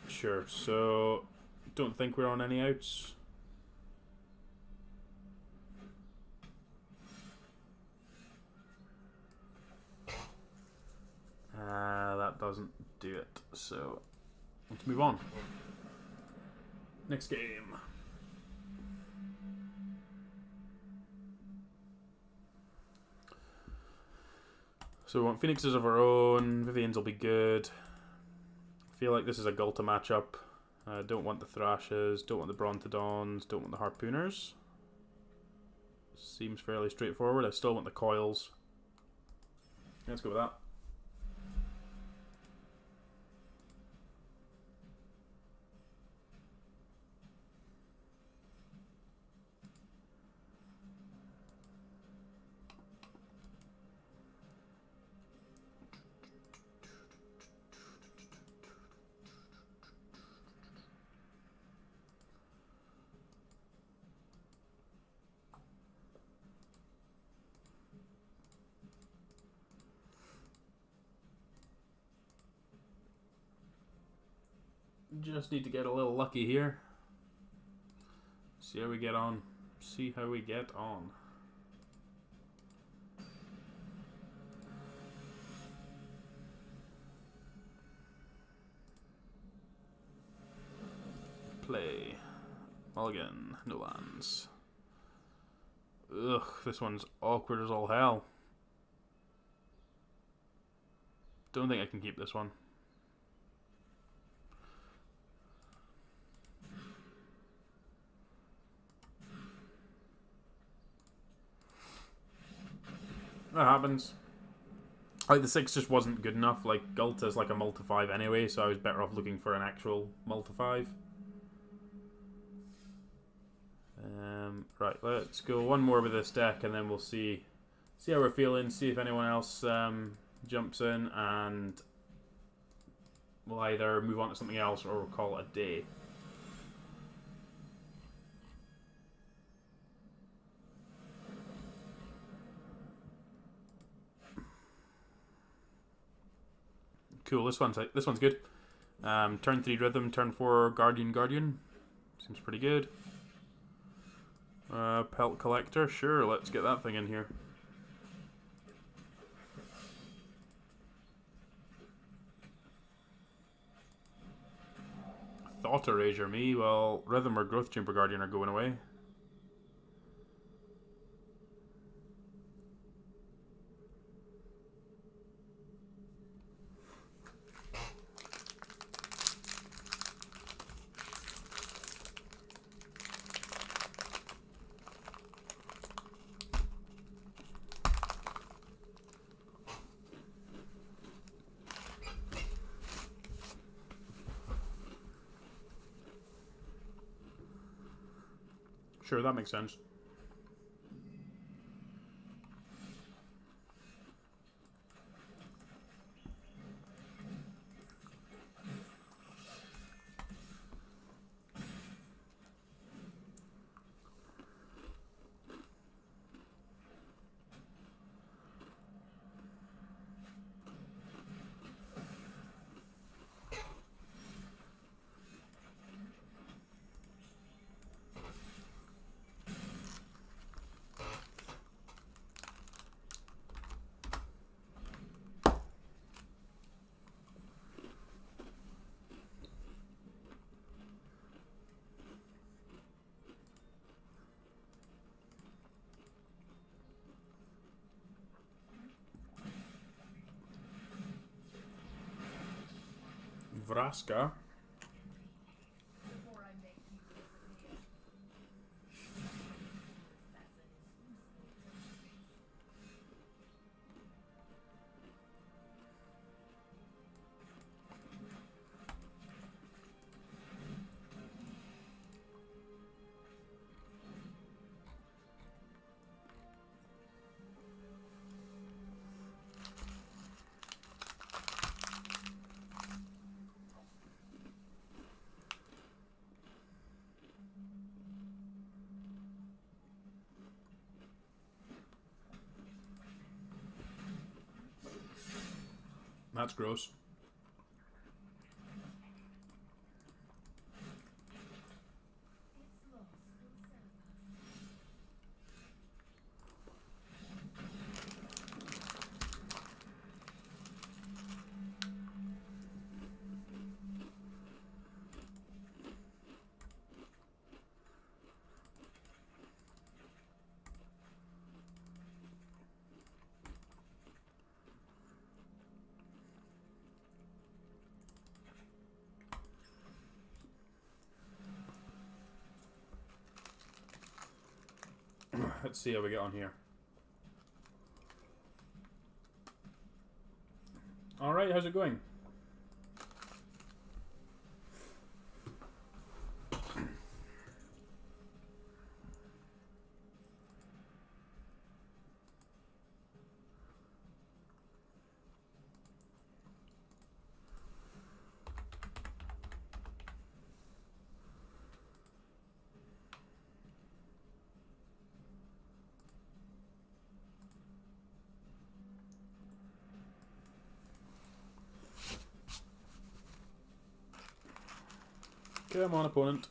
Sure, so don't think we're on any outs. That doesn't do it, so let's move on. Next game. So we want Phoenixes of our own. Vivians will be good. I feel like this is a Gulta matchup. Don't want the Thrashes, don't want the Brontodons, don't want the Harpooners. Seems fairly straightforward. I still want the Coils. Let's go with that. Just need to get a little lucky here. See how we get on. See how we get on. Play. Mulligan. No lands. Ugh, this one's awkward as all hell. Don't think I can keep this one. That happens. Like, the 6 just wasn't good enough. Like, Gulta's like a multi-5 anyway, so I was better off looking for an actual multi-5. Right, let's go one more with this deck, and then we'll see how we're feeling, see if anyone else jumps in, and we'll either move on to something else or we'll call it a day. Cool, this one's good. Turn 3 Rhythm, turn 4 Guardian. Seems pretty good. Pelt Collector, sure, let's get that thing in here. Thought Erasure me, well, Rhythm or Growth Chamber Guardian are going away. Sure, that makes sense. Vraska. Before I make you disappear. Assassin is That's gross. It's lost in service. Let's see how we get on here. Alright, how's it going? Come on, opponent.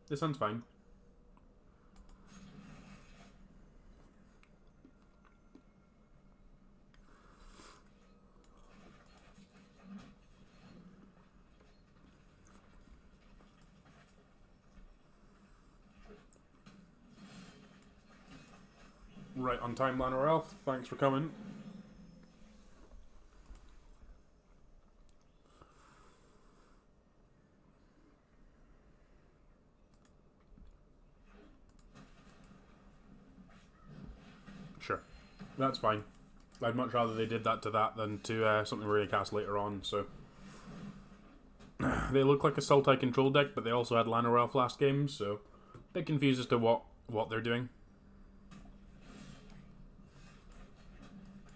This sounds fine. Right on time, Lana Ralph. Thanks for coming. Sure. That's fine. I'd much rather they did that to that than to something we're going to cast later on, so... They look like a Sultai control deck, but they also had Lana Ralph last game, so... A bit confused as to what they're doing.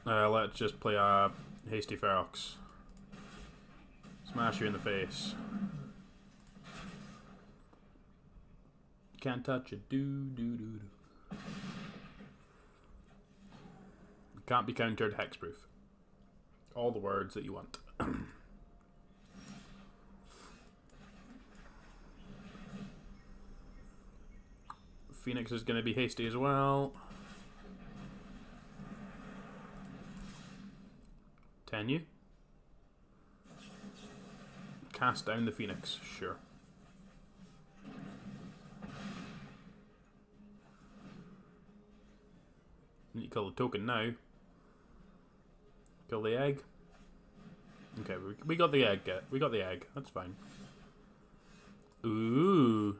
Let's just play a Hasty Ferox. Smash you in the face. Can't touch it. Do. Can't be countered. Hexproof. All the words that you want. Phoenix is going to be hasty as well. 10 you. Cast down the Phoenix, sure. You kill the token now. Kill the egg. Okay, we got the egg. We got the egg. That's fine. Ooh.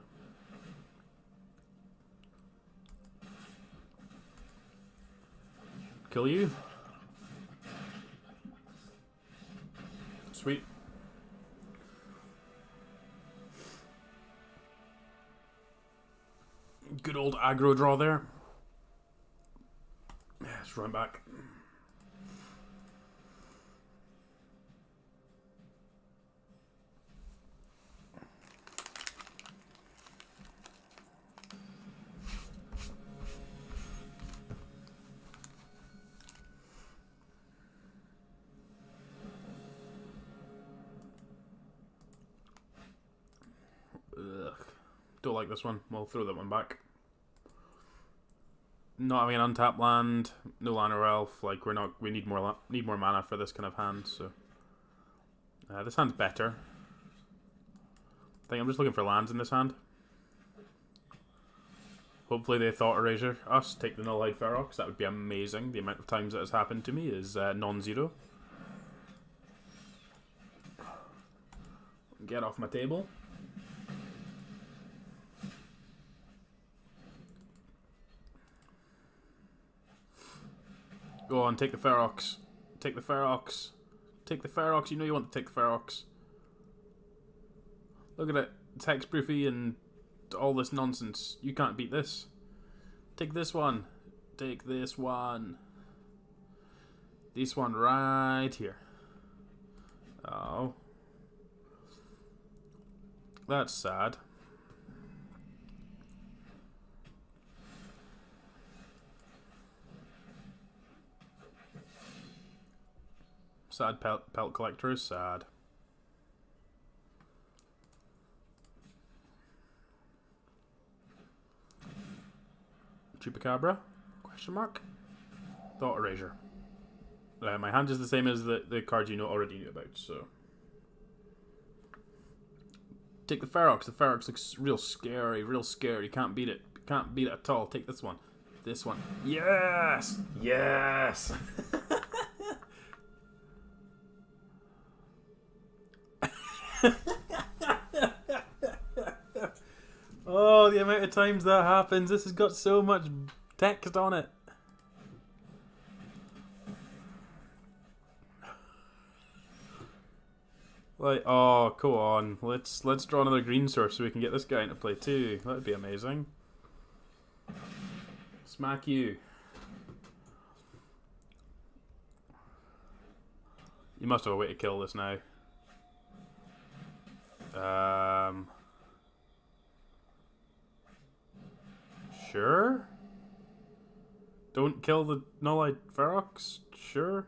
Kill you. Sweet. Good old aggro draw there. Yeah, let's run back. Ugh. Don't like this one. We'll throw that one back. Not having an untapped land, no land or elf. Like we need more mana for this kind of hand. So this hand's better. I think I'm just looking for lands in this hand. Hopefully they thought erasure us. Take the Null-Hide Ferox. That would be amazing. The amount of times that has happened to me is non-zero. Get off my table. Go on, take the Ferox. Take the Ferox. Take the Ferox. You know you want to take the Ferox. Look at it. It's hexproofy and all this nonsense. You can't beat this. Take this one. Take this one. This one right here. Oh. That's sad. Sad pelt collector is sad. Chupacabra? Question mark? Thought erasure. My hand is the same as the card you already knew about, so. Take the Ferox. The Ferox looks real scary, real scary. You can't beat it. You can't beat it at all. Take this one. This one. Yes! Yes! Oh, the amount of times that happens. This has got so much text on it. Like, oh, go on. Let's draw another green source so we can get this guy into play too. That would be amazing. Smack you. You must have a way to kill this now. Sure. Don't kill the Null-Hide Ferox. Sure.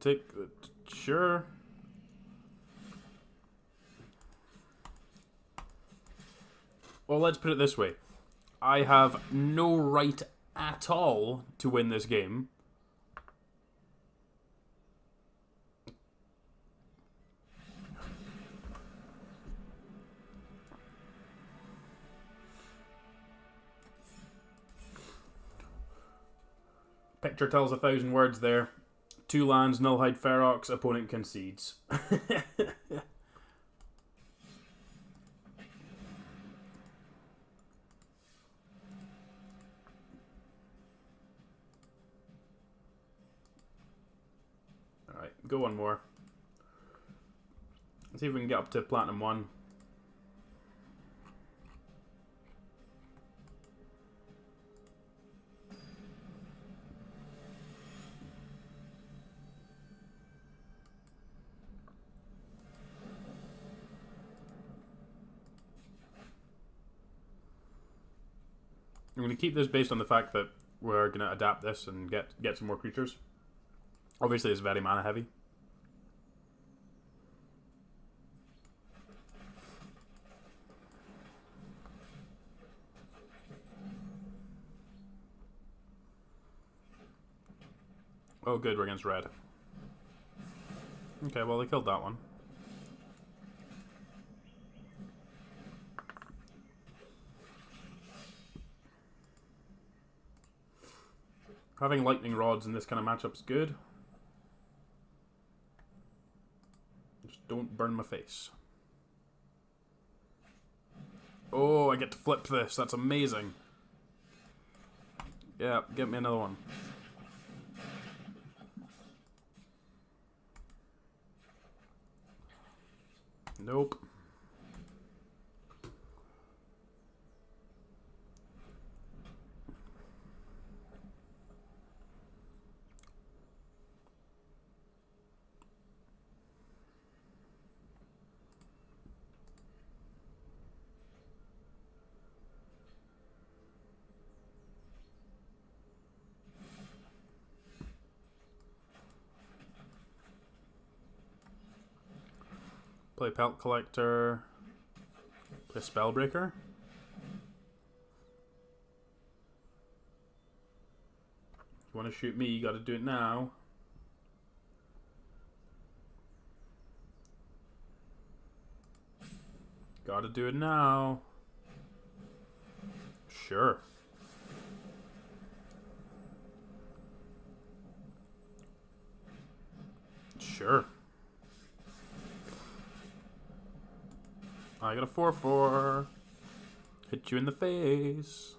Take the... Sure. Well, let's put it this way. I have no right at all to win this game. Picture tells 1,000 words there. 2 lands, Null-Hide Ferox, opponent concedes. Alright, go one more. Let's see if we can get up to Platinum 1. I'm going to keep this based on the fact that we're going to adapt this and get some more creatures. Obviously, it's very mana heavy. Oh, good, we're against red. Okay, well, they killed that one. Having lightning rods in this kind of matchup's good. Just don't burn my face. Oh, I get to flip this. That's amazing. Yeah, get me another one. Nope. Play Pelt Collector. Play Spellbreaker. If you want to shoot me, you gotta do it now. Gotta do it now. Sure. Sure. I got a 4/4. Hit you in the face.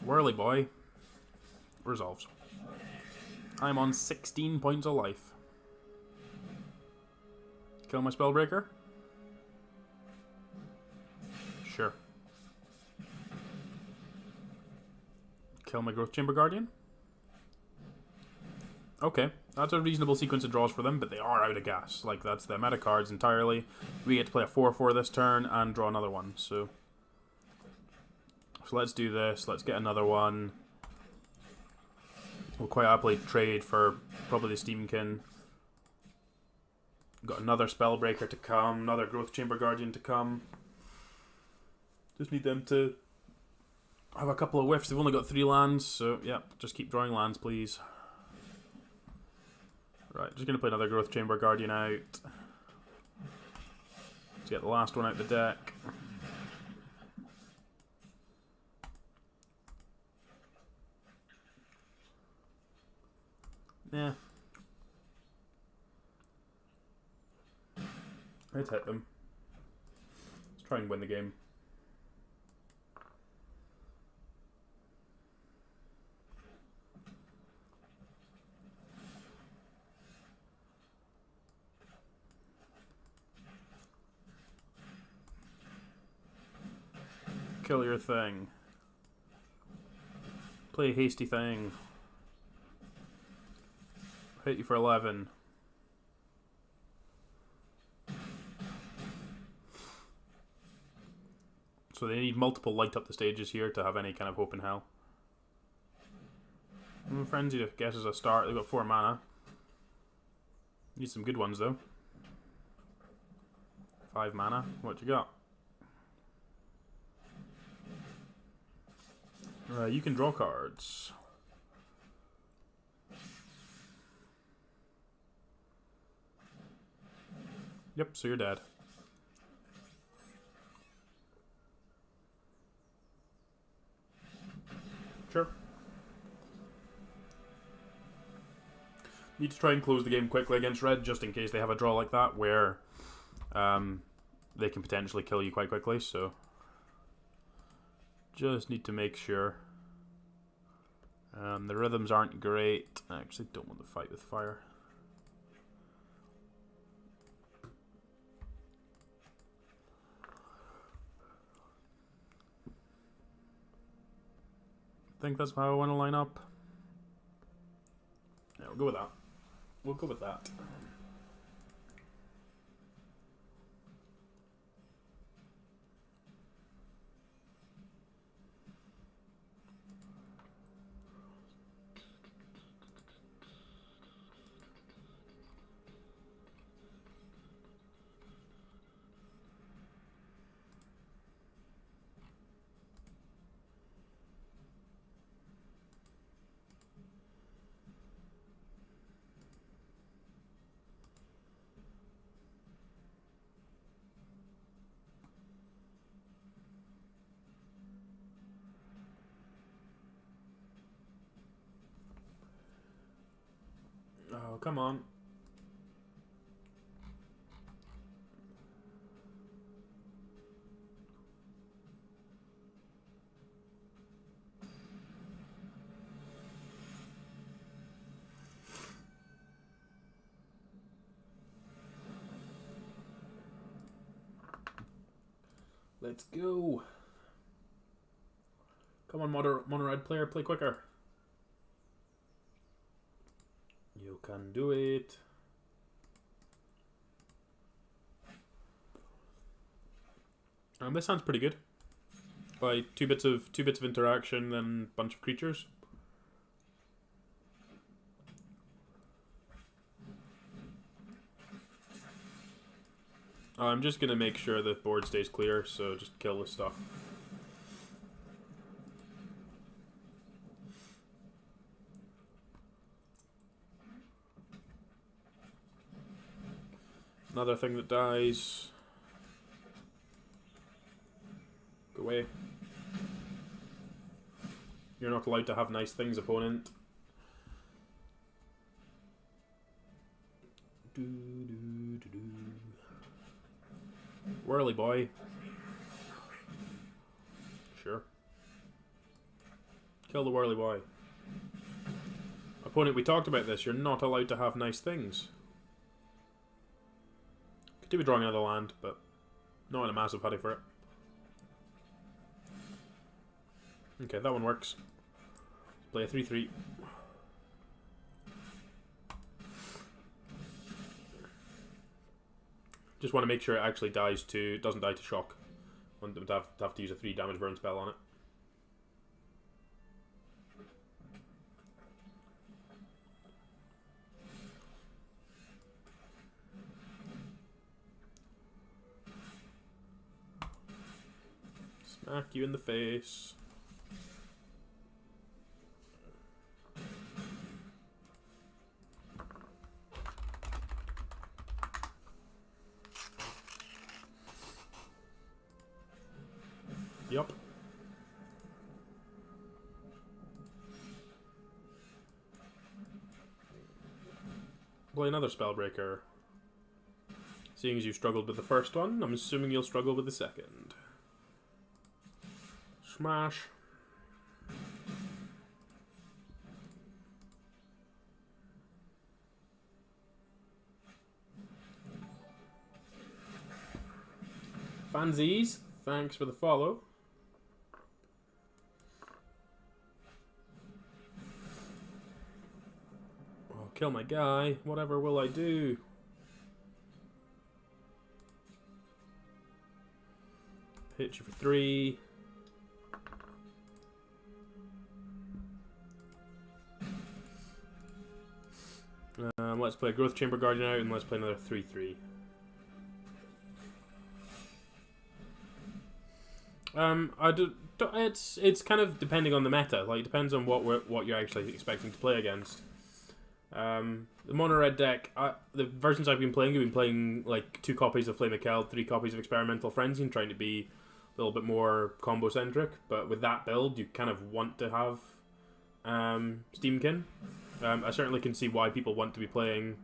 Whirly boy. Resolves. I'm on 16 points of life. Kill my Spellbreaker? Sure. Kill my Growth Chamber Guardian? Okay, that's a reasonable sequence of draws for them, but they are out of gas. Like, that's the meta cards entirely. We get to play a 4/4 this turn and draw another one, so let's do this. Let's get another one. We'll quite happily trade for probably the Steamkin. Got another Spellbreaker to come, another Growth Chamber Guardian to come. Just need them to have a couple of whiffs. They've only got 3 lands, so yeah, just keep drawing lands, please. Right, just going to play another Growth Chamber Guardian out. Let's get the last one out the deck. Yeah. Let's hit them. Let's try and win the game. Kill your thing. Play a hasty thing. Hit you for 11. So they need multiple light up the stages here to have any kind of hope in hell. Frenzy, I guess, is a start. They've got 4 mana. Need some good ones, though. 5 mana. What you got? You can draw cards. Yep, so you're dead. Sure. Need to try and close the game quickly against red, just in case they have a draw like that, where they can potentially kill you quite quickly, so just need to make sure. The rhythms aren't great. I actually don't want to fight with fire. I think that's how I want to line up. Yeah, we'll go with that. We'll go with that. come on. Let's go. Come on, mono red player, play quicker. You can do it. This sounds pretty good. Like two bits of interaction, then a bunch of creatures. I'm just gonna make sure the board stays clear, so just kill this stuff. Another thing that dies. Go away. You're not allowed to have nice things, opponent. Whirly boy. Sure. Kill the whirly boy. Opponent, we talked about this. You're not allowed to have nice things. Could do with drawing another land, but not in a massive hurry for it. Okay, that one works. Play a 3/3. Just want to make sure it actually dies to, doesn't die to shock. Want them to have to use a 3 damage burn spell on it. Smack you in the face. Yup. Play another Spellbreaker. Seeing as you struggled with the first one, I'm assuming you'll struggle with the second. Smash. Fansies, thanks for the follow. Oh, kill my guy. Whatever will I do? Hit you for 3. Let's play a Growth Chamber Guardian out, and let's play another 3/3. It's kind of depending on the meta. Like, it depends on what you're actually expecting to play against. The mono red deck, the versions I've been playing like 2 copies of Flame of Keld, 3 copies of Experimental Frenzy, and trying to be a little bit more combo centric. But with that build, you kind of want to have Steamkin. I certainly can see why people want to be playing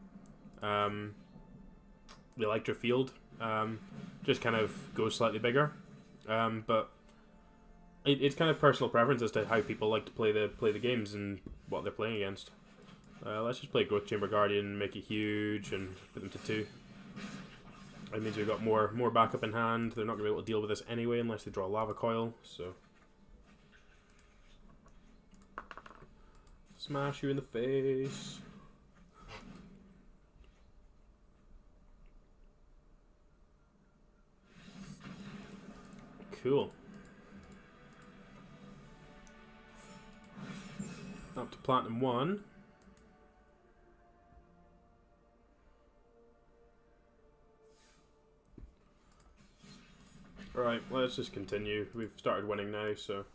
the Electro Field. Just kind of goes slightly bigger. But it's kind of personal preference as to how people like to play the games and what they're playing against. Let's just play Growth Chamber Guardian, make it huge, and put them to 2. That means we've got more backup in hand. They're not going to be able to deal with this anyway unless they draw a Lava Coil. So smash you in the face. Cool. Up to Platinum 1. Right, let's just continue. We've started winning now, so...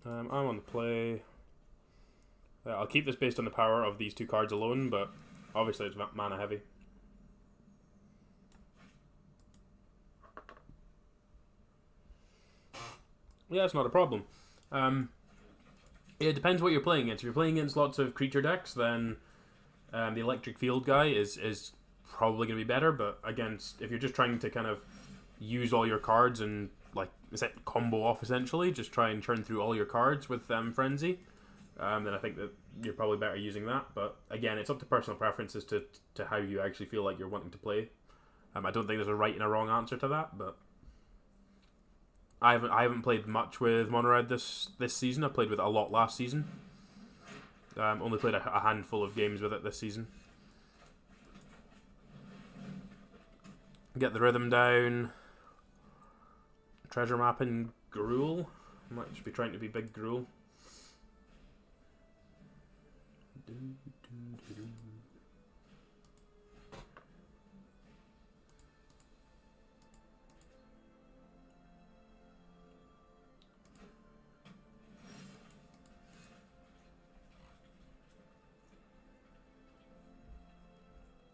I'm on the play. I'll keep this based on the power of these two cards alone, but obviously it's mana heavy. Yeah, it's not a problem. It depends what you're playing against. If you're playing against lots of creature decks, then the electric field guy is probably going to be better. But against, if you're just trying to kind of use all your cards and like combo off essentially, just try and churn through all your cards with Frenzy, then I think that you're probably better using that. But again, it's up to personal preferences to how you actually feel like you're wanting to play. I don't think there's a right and a wrong answer to that, but I haven't played much with Mono Red this season. I played with it a lot last season. Only played a handful of games with it this season. Get the rhythm down. Treasure map in Gruul. Might just be trying to be big Gruul.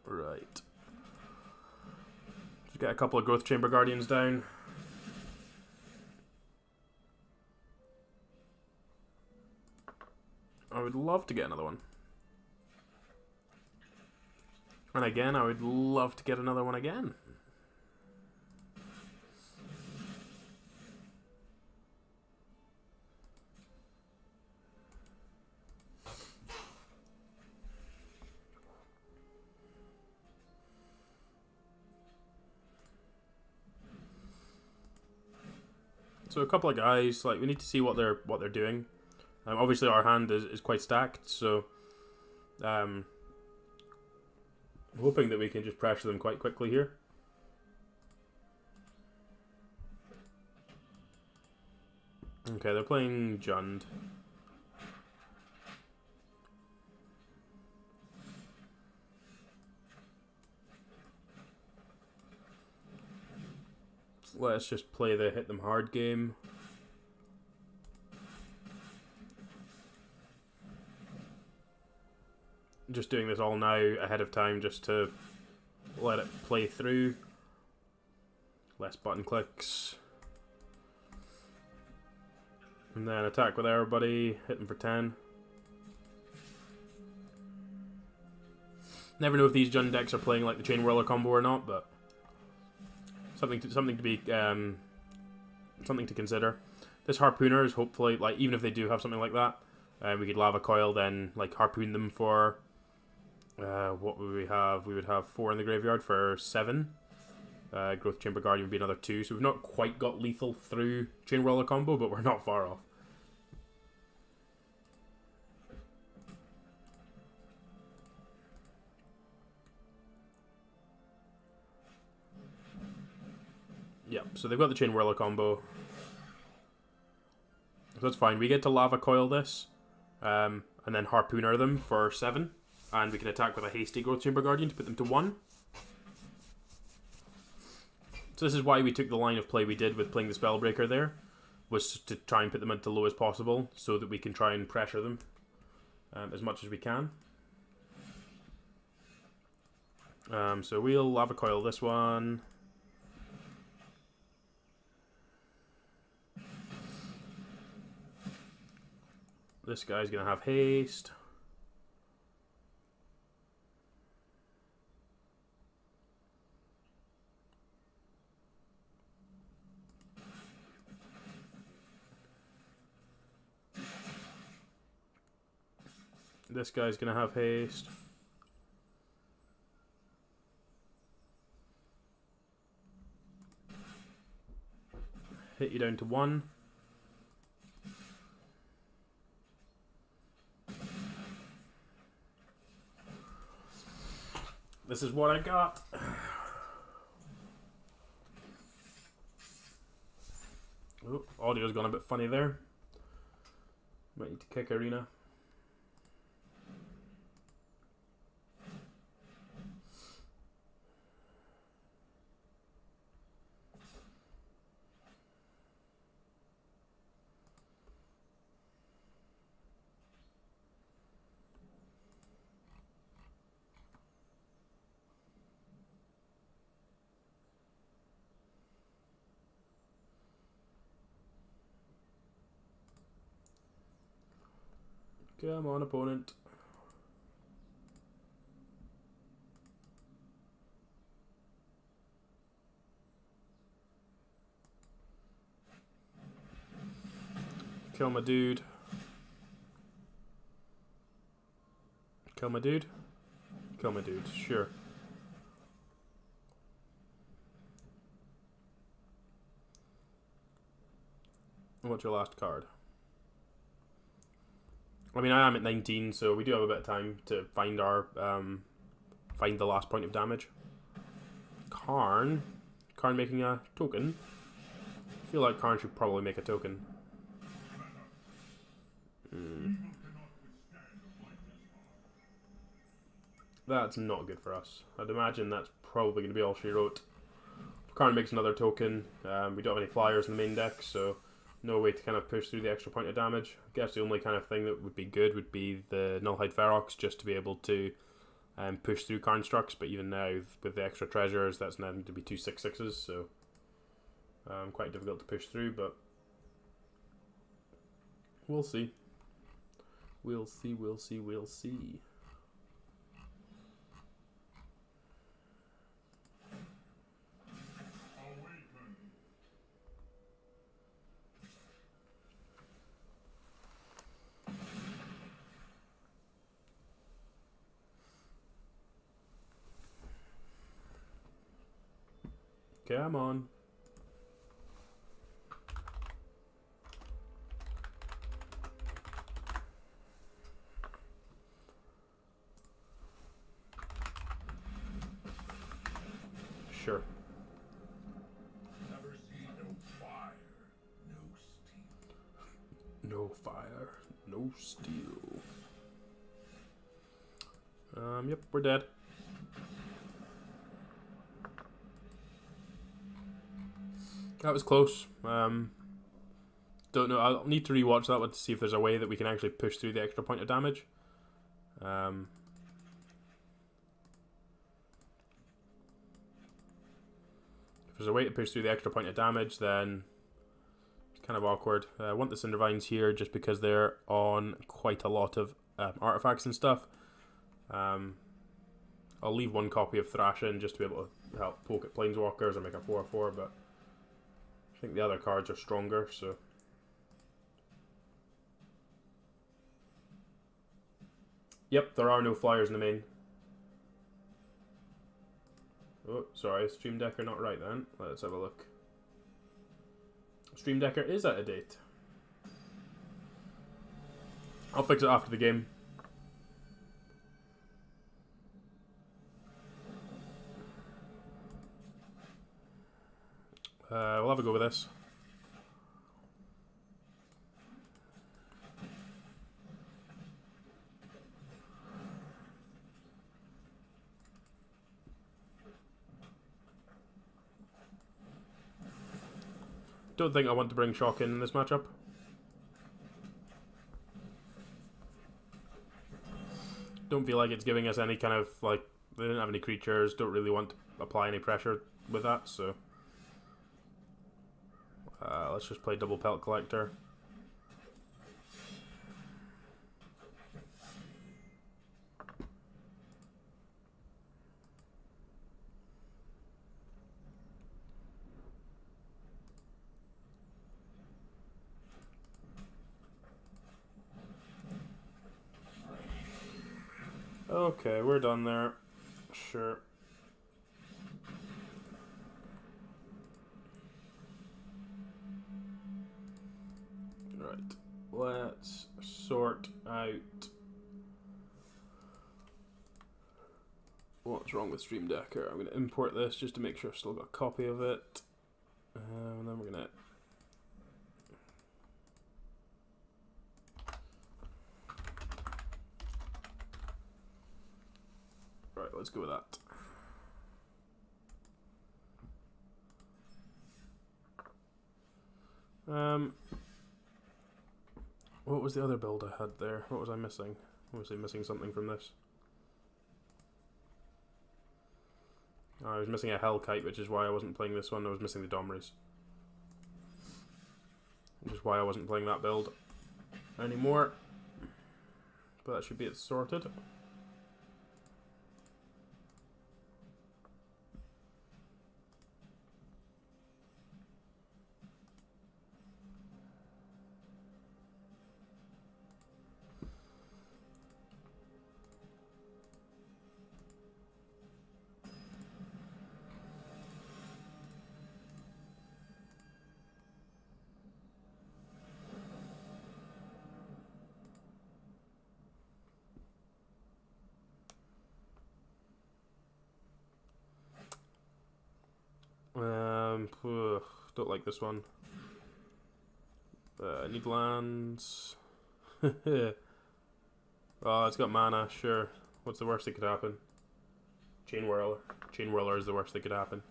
Right. Just get a couple of Growth Chamber Guardians down. I would love to get another one. And again, I would love to get another one again. So a couple of guys, like we need to see what they're doing. Obviously, our hand is quite stacked, so hoping that we can just pressure them quite quickly here. Okay, they're playing Jund. Let's just play the hit them hard game. Just doing this all now ahead of time just to let it play through. Less button clicks. And then attack with everybody, hit them for 10. Never know if these Jund decks are playing like the Chain Whirler combo or not, but something to consider. This Harpooner is hopefully, like, even if they do have something like that, we could Lava Coil, then like harpoon them for what would we have? We would have 4 in the graveyard for 7. Growth Chamber Guardian would be another 2, so we've not quite got lethal through Chain Whirler combo, but we're not far off. Yep, so they've got the Chain Whirler combo. So that's fine. We get to Lava Coil this, and then Harpooner them for 7. And we can attack with a hasty Growth Chamber Guardian to put them to 1. So this is why we took the line of play we did with playing the Spellbreaker there, was to try and put them into low as possible, so that we can try and pressure them as much as we can. So we'll Lava Coil this one. This guy's going to have haste. This guy's going to have haste. Hit you down to 1. This is what I got. Oh, audio's gone a bit funny there. Might need to kick Arena. Come on, opponent. Kill my dude. Kill my dude. Kill my dude, sure. What's your last card? I mean, I am at 19, so we do have a bit of time to find our find the last point of damage. Karn making a token. I feel like Karn should probably make a token. That's not good for us. I'd imagine that's probably going to be all she wrote. Karn makes another token. We don't have any flyers in the main deck, so no way to kind of push through the extra point of damage. I guess the only kind of thing that would be good would be the Nullhide Ferox, just to be able to push through constructs, but even now with the extra treasures, that's now going to be 2 6/6s, so quite difficult to push through, but we'll see. We'll see, we'll see, we'll see. Come on. Sure. Never see no fire, no steel. No fire, no steel. Yep, we're dead. That was close. Don't know. I'll need to rewatch that one to see if there's a way that we can actually push through the extra point of damage. If there's a way to push through the extra point of damage, then it's kind of awkward. I want the Cindervines here just because they're on quite a lot of artifacts and stuff. I'll leave one copy of Thrash in just to be able to help poke at Planeswalkers or make a 4/4, but I think the other cards are stronger, so. Yep, there are no flyers in the main. Oh, sorry, Stream Decker not right then. Let's have a look. Stream Decker is out of date. I'll fix it after the game. We'll have a go with this. Don't think I want to bring Shock in this matchup. Don't feel like it's giving us any kind of, like, they didn't have any creatures, don't really want to apply any pressure with that, so. Let's just play double Pelt Collector. Okay, we're done there. Sure. Right. Let's sort out what's wrong with Stream Decker. I'm going to import this just to make sure I've still got a copy of it. And then we're going to let's go with that. What was the other build I had there? What was I missing? Was I missing something from this? Oh, I was missing a Hellkite, which is why I wasn't playing this one. I was missing the Domries, which is why I wasn't playing that build anymore. but that should be it sorted. Don't like this one. Need lands. Oh, it's got mana, sure. What's the worst that could happen? Chain Whirler. Chain Whirler is the worst that could happen.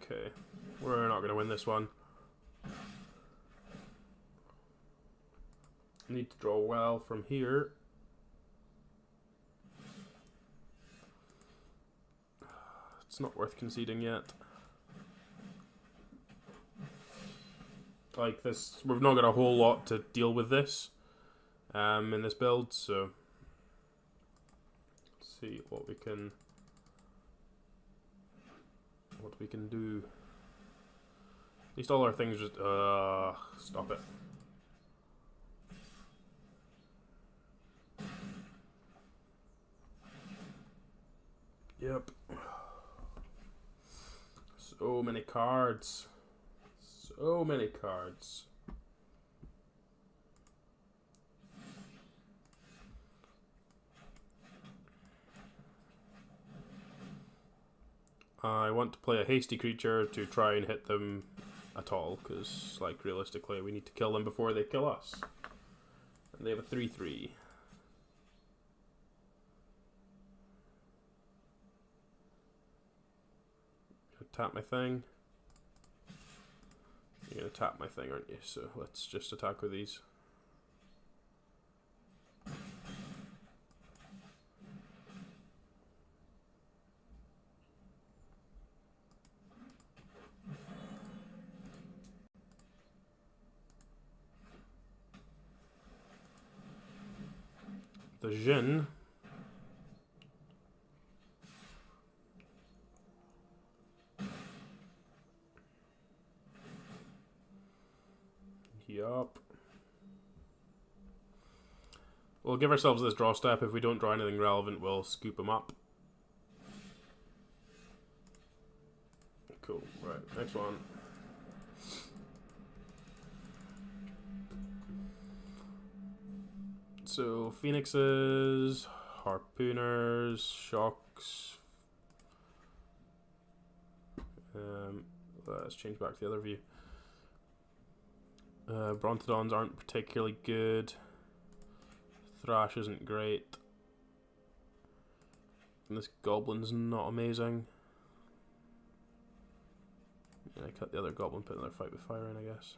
Okay. We're not going to win this one. Need to draw well from here. It's not worth conceding yet. Like this, we've not got a whole lot to deal with this in this build, so let's see what we can do. At least all our things just stop it. Yep. So many cards. So many cards. I want to play a hasty creature to try and hit them at all, because, like, realistically, we need to kill them before they kill us. And they have a 3/3. Tap my thing. You're gonna tap my thing, aren't you? So let's just attack with these. The Jin. Yup. We'll give ourselves this draw step. If we don't draw anything relevant, we'll scoop them up. Cool. Right, next one. So, Phoenixes, Harpooners, Shocks. Let's change back to the other view. Brontodons aren't particularly good. Thrash isn't great. And this Goblin's not amazing. Yeah, I cut the other Goblin, put another Fight with Fire in, I guess.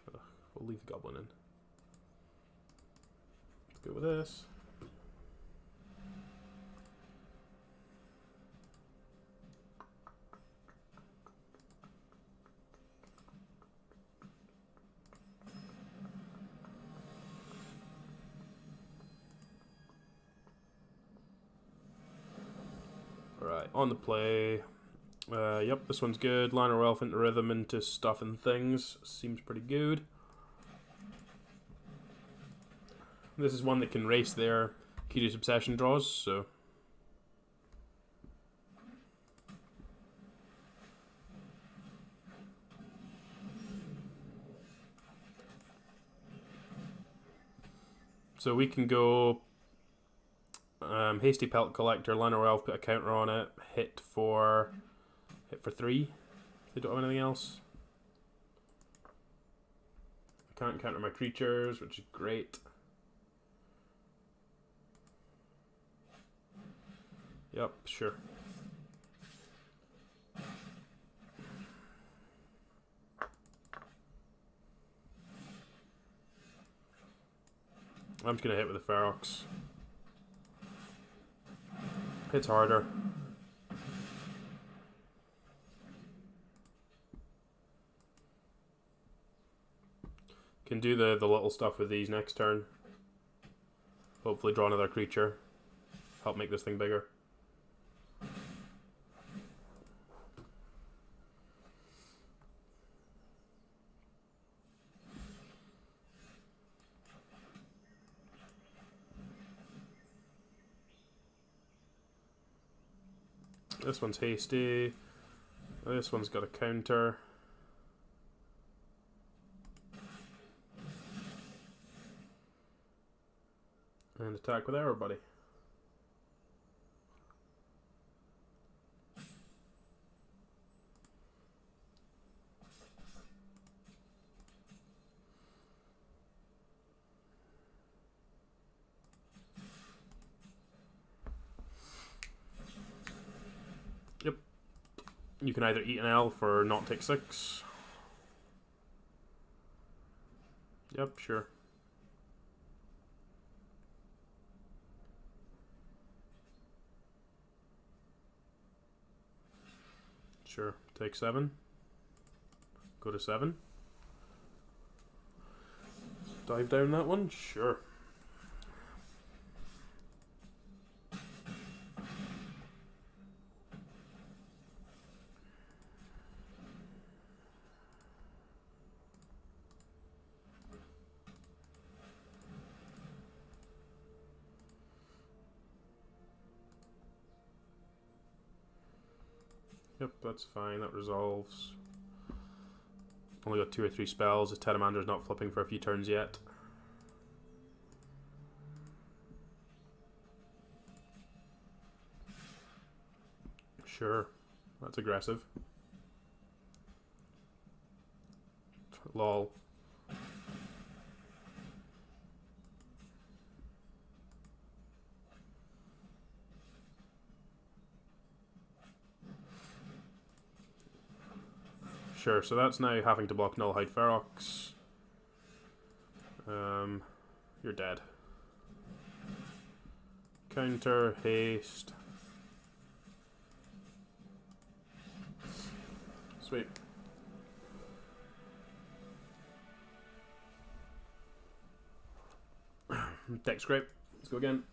Ugh, we'll leave the Goblin in. Let's go with this. Alright, on the play. Yep, this one's good. Liner Elf into Rhythm into Stuff and Things. Seems pretty good. This is one that can race their Curious Obsession draws, so. So we can go Hasty Pelt Collector, Liner Elf, put a counter on it, hit for 3. If they don't have anything else. I can't counter my creatures, which is great. Yep, sure. I'm just gonna hit with the Ferox. Hits harder. Can do the little stuff with these next turn. Hopefully draw another creature. Help make this thing bigger. This one's hasty. This one's got a counter. And attack with everybody. Yep. You can either eat an elf or not take 6. Yep, sure. Sure. Take 7. Go to 7. Dive down that one? Sure. Yep, that's fine. That resolves. Only got 2 or 3 spells. The Tedamander's not flipping for a few turns yet. Sure. That's aggressive. Lol. Sure, so that's now having to block Nullhide Ferox. You're dead. Counter, haste. Sweet. Deck scrape. Let's go again.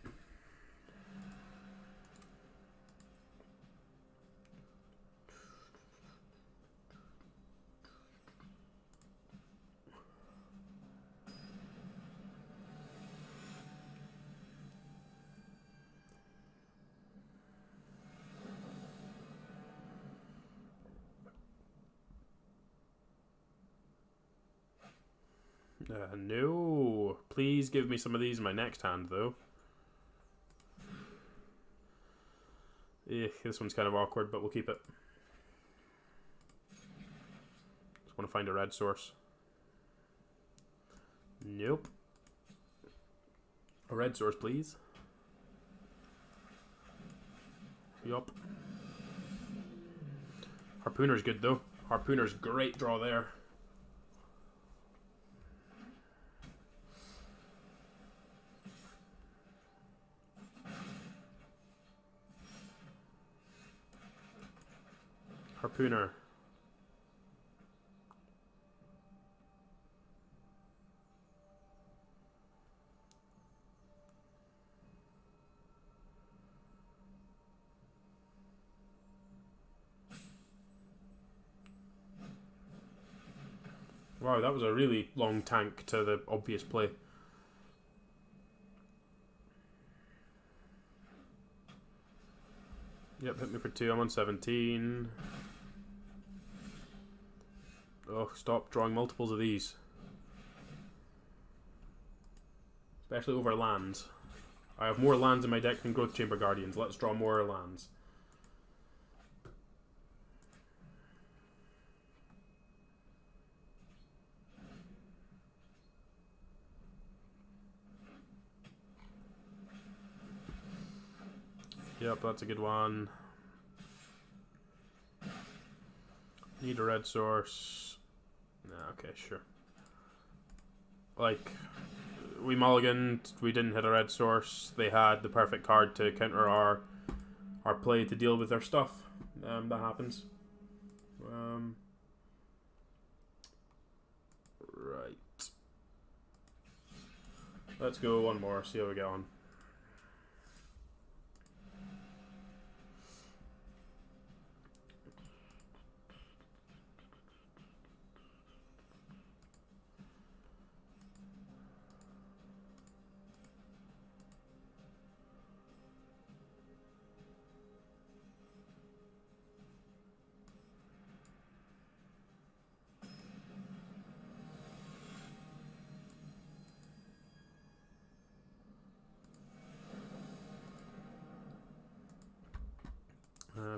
No. Please give me some of these in my next hand, though. This one's kind of awkward, but we'll keep it. Just want to find a red source. Nope. A red source, please. Yup. Harpooner's good, though. Harpooner's great draw there. Harpooner. Wow, that was a really long tank to the obvious play. Yep, hit me for 2. I'm on 17. Oh, stop drawing multiples of these. Especially over lands. I have more lands in my deck than Growth Chamber Guardians. Let's draw more lands. Yep, that's a good one. Need a red source. Nah, okay, sure. Like, we mulliganed. We didn't hit a red source. They had the perfect card to counter our play to deal with their stuff. That happens. Right. Let's go one more. See how we get on.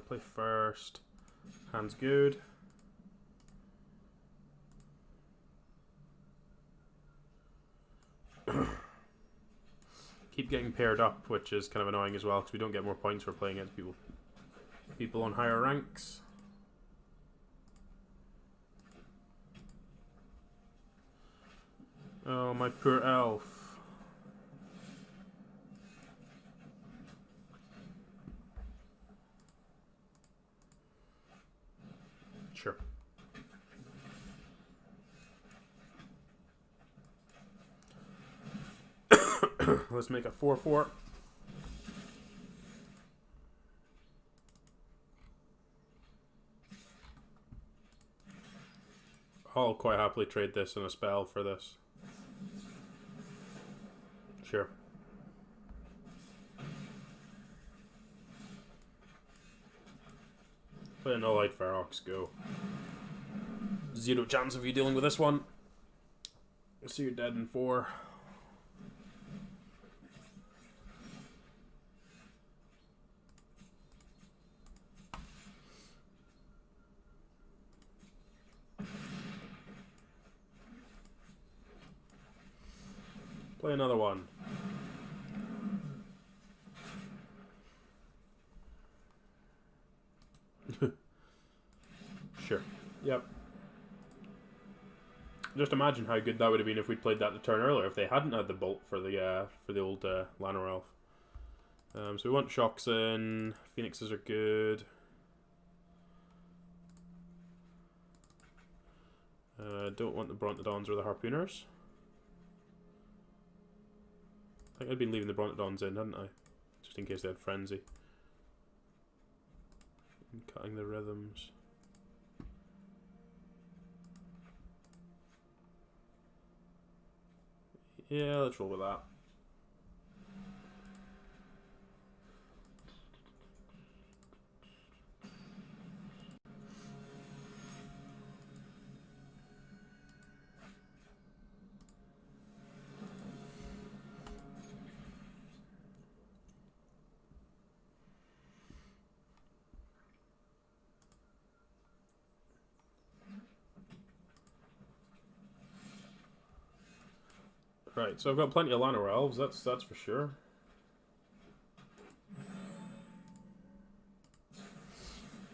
Play first. Hand's good. Keep getting paired up, which is kind of annoying as well, because we don't get more points for playing against people on higher ranks. Oh, my poor elf. Sure. Let's make a 4/4. I'll quite happily trade this and a spell for this. Sure. Play a no light Ferox, go. Zero chance of you dealing with this one. So you're dead in 4. Play another one. Sure. Yep. Just imagine how good that would have been if we'd played that the turn earlier, if they hadn't had the bolt for the old Llanowar Elf. So we want shocks in. Phoenixes are good. Don't want the Brontodons or the Harpooners. I think I'd been leaving the Brontodons in, hadn't I? Just in case they had Frenzy. And cutting the rhythms. Yeah, let's roll with that. Right, so I've got plenty of Llanowar Elves, that's for sure.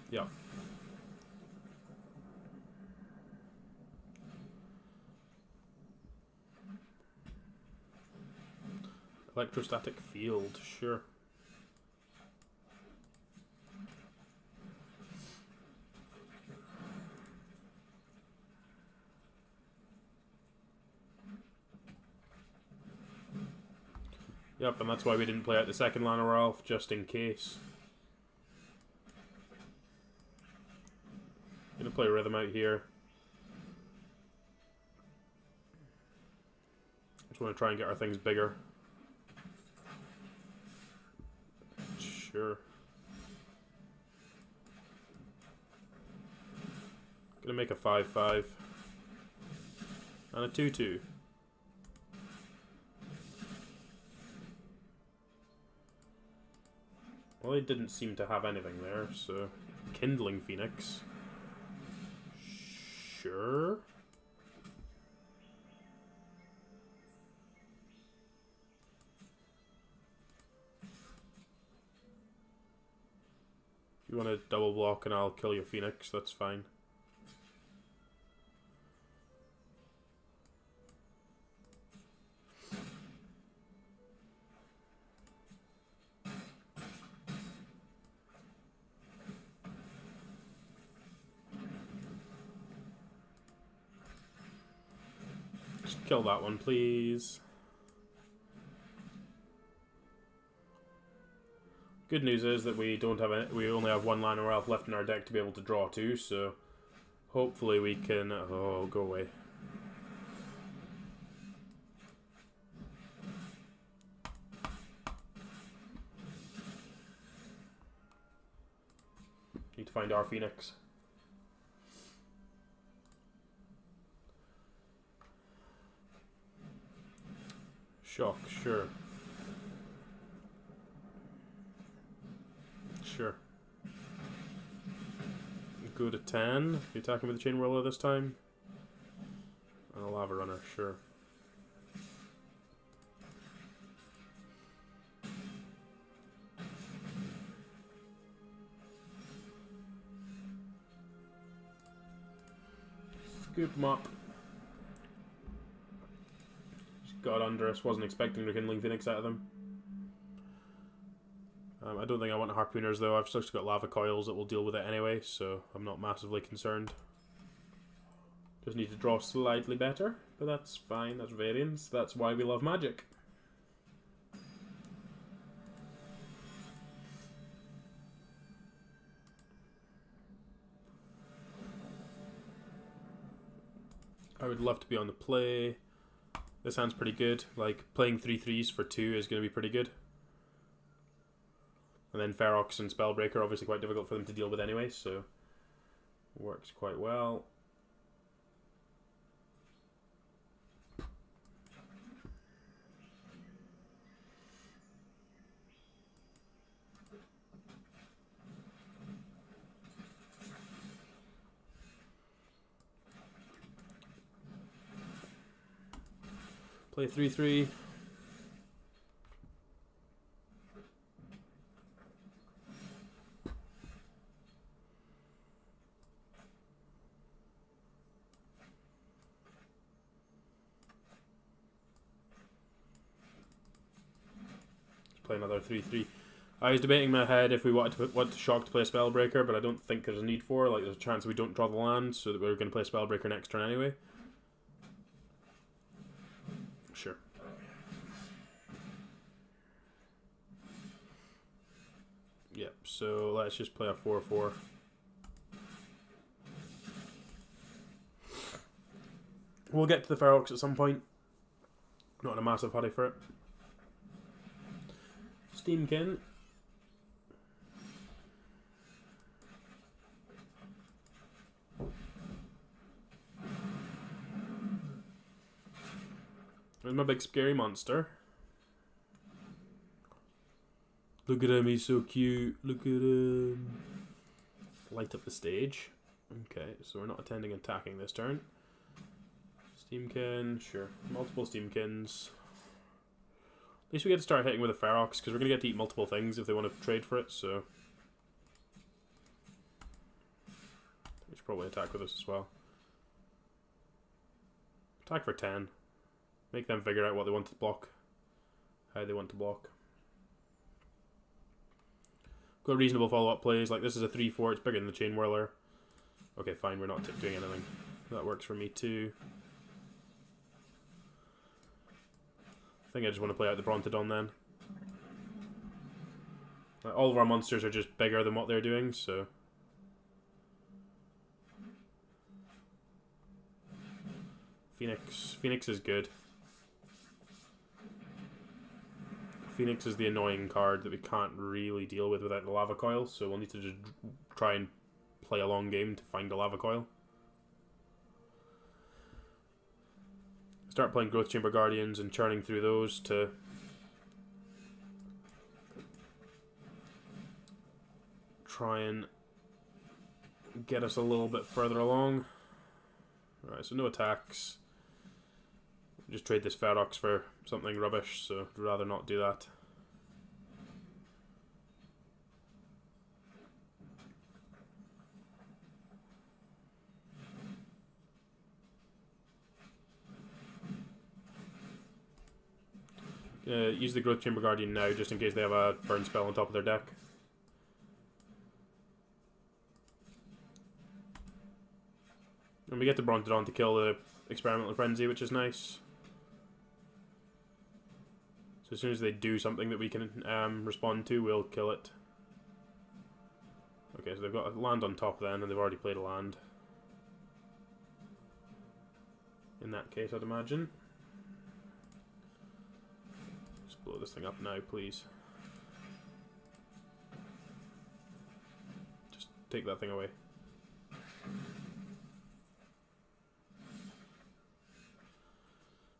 Yeah. Electrostatic field, sure. Yep, and that's why we didn't play out the second Llanowar Elf, just in case. Gonna play Rhythm out here. Just want to try and get our things bigger. Sure. Gonna make a 5/5. And a 2/2. Well, they didn't seem to have anything there, so... Kindling Phoenix. Sure. You want to double block and I'll kill your Phoenix, that's fine. kill that one, please. Good news is that we don't have any, we only have one Llanowar Elf left in our deck to be able to draw to, so hopefully we can... Oh, go away. Need to find our Phoenix. Shock, sure. Sure. Go to 10. You attacking with the Chain Whirler this time? And a Lava Runner, sure. Scoop them up. Just got under us. Wasn't expecting Rekindling Phoenix out of them. I don't think I want Harpooners though. I've just got Lava Coils that will deal with it anyway, so I'm not massively concerned. Just need to draw slightly better, but that's fine. That's variance. That's why we love Magic. I would love to be on the play. This hand's pretty good. Like, playing 3/3s for 2 is going to be pretty good. And then Ferox and Spellbreaker are obviously quite difficult for them to deal with anyway, so works quite well. Play 3/3. Play another 3/3. I was debating in my head if we wanted to want to Shock to play a Spellbreaker, but I don't think there's a need for. Like, there's a chance we don't draw the land, so that we're going to play Spellbreaker next turn anyway. Sure. Yep. So let's just play a 4/4. We'll get to the Ferox at some point. Not in a massive hurry for it. Steamkin. There's my big scary monster. Look at him, he's so cute. Look at him. Light up the stage. Okay, so we're not attending attacking this turn. Steamkin, sure. Multiple Steamkins. At least we get to start hitting with a Ferox, because we're going to get to eat multiple things if they want to trade for it, so... They should probably attack with us as well. Attack for 10. Make them figure out what they want to block. How they want to block. Got reasonable follow-up plays, like this is a 3/4, it's bigger than the Chain Whirler. Okay, fine, we're not doing anything. That works for me too. I think I just want to play out the Brontodon then. Like, all of our monsters are just bigger than what they're doing, so... Phoenix. Phoenix is good. Phoenix is the annoying card that we can't really deal with without the Lava Coil, so we'll need to just try and play a long game to find a Lava Coil. Start playing Growth Chamber Guardians and churning through those to try and get us a little bit further along. Alright, so no attacks. Just trade this Ferox for something rubbish, so I'd rather not do that. Use the Growth Chamber Guardian now, just in case they have a burn spell on top of their deck. And we get the Brontodon to kill the Experimental Frenzy, which is nice. So as soon as they do something that we can respond to, we'll kill it. Okay, so they've got a land on top then, and they've already played a land. In that case, I'd imagine. Just blow this thing up now, please. Just take that thing away.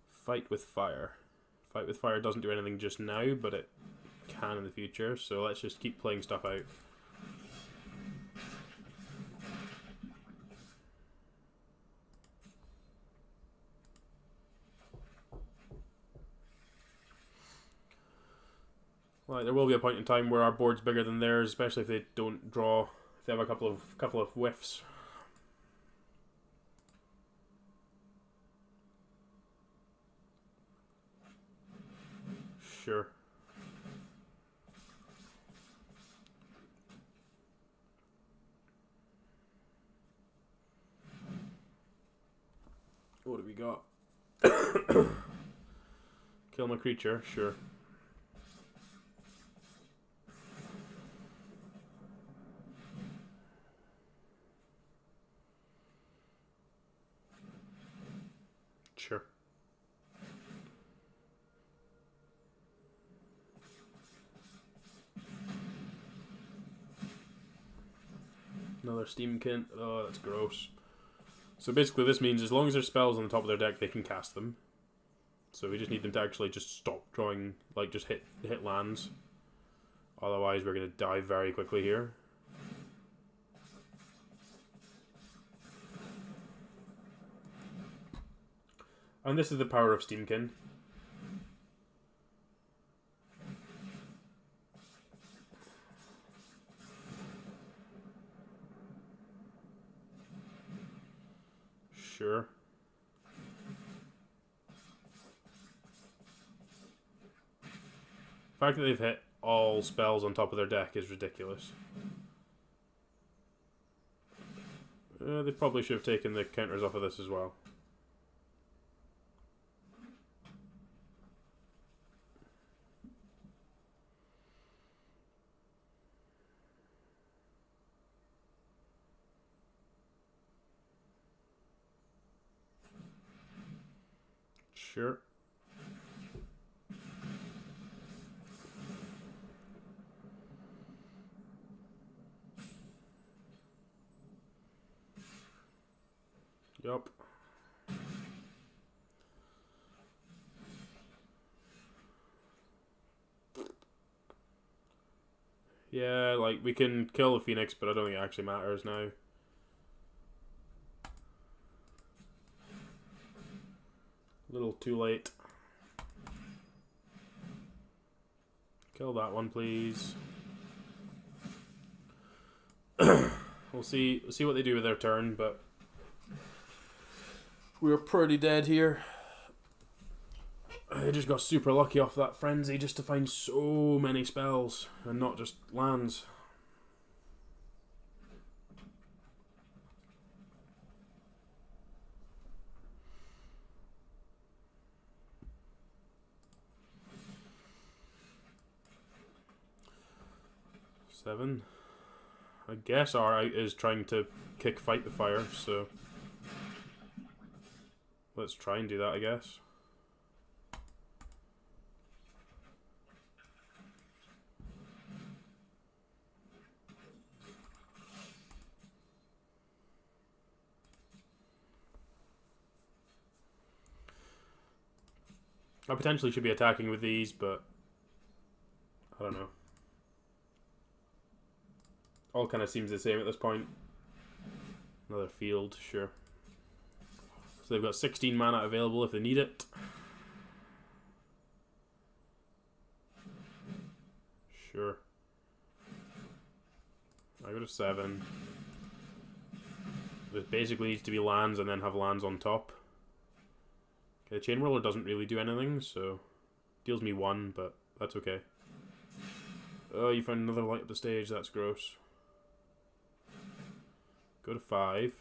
Fight with fire. Fight with fire doesn't do anything just now, but it can in the future, so let's just keep playing stuff out. Right, there will be a point in time where our board's bigger than theirs, especially if they don't draw, if they have a couple of whiffs. Sure. What do we got? Kill my creature, sure. Sure. Another Steamkin. Oh, that's gross. So basically this means as long as there's spells on the top of their deck, they can cast them. So we just need them to actually just stop drawing, like just hit lands. Otherwise we're going to die very quickly here. And this is the power of Steamkin. Sure. The fact that they've hit all spells on top of their deck is ridiculous. They probably should have taken the counters off of this as well. Sure. Yup. Yeah, like, we can kill the Phoenix, but I don't think it actually matters now. A little too late. Kill that one, please. We'll see what they do with their turn, but we're pretty dead here. I just got super lucky off that frenzy just to find so many spells and not just lands. Seven. I guess our out is trying to kick fight the fire, so let's try and do that, I guess. I potentially should be attacking with these, but I don't know. All kind of seems the same at this point. Another field, sure. So they've got 16 mana available if they need it. Sure. I go to 7. This basically needs to be lands and then have lands on top. Okay, the Chain Whirler doesn't really do anything, so deals me 1, but that's okay. Oh, you found another light up the stage, that's gross. Go to 5.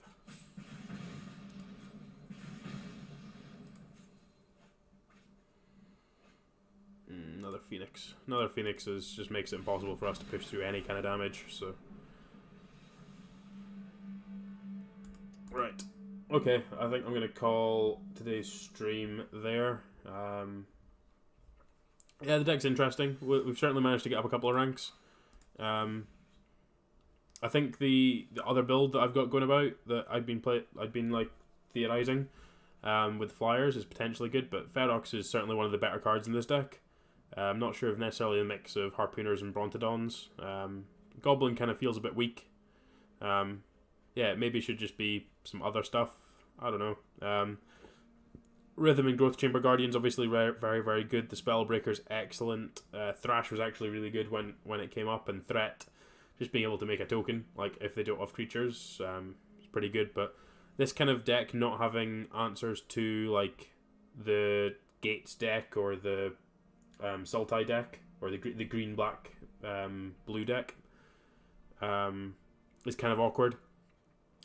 Phoenix. Another Phoenix just makes it impossible for us to push through any kind of damage, so... Right. Okay, I think I'm going to call today's stream there. Yeah, the deck's interesting. We've certainly managed to get up a couple of ranks. I think the other build that I've got going about that I've been like theorizing with flyers is potentially good, but Ferox is certainly one of the better cards in this deck. I'm not sure if necessarily a mix of Harpooners and Brontodons. Goblin kind of feels a bit weak. Yeah, maybe it should just be some other stuff. I don't know. Rhythm and Growth Chamber Guardians obviously very, very good. The Spellbreaker's excellent. Thrash was actually really good when it came up, and Threat, just being able to make a token, like if they don't have creatures, is pretty good. But this kind of deck not having answers to like the Gates deck or the Sultai deck or the green black blue deck is kind of awkward.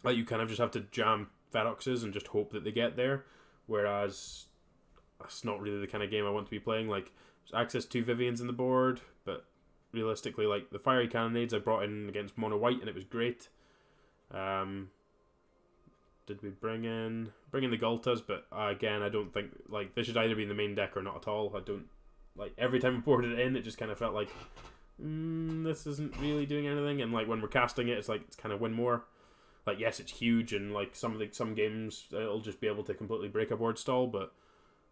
Like you kind of just have to jam Feroxes and just hope that they get there. Whereas that's not really the kind of game I want to be playing. Like, there's access to Vivians in the board, but realistically, like the Fiery Cannonades I brought in against Mono White and it was great. Did we bring in the Gultas? But again, I don't think like this should either be in the main deck or not at all. I don't like every time I poured it in, it just kind of felt like this isn't really doing anything. And like when we're casting it, it's like it's kind of win more. Like, yes, it's huge, and like some games it'll just be able to completely break a board stall, but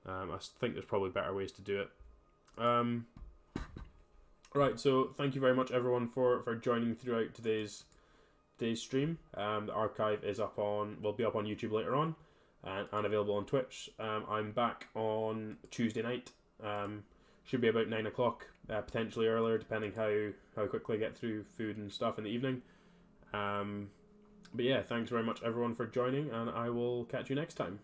I think there's probably better ways to do it. Right, so thank you very much everyone for joining throughout today's stream. The archive will be up on YouTube later on, and available on Twitch. I'm back on Tuesday night. Should be about 9 o'clock, potentially earlier, depending how quickly I get through food and stuff in the evening. But yeah, thanks very much everyone for joining, and I will catch you next time.